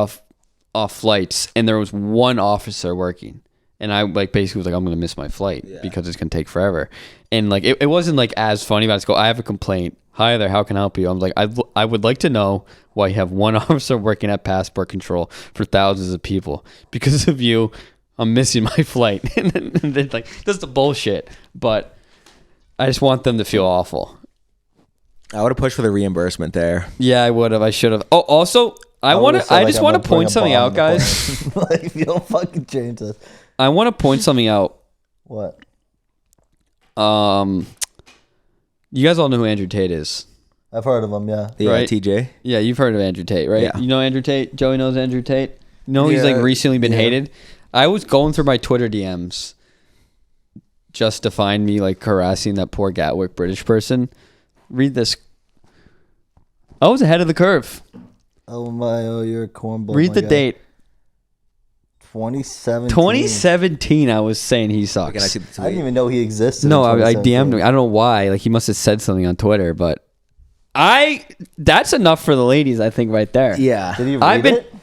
off flights, and there was one officer working. And I like basically was like, I'm gonna miss my flight because it's gonna take forever. And like it wasn't like as funny, but I just go, I have a complaint. Hi there, how can I help you? I'm like, I would like to know why you have one officer working at passport control for thousands of people. Because of you, I'm missing my flight. And then like, that's the bullshit. But I just want them to feel awful. I would have pushed for the reimbursement there. Yeah, I would have. I should have. Oh, also, I just want to point something out, guys. Like, you don't fucking change this. I want to point something out. What? You guys all know who Andrew Tate is. I've heard of him, yeah. Yeah, Right? TJ. Yeah, you've heard of Andrew Tate, right? Yeah. You know Andrew Tate? Joey knows Andrew Tate? You know he's like Yeah, recently been hated? I was going through my Twitter DMs just to find me like harassing that poor Gatwick British person. Read this. I was ahead of the curve. You're a cornball. Read the date. 2017. 2017, I was saying he sucks. Can I see the tweet? I didn't even know he existed. No, in I 2017. DM'd him. I don't know why. Like, he must have said something on Twitter, but that's enough for the ladies, I think, right there. Yeah. Did he read it?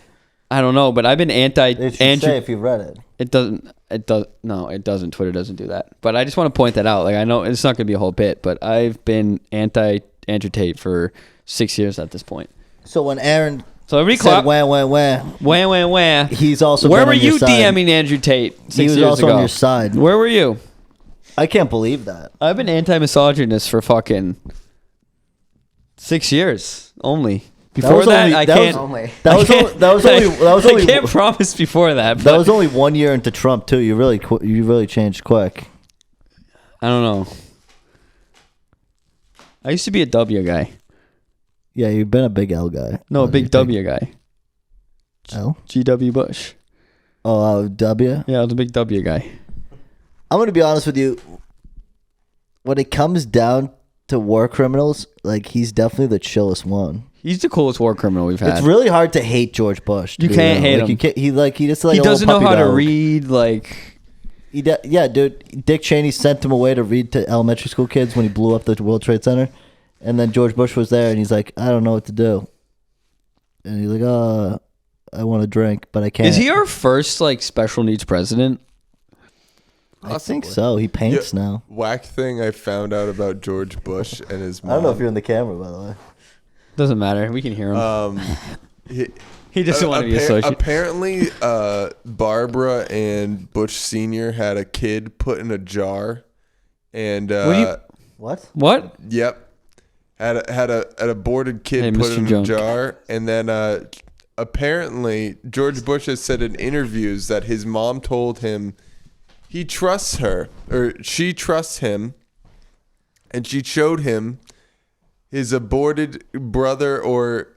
I don't know, but I've been It should Andrew. say if you read it. It doesn't. Twitter doesn't do that. But I just want to point that out. Like, I know it's not going to be a whole bit, but I've been anti Andrew Tate for 6 years at this point. So when Aaron So everybody said clap. wah, he's also Where been were on your you side. DMing Andrew Tate 6 He was years also ago? on your side. Where were you? I can't believe that. I've been anti-misogynist for fucking 6 years only. Before was that, only- I that can't. Only. That was only. That was only. That was I only. can't promise before that. But That was only 1 year into Trump too. You really changed quick. I don't know. I used to be a W guy. Yeah, you've been a big L guy. No, a big W guy. L. G.W. Bush. Oh, W. Yeah, I was a big W guy. I'm gonna be honest with you. When it comes down to war criminals, like he's definitely the chillest one. He's the coolest war criminal we've had. It's really hard to hate George Bush. to You be can't real. hate Like, him. You can't, he just like He a little doesn't know puppy how to dog. read. Like, Yeah, dude. Dick Cheney sent him away to read to elementary school kids when he blew up the World Trade Center, and then George Bush was there, and he's like, I don't know what to do, and he's like, I want to drink, but I can't. is he our first like special needs president? I think so. He paints Yeah. now. Whack thing I found out about George Bush and his mom. I don't know if you're in the camera, by the way. Doesn't matter. We can hear him. He doesn't want to be associated. Apparently, Barbara and Bush Sr. had a kid put in a jar, and What? What? yep, had an aborted kid Hey, put Mr. in Jones. a jar, and then apparently George Bush has said in interviews that his mom told him he trusts her or she trusts him, and she showed him his aborted brother or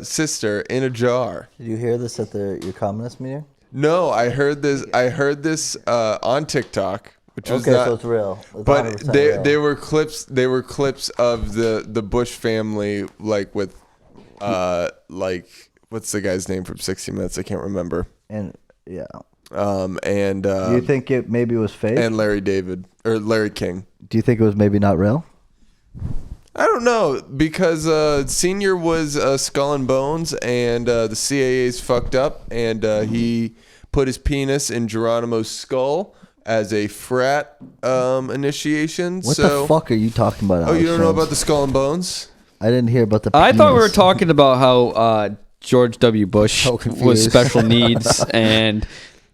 sister in a jar. Did you hear this at your communist meeting? No, I heard this. On TikTok, which was Okay, not. so it's real. It's But 100% they real. they were clips. They were clips of the Bush family, like with, like what's the guy's name from 60 Minutes? I can't remember. And yeah, And do you think it maybe was fake? and Larry David or Larry King. Do you think it was maybe not real? I don't know, because Senior was Skull and Bones, and the CIA's fucked up, and he put his penis in Geronimo's skull as a frat initiation. What so, the fuck are you talking about? Oh, you Alex don't know Jones? about the Skull and Bones? I didn't hear about the. I thought we were penis. talking about how George W. Bush So was confused. special needs and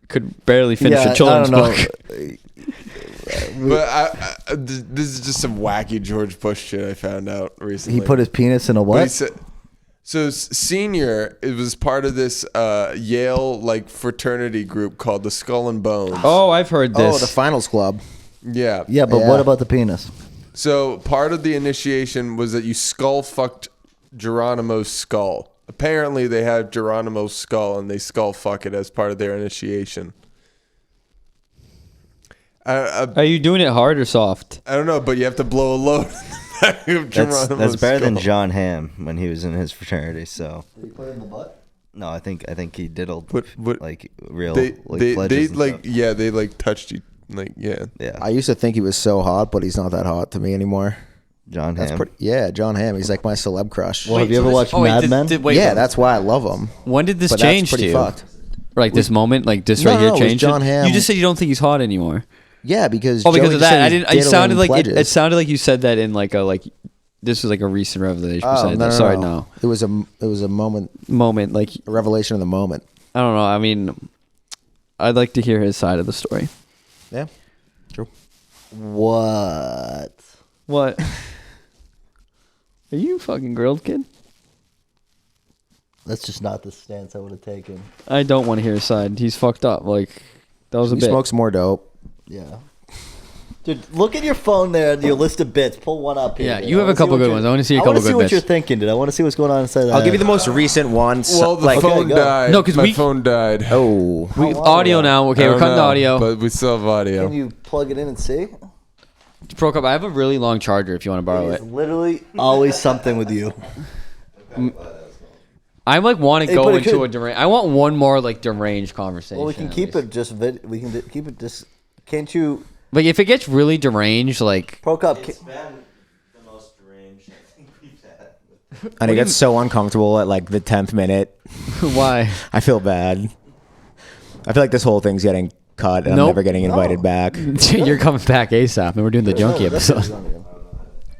could barely finish Yeah, a children's I don't book. know. But this is just some wacky George Bush shit I found out recently. He put his penis in a But he what? said, So senior, it was part of this Yale like fraternity group called the Skull and Bones. Oh, I've heard this. Oh, the finals club. Yeah. Yeah, but Yeah. what about the penis? So part of the initiation was that you skull fucked Geronimo's skull. Apparently they have Geronimo's skull and they skull fuck it as part of their initiation. Are you doing it hard or soft? I don't know, but you have to blow a load. That's better than skull. John Hamm when he was in his fraternity. So Did you put it in the butt? no, I think he diddled What- like real They pledges and like stuff. yeah they like touched you like yeah. Yeah, I used to think he was so hot, but he's not that hot to me anymore. John That's Hamm. pretty. Yeah, John Hamm. He's like my celeb crush. Well, have you ever watched Mad Men? Yeah, that's why I love him. When did this But change that's to pretty you? fucked. Like this moment, like this No, right here no, it was changed. John Hamm. You just said you don't think he's hot anymore. Yeah, because Oh, because Joey of just said that. I he's didn't. It diddling sounded like it pledges. sounded like you said that in like a like. This was like a recent revelation. Oh, no, Sorry, no. no. It was a moment, Moment like a revelation of the moment. I don't know. I mean, I'd like to hear his side of the story. Yeah, true. What? What? Are you fucking grilled, kid? That's just not the stance I would have taken. I don't want to hear his side. He's fucked up. Like that was a He bit. smokes more dope. Yeah. Dude, look at your phone there and your list of bits. Pull one up here. Yeah, dude. you have I a wanna see couple what good you're- ones. I wanna see a I couple wanna see good what bits. you're thinking, dude. I want to see what's going on inside that. I'll give you the most recent one. Well, the like, phone go. died. No, 'cause my we- phone died. oh, We, How long audio ago? now. Okay, I we're don't cutting the know, audio. but we still have audio. Can you plug it in and see? Broke up. I have a really long charger. If you want to borrow It's it, literally always something with you. I like want to Hey, go but it into could- a deranged. I want one more like deranged conversation. Well, we can at keep least. it just we can keep it just. Can't you, Like if it gets really deranged, like Prokop? It's been the most deranged I think we've had. and it gets so uncomfortable at like the 10th minute. why? I feel bad. I feel like this whole thing's getting cut, and I'm Nope. never getting invited No. back. You're coming back ASAP, and we're doing the junkie episode.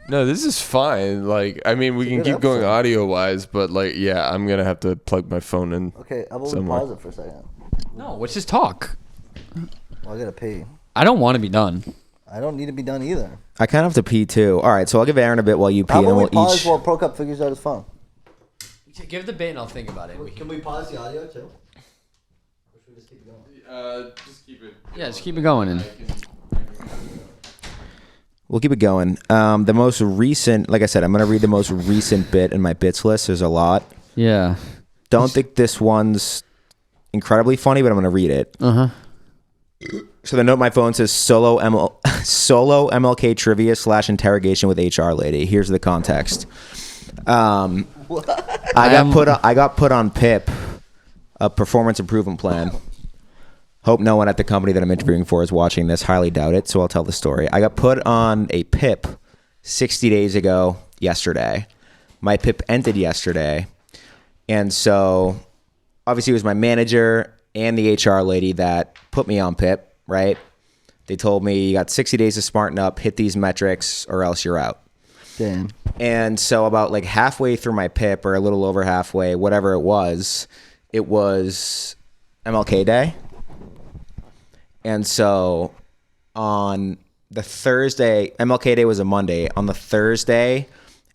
No, this is fine. Like, I mean, we can good keep going episode. audio wise, but like, yeah, I'm gonna have to plug my phone in. Okay, how about we Somewhere. pause it for a second? No, let's just talk. Well, I gotta pee. I don't want to be done. I don't need to be done either. I kind of have to pee too. All right, so I'll give Aaron a bit while you pee, How and about we we'll pause each. while Prokop figures out his phone? Give the bit, and I'll think about it. Can we pause the audio too? Or should we just keep it going? Just keep it. Yeah, just keep it going. And We'll keep it going. The most recent, like I said, I'm going to read the most recent bit in my bits list. There's a lot. yeah. Don't think this one's incredibly funny, but I'm going to read it. Uh huh. So the note on my phone says solo MLK trivia / interrogation with HR lady. Here's the context. I got put on PIP, a performance improvement plan. Hope no one at the company that I'm interviewing for is watching this. Highly doubt it, so I'll tell the story. I got put on a PIP 60 days ago yesterday. My PIP ended yesterday. And so obviously it was my manager and the HR lady that put me on PIP, right? They told me you got 60 days to smarten up, hit these metrics, or else you're out. Damn. And so about like halfway through my PIP, or a little over halfway, whatever it was MLK Day. And so on the Thursday, MLK Day was a Monday. On the Thursday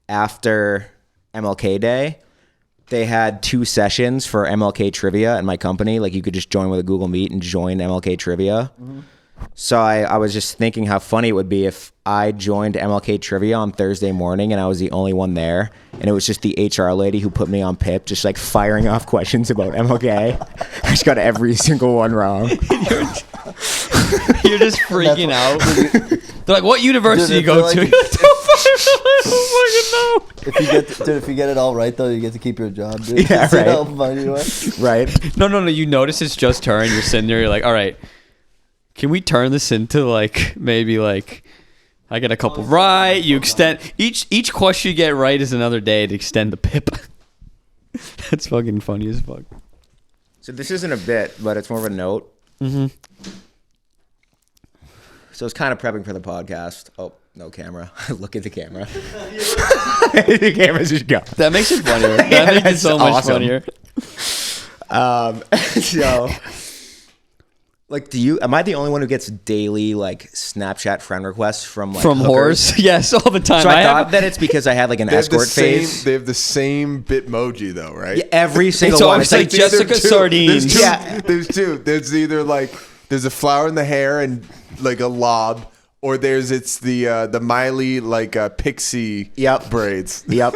after MLK Day, they had 2 sessions for MLK trivia at my company. Like you could just join with a Google Meet and join MLK trivia. Mm-hmm. So I was just thinking how funny it would be if I joined MLK trivia on Thursday morning and I was the only one there. And it was just the HR lady who put me on PIP, just like firing off questions about MLK. I just got every single one wrong. You're just freaking out. They're like, "What university Dude, you go I to?" feel I don't fucking know. If you get it all right though, you get to keep your job, dude. Yeah, See right. how funny you are? Right? No. You notice it's just her, and you're sitting there. You're like, "All right, can we turn this into like maybe like I get a couple right? You extend each question you get right is another day to extend the PIP." That's fucking funny as fuck. So this isn't a bit, but it's more of a note. Mm-hmm. So I was kind of prepping for the podcast. Oh, no camera. Look at the camera. The camera's just gone. That makes it funnier. That Yeah, makes it that's so much awesome. funnier. So Like, am I the only one who gets daily like Snapchat friend requests from like whores? Yes, all the time. So I thought that it's because I had like an escort phase. They have the same Bitmoji though, right? Yeah, every single It's one. always like Jessica Sardines. There's two. There's either like there's a flower in the hair and like a lob, or it's the Miley like pixie braids. Yep.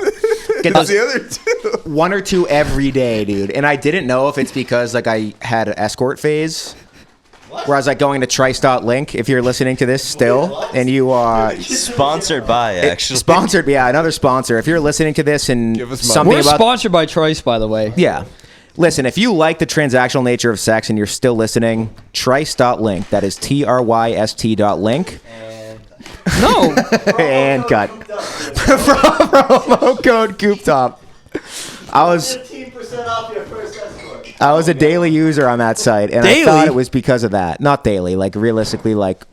That's the other two. One or two every day, dude. And I didn't know if it's because like I had an escort phase. Where I was like going to Trice.link, if you're listening to this still, and you are Sponsored by, actually. sponsored, yeah, another sponsor. If you're listening to this and Give us something We're about sponsored by Trice, by the way. yeah, listen, if you like the transactional nature of sex and you're still listening, Trice.link. That is TRYST.link. No. And cut. Promo code CoopTop. I was 15% off your first escort. I was a daily user on that site, and Daily? I thought it was because of that. Not daily, like realistically, like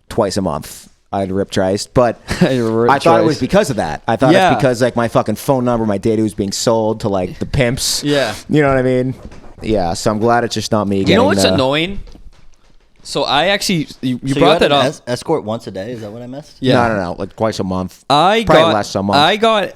twice a month. I'd rip Trice, but I thought it was because of that. I thought Yeah. it's because like my fucking phone number, my data was being sold to like the pimps. Yeah. You know what I mean? Yeah. So I'm glad it's just not me. You know what's getting the- annoying? So I actually, you So brought you had that an up. escort once a day? Is that what I missed? Yeah. No, like twice a month. I Probably got less a month.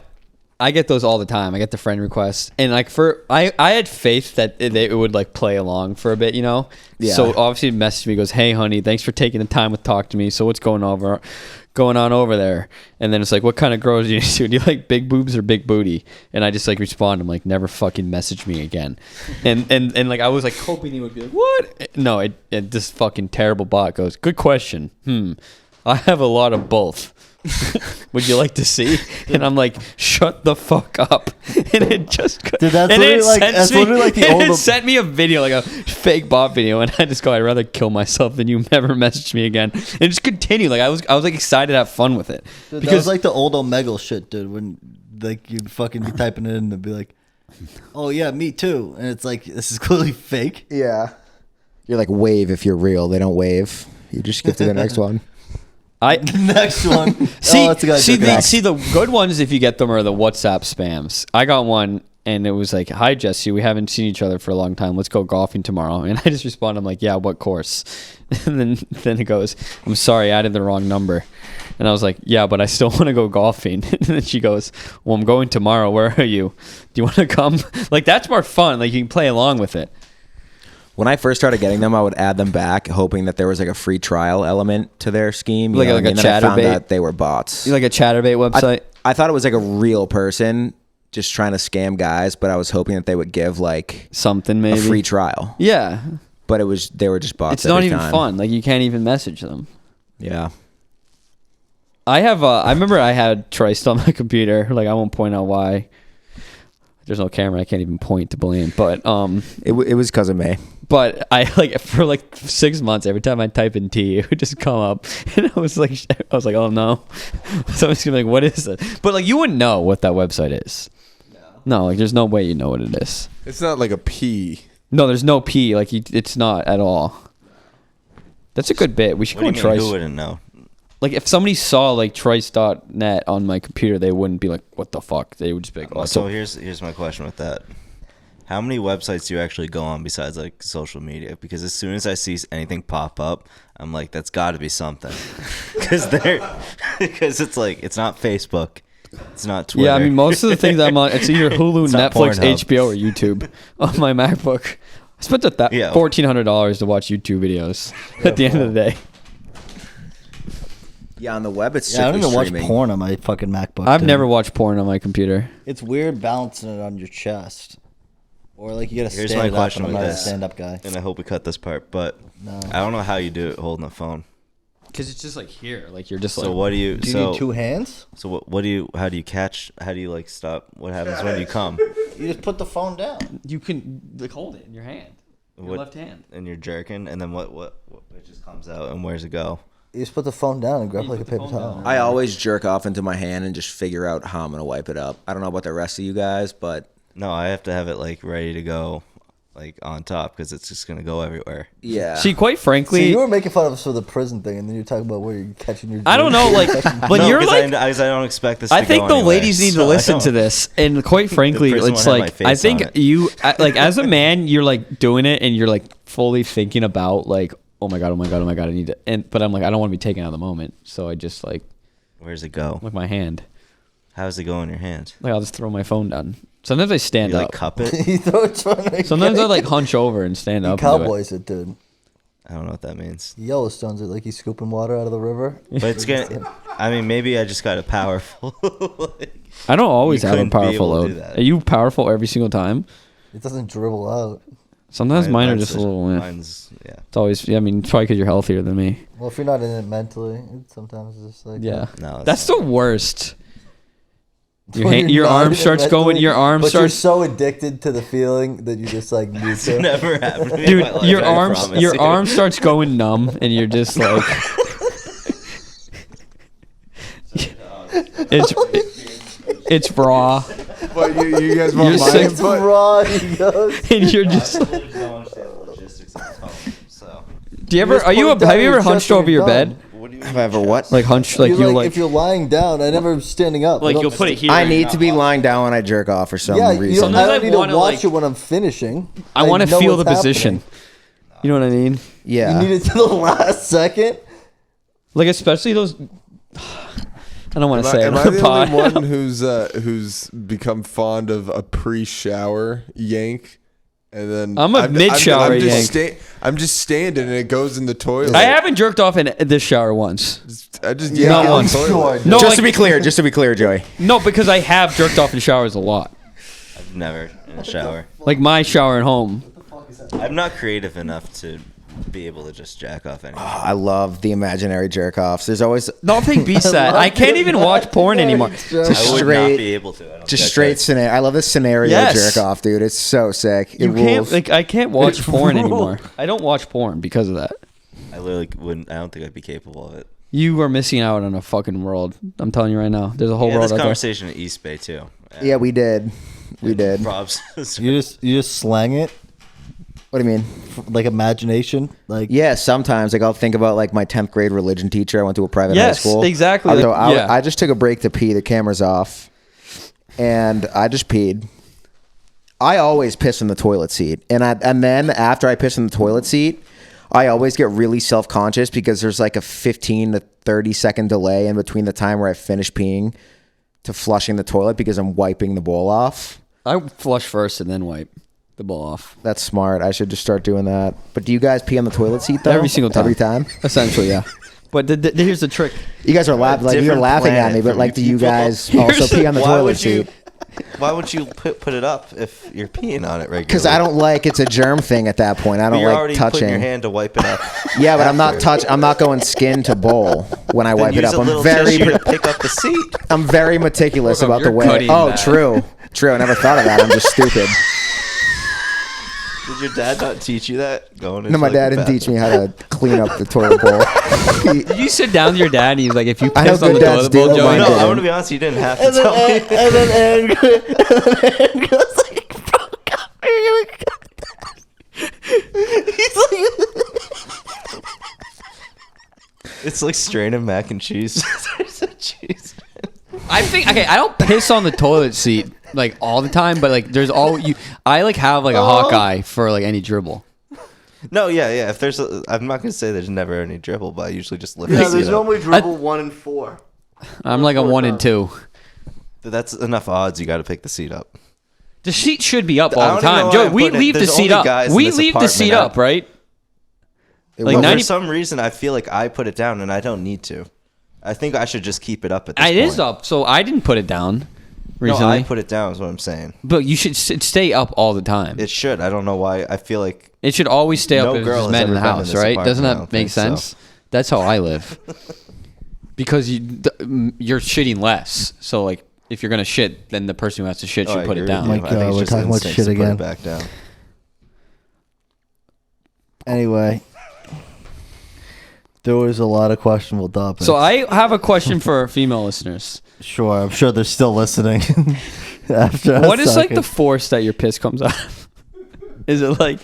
I get those all the time. I get the friend requests, and like I had faith that it would like play along for a bit, you know. Yeah. So obviously, it messaged me, goes, "Hey, honey, thanks for taking the time to talk to me. So what's going on over there?" And then it's like, "What kind of girls do you do? Do you like big boobs or big booty?" And I just like respond, I'm like, "Never fucking message me again." And like I was like hoping he would be like, "What?" No, this fucking terrible bot goes, "Good question. I have a lot of both." Would you like to see? And I'm like, shut the fuck up. And it just Dude, that's and literally like the and old. it sent me a video, like a fake bot video, and I just go, I'd rather kill myself than you never message me again. And just continue. Like I was like excited to have fun with it. Dude, that Because was like the old Omegle shit, dude. When like you'd fucking be typing it in and be like, "Oh yeah, me too," and it's like this is clearly fake. Yeah. You're like wave if you're real. They don't wave. You just skip to the next one. Next one. see, that's a guy see, joking. see the good ones if you get them are the WhatsApp spams. I got one and it was like, "Hi Jesse, we haven't seen each other for a long time. Let's go golfing tomorrow." And I just respond, I'm like, "Yeah, what course?" And then it goes, "I'm sorry, I added the wrong number." And I was like, "Yeah, but I still want to go golfing." And then she goes, "Well, I'm going tomorrow. Where are you? Do you want to come?" Like that's more fun. Like you can play along with it. When I first started getting them, I would add them back, hoping that there was like a free trial element to their scheme. Like a Then I found Chatterbait? out they were bots. Like a Chatterbait website. I thought it was like a real person just trying to scam guys, but I was hoping that they would give like Something maybe. a free trial. Yeah. But they were just bots. It's not every even time. fun. Like you can't even message them. Yeah. I remember I had Trice on my computer. Like I won't point out why. There's no camera. I can't even point to blame. But It was because of me. but I like for like 6 months. Every time I type in T, it would just come up, and I was like, "Oh no!" Someone's gonna be like, "What is it?" But like you wouldn't know what that website is. No, like there's no way you know what it is. It's not like a P. No, there's no P. Like it's not at all. That's a good bit. We should What go do and you mean? Trice. Who wouldn't know? Like if somebody saw like Trice.net on my computer, they wouldn't be like, "What the fuck?" They would just be like, "Oh, So here's my question with that. How many websites do you actually go on besides like social media? Because as soon as I see anything pop up, I'm like, that's got to be something. Because it's like it's not Facebook, it's not Twitter. Yeah, I mean, most of the things I'm on, it's either Hulu, It's not Netflix, Pornhub. HBO, or YouTube on my MacBook. I spent Yeah. $1,400 to watch YouTube videos at the end of the day. Yeah, on the web, it's Yeah, I don't strictly even watch streaming. porn on my fucking MacBook. I've dude. never watched porn on my computer. It's weird balancing it on your chest, or like you gotta Here's stand my up. question I'm with not a this. stand-up guy. And I hope we cut this part, but No. I don't know how you do it holding a phone. Because it's just like here. Like you're just So what do you? Do you so need two hands? so what do you? How do you catch? How do you like stop? What happens when you come? You just put the phone down. You can like hold it in your hand. Your What- left hand. And you're jerking, and then what? It just comes out, and where's it go? You just put the phone down and grab You like a put the paper phone towel. down. I always jerk off into my hand and just figure out how I'm gonna wipe it up. I don't know about the rest of you guys, but No, I have to have it like ready to go, like on top, because it's just gonna go everywhere. yeah. See, quite So frankly, you were making fun of us for the prison thing, and then you're talking about where you're catching your. I don't know, like, but No, you're 'cause like, I don't expect this. I to think go the anywhere, ladies need so to I listen to don't. this. And quite frankly, prison it's won't have like my I face think on it. you like as a man, you're like doing it and you're like fully thinking about like oh my god, I need to. But I'm like, I don't want to be taken out of the moment, so I just like, Where's it go? with my hand, How's it go in your hand? like I'll just throw my phone down. Sometimes I stand You up. like cup it? You throw it trying to Sometimes get I like hunch over and stand up. and do it. Cowboys it, dude. I don't know what that means. Yellowstone's it like he's scooping water out of the river. But it's gonna. I mean, maybe I just got a powerful. I don't always You have a couldn't be powerful able to do load. that. Are you powerful every single time? It doesn't dribble out. Sometimes mine are mine's just a little. Mine's yeah. It's always. Yeah, I mean, it's probably because you're healthier than me. Well, if you're not in it mentally, sometimes it's just like Yeah. No, That's the worst. Your When hand, you're your not arm in it starts going. mentally, Your arm but you're starts. so addicted to the feeling that you just like need It's to. never happened. to me in my Dude, life, your I arms, promise your you. arm starts going numb, and you're just like, it's raw, But you guys You're want my sick. It's input? raw. He goes. and you're just. I just don't understand the logistics of this home. So Do you ever? just Are you? put it down Have you your ever chest hunched when over you're your done. bed? what do you Have I ever what? Like hunched, like You're you like. if you're lying down, I never standing up. Like I you'll don't- put it here. I and need you're to not be up. lying down when I jerk off for some Yeah, reason. I Sometimes I don't need to wanna, watch like- it when I'm finishing. I want to know feel the what's position. happening. You know what I mean? Yeah. You need it to the last second. Like especially those. I don't want to say it Am on I the the pod. only one who's become fond of a pre-shower yank? And then I'm a mid-shower yank. I'm just standing and it goes in the toilet. I haven't jerked off in this shower once. I just Not yank out once. the toilet. No, just like- to be clear, Joey. No, because I have jerked off in showers a lot. I've never in a shower. Like my shower at home. I'm not creative enough to be able to just jack off anymore. I love the imaginary jerk offs. There's always Nothing beats that. I can't even watch porn anymore. I would not straight- be able to. I don't just think I straight could. scenario. I love this scenario Yes. jerk off, dude. It's so sick. It You can't rules. like I can't watch It porn rules. anymore. I don't watch porn because of that. I literally wouldn't. I don't think I'd be capable of it. You are missing out on a fucking world. I'm telling you right now. There's a whole Yeah, world this out there. conversation at East Bay too. Yeah, we did. We did. Props. You just slang it What do you mean? like imagination, like Yeah, sometimes like I'll think about like my 10th grade religion teacher. I went to a private high Yes, school. exactly. So Yeah. I just took a break to pee. The camera's off, and I just peed. I always piss in the toilet seat, and then after I piss in the toilet seat, I always get really self conscious because there's like a 15 to 30-second delay in between the time where I finish peeing to flushing the toilet because I'm wiping the bowl off. I flush first and then wipe the bowl off. That's smart. I should just start doing that. But do you guys pee on the toilet seat though? Every single time. Every time. Essentially, yeah. But here's the trick. You guys are laughing. Like you're different laughing at planet me, but from like, do you people. guys also pee on the Why toilet would you? seat? Why would you put it up if you're peeing on it regularly? Because I don't like it's a germ thing at that point. I But don't you're like already putting your touching. hand to wipe it up. Yeah, but I'm not going skin to bowl when I Then wipe it use up. a little I'm very tissue to pick up the seat. I'm very meticulous about the You're way. cutting Oh, that. true. I never thought of that. I'm just stupid. Did your dad not teach you that? Going No, my dad didn't teach me how to clean up the toilet bowl. You sit down with your dad and he's like, if you I know piss on the good dads toilet bowl, do. Joey, Mine No, didn't. I want to be honest. You didn't have to and tell me. then Aaron goes like, bro, come here. He's like, It's like straining mac and cheese. There's a cheese. I think okay. I don't piss on the toilet seat like all the time, but like there's all you. I like have like a Hawkeye for like any dribble. No, yeah. If there's, I'm not gonna say there's never any dribble, but I usually just lift. yeah, the there's seat up. normally dribble 1 and 4. I'm like a 1 and 2. That's enough odds. You got to pick the seat up. The seat should be up I all the don't even know time, why Joey. I'm We putting it- leave the there's seat only up. guys in We this leave the apartment seat now. up, right? Like But 90 for some reason, I feel like I put it down and I don't need to. I think I should just keep it up at this It point. is up, so I didn't put it down No, recently. I put it down. Is what I'm saying. but you should stay up all the time. It should. I don't know why. I feel like It should always stay No up if girl there's has men in ever the been in house, this right? apartment, Doesn't I that don't make think so. sense? That's how I live. Because you're shitting less. So like if you're gonna shit, then the person who has to shit Oh, should I put it agree with down. you. My I think God, it's we're just talking about instincts shit to put again. it back down. Anyway, there was a lot of questionable topics. So I have a question for our female listeners. Sure, I'm sure they're still listening. After What us is like talking. the force that your piss comes out of? Is it like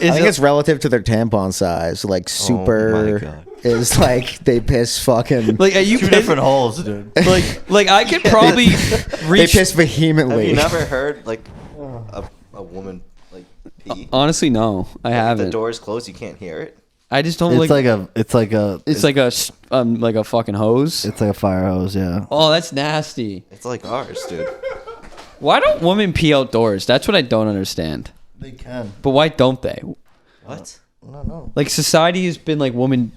I think it's relative to their tampon size. Like super God. is like they piss fucking. like are you two different holes, dude? like I could probably They reach piss Have vehemently. you never heard like a woman like pee? Honestly, no. I If the haven't. door is closed, you can't hear it. I just don't It's like a. It's like a fucking hose. It's like a fire hose. Yeah. Oh, that's nasty. It's like ours, dude. Why don't women pee outdoors? That's what I don't understand. They can. But why don't they? What? I don't know. Like society has been like women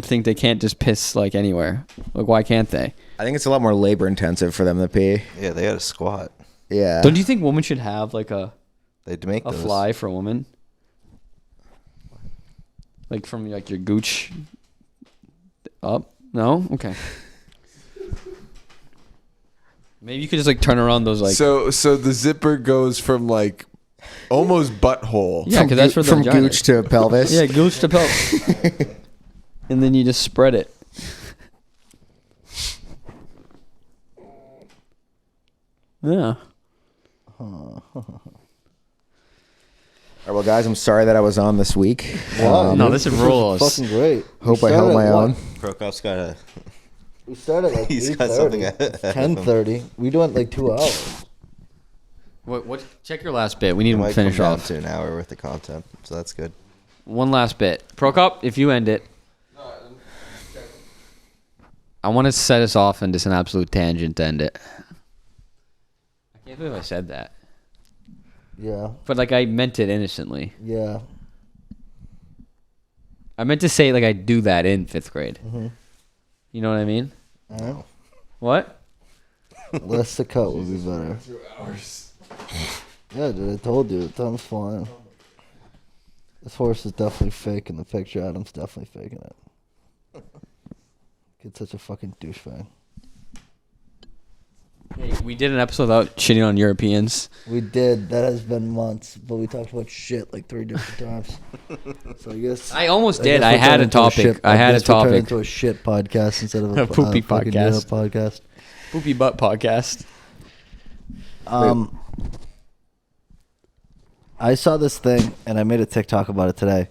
think they can't just piss like anywhere. Like why can't they? I think it's a lot more labor intensive for them to pee. Yeah, they had a squat. Yeah. Don't you think women should have like a They'd make those. fly for a woman? Like from like your gooch up? No? Okay. Maybe you could just like turn around those like So the zipper goes from like almost butthole. yeah, because that's for the from vagina. gooch to pelvis. Yeah, gooch to pelvis. And then you just spread it. Yeah. All right, well, guys, I'm sorry that I was on this week. Wow, no, dude, this is rules. Fucking great. Hope I held my own. Prokop's got a. We started like He's got something ahead of him. 10:30. We doing like 2 hours. What? Check your last bit. We need It to might finish come down off. to an hour worth of content, so that's good. One last bit. Prokop, if you end it. I want to set us off in just an absolute tangent to end it. I can't believe I said that. Yeah. But like I meant it innocently. Yeah. I meant to say like I do that in 5th grade. Mm-hmm. You know what I mean? Yeah. What? Less to cut would be better. Yeah, dude, I told you. Time's flying. This horse is definitely faking the picture. Adam's definitely faking it. Kid's such a fucking douchebag. Hey, we did an episode about shitting on Europeans. We did. That has been months, but we talked about shit like 3 different times. So I guess I almost guess did. I we'll had turn a into topic. shit- I had a guess we'll turn topic. into a shit podcast instead of A poopy fucking podcast. podcast. Poopy butt podcast. I saw this thing and I made a TikTok about it today.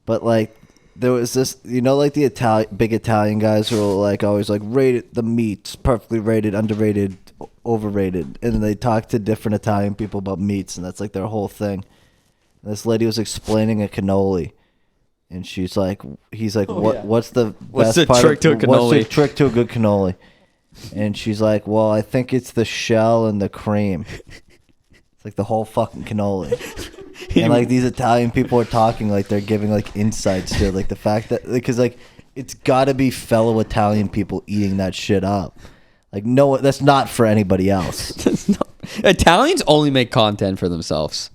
But like, there was this, like the big Italian guys who are like always like rated the meats perfectly rated, underrated, overrated, and then they talk to different Italian people about meats, and that's like their whole thing. And this lady was explaining a cannoli, and he's like, what's the What's best the part trick to a What's cannoli?" the trick to a good cannoli? And she's like, well, I think it's the shell and the cream. It's like the whole fucking cannoli. And like these Italian people are talking like they're giving like insights to like the fact that because like it's got to be fellow Italian people eating that shit up. Like no, that's not for anybody else. Italians only make content for themselves.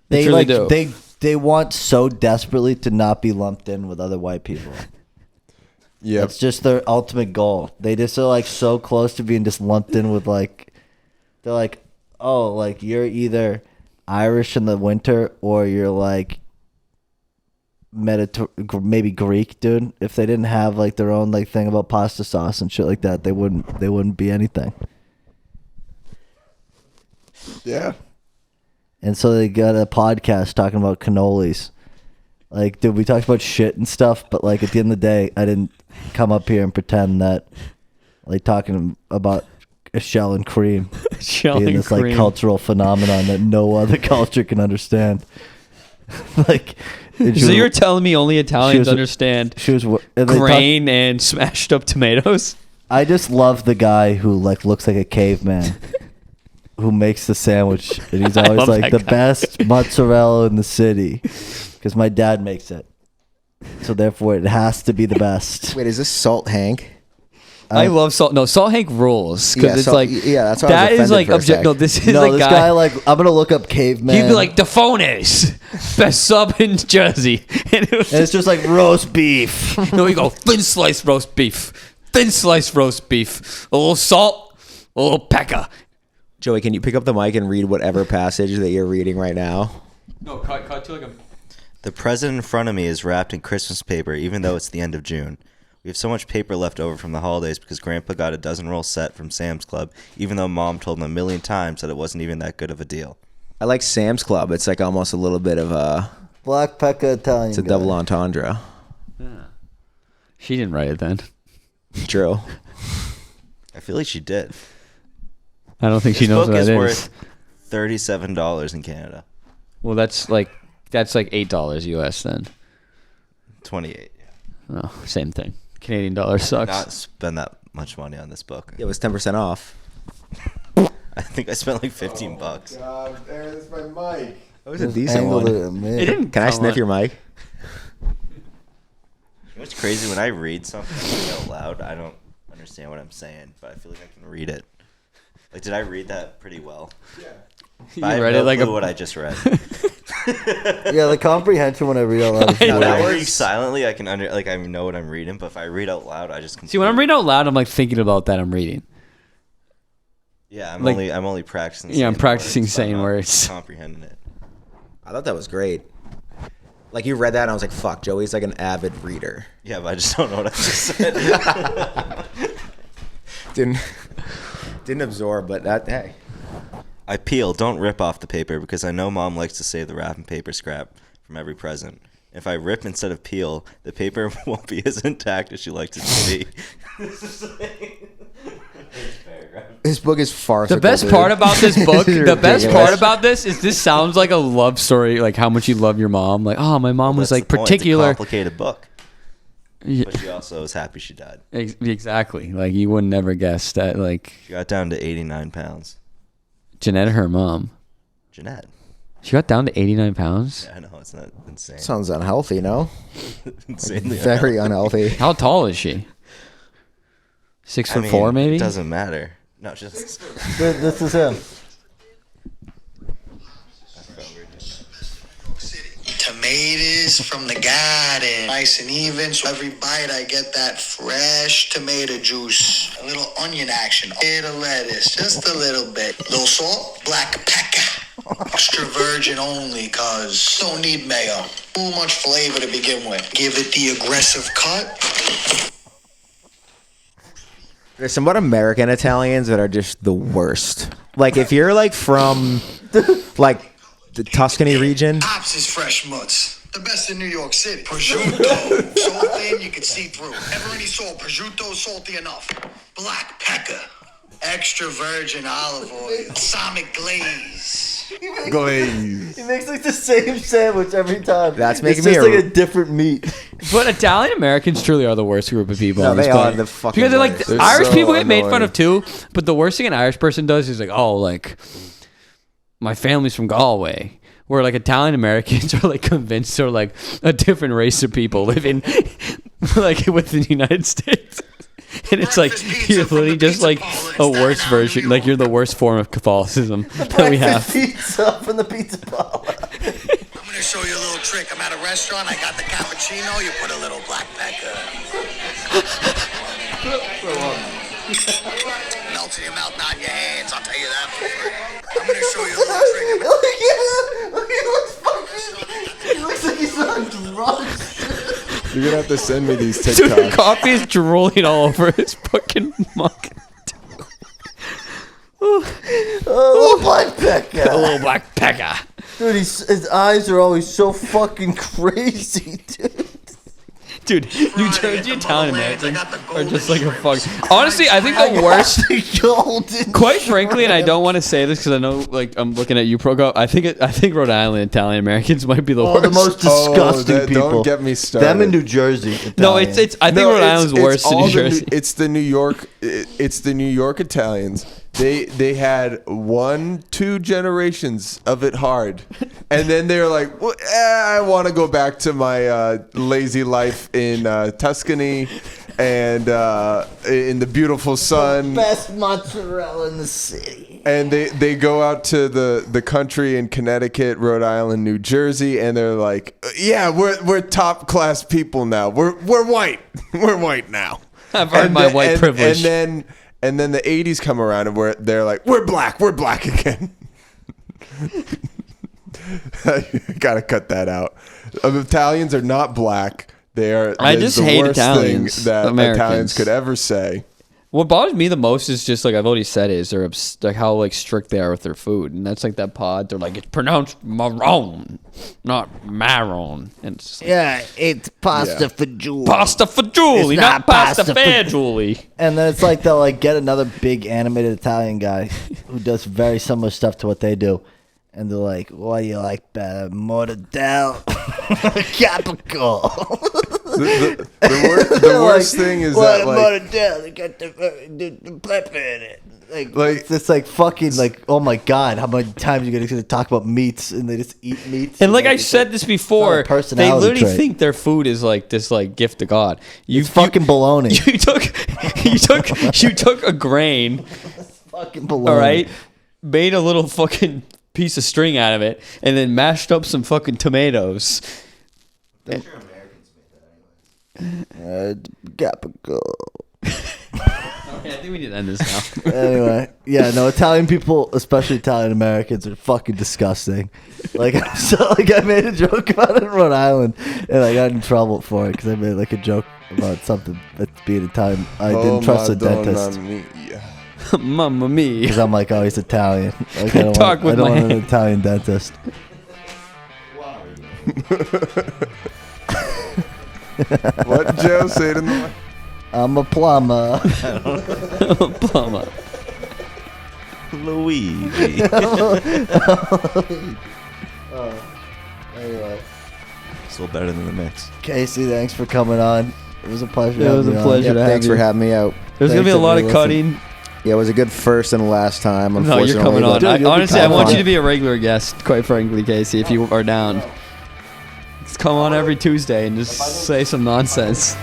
They truly like do. they want so desperately to not be lumped in with other white people. Yeah. That's just their ultimate goal. They just are like so close to being just lumped in with like they're like, oh, like you're either Irish in the winter or you're like maybe Greek, dude. If they didn't have like their own like thing about pasta sauce and shit like that, they wouldn't be anything. Yeah. And so they got a podcast talking about cannolis. Like, dude, we talked about shit and stuff, but like at the end of the day, I didn't come up here and pretend that like talking about a shell and cream Shell being and this cream. like cultural phenomenon that no other culture can understand. Like, and she So was- you're telling me only Italians was- understand she was and they talk- grain and smashed up tomatoes? I just love the guy who like looks like a caveman who makes the sandwich, and he's always love like that the guy. best mozzarella in the city because my dad makes it, so therefore it has to be the best. Wait, is this Salt Hank? I love Salt. No, Salt Hank rules because Yeah, it's Salt- like yeah, that's why I was that is offended like for a object. sec. No, this is No, like this guy. guy like I'm gonna look up caveman. He'd be like the Phones, best sub in Jersey, and it was and it's just like roast beef. no, you go thin sliced roast beef, thin sliced roast beef, a little salt, a little pepper. Joey, can you pick up the mic and read whatever passage that you're reading right now? No, cut to like a. The present in front of me is wrapped in Christmas paper, even though it's the end of June. We have so much paper left over from the holidays because Grandpa got a dozen roll set from Sam's Club, even though Mom told him a million times that it wasn't even that good of a deal. I like Sam's Club. It's like almost a little bit of a Black pepper Italian. it's a guy. double entendre. She didn't write it then. True. I feel like she did. I don't think This she knows book what is that is. worth $37 in Canada. Well, that's like $8 US then. 28. Yeah. Oh, same thing. Canadian dollar sucks. Not spend that much money on this book. It was 10% off. I think I spent like $15. God, there's my mic. That was a decent one. It didn't. Can I come sniff on- your mic? You know what's crazy? When I read something out loud, I don't understand what I'm saying, but I feel like I can read it. Like, did I read that pretty well? Yeah. You I have read no it like clue a. what I just read. Yeah, the comprehension when I read out loud is Now, weird. I read silently. I can I know what I'm reading, but if I read out loud, I just See, when I'm reading out loud, I'm like thinking about that I'm reading. Yeah, I'm like- only practicing. Yeah, I'm saying practicing words, but I'm saying not words. comprehending it. I thought that was great. Like, you read that, and I was like, fuck, Joey's like an avid reader. Yeah, but I just don't know what I just said. Didn't absorb, but that, hey. I peel, don't rip off the paper because I know Mom likes to save the wrapping paper scrap from every present. If I rip instead of peel, the paper won't be as intact as she likes it to be. This book is farcical. The best dude. part about this book, This is the best ridiculous. part about this is this sounds like a love story, like how much you love your mom. Like, oh, my mom was That's like the point. particular. It's a complicated book. Yeah, But she also was happy she died. exactly. Like you would never guess that. Like She got down to 89 pounds. Jeanette, her mom, Jeanette. she got down to 89 pounds. Yeah, I know, it's not insane. Sounds unhealthy, no? Insanely Very unhealthy. How tall is she? 6'4", maybe. It doesn't matter. No, just This is him. Tomatoes from the garden, nice and even. So every bite I get that fresh tomato juice. A little onion action, a bit of lettuce, just a little bit. Little salt, black pepper. Extra virgin only, cause don't need mayo. Too much flavor to begin with. Give it the aggressive cut. There's some about American Italians that are just the worst. Like, if you're like from like the Tuscany region, Pops is fresh mutts. The best in New York City. Prosciutto. So thin you can see through. Never any salt. Prosciutto salty enough. Black pepper. Extra virgin olive oil. Balsamic glaze. Glaze. He makes like the same sandwich every time. That's It's making me just a- like a different meat. But Italian Americans truly are the worst group of people. No, on this they are planet. the fucking because they're like worst. They're Irish so people get made fun annoying. of too. But the worst thing an Irish person does is like, oh, like my family's from Galway. Where like Italian Americans are like convinced they're like a different race of people living like within the United States. And it's like Breakfast pizza you're from literally the just pizza like parlor in a worse Staten Island, version. New Like York. you're the worst form of Catholicism that we have. Pizza from the pizza parlor. I'm gonna show you a little trick. I'm at a restaurant. I got the cappuccino. You put a little black pepper. Melts in your mouth, not in your hands. I'll tell you that. I'm gonna show you a little trick. Look, he looks fucking. He looks like he's on drugs. You're gonna have to send me these Dude, TikToks. coffee is drooling all over his fucking mug. Oh, black pecker. A little black pecker. Dude, his eyes are always so fucking crazy, dude. Dude, New Jersey Italian Americans are just like a fuck. Honestly, I think the worst. Golden. Quite frankly, and I don't want to say this because I know, like, I'm looking at you, Progo. I think Rhode Island Italian Americans might be the Oh, worst. the most disgusting that- people. don't get me started. Them in New Jersey. No, Italian. it's. I think No, Rhode it's- Island's it's worse than all New the Jersey. It's the New York. It's the New York Italians. They had 1-2 generations of it hard, and then they're like, well, I want to go back to my lazy life in Tuscany and in the beautiful sun. best mozzarella in the city. And they go out to the country in Connecticut, Rhode Island, New Jersey, and they're like, yeah, we're top class people now. We're white. We're white now. I've earned my white privilege. And then the 80s come around and they're like, we're black again. Gotta cut that out. Italians are not black. They are. I that is just the hate worst Italians, thing that Americans. Italians could ever say. What bothers me the most is just like I've already said is they're like how like strict they are with their food, and that's like that pod. They're like it's pronounced marron, not marron, and it's just like, Yeah, it's pasta Yeah. for Julie. pasta for Julie, It's not not pasta pasta for for- Julie. And then it's like they'll like get another big animated Italian guy who does very similar stuff to what they do. And they're like, what do you like better? Mortadella? Capicola. The worst thing is that like they got the pepper in it. Like it's like fucking like, oh my god, how many times are you gonna talk about meats and they just eat meats? And like I said this before, they literally think their food is like this like gift of God. It's fucking baloney. You took a grain, fucking baloney. all right, made a little fucking piece of string out of it, and then mashed up some fucking tomatoes. Gapago. Okay, I think we need to end this now. Anyway, yeah, no, Italian people, especially Italian Americans, are fucking disgusting. Like, I made a joke about it in Rhode Island, and I got in trouble for it because I made like a joke about something that's being Italian. I didn't trust a dentist Mamma mia! because I'm like, oh, he's Italian. Like, I don't Talk with my want an hand. Italian dentist. what Joe say it in the I'm a plumber. Plumber. Luigi. Anyway, Still better than the mix. Casey, thanks for coming on. It was a pleasure. It was having a you pleasure. on. to have Thanks you. for having me out. There's gonna be a Thanks, lot of everybody. cutting. Yeah, it was a good first and last time. No, Unfortunately, you're coming on. but- Dude, you'll be Honestly, I coming want on. you to be a regular guest. Quite frankly, Casey, if you are down, just come on every Tuesday and just say some nonsense.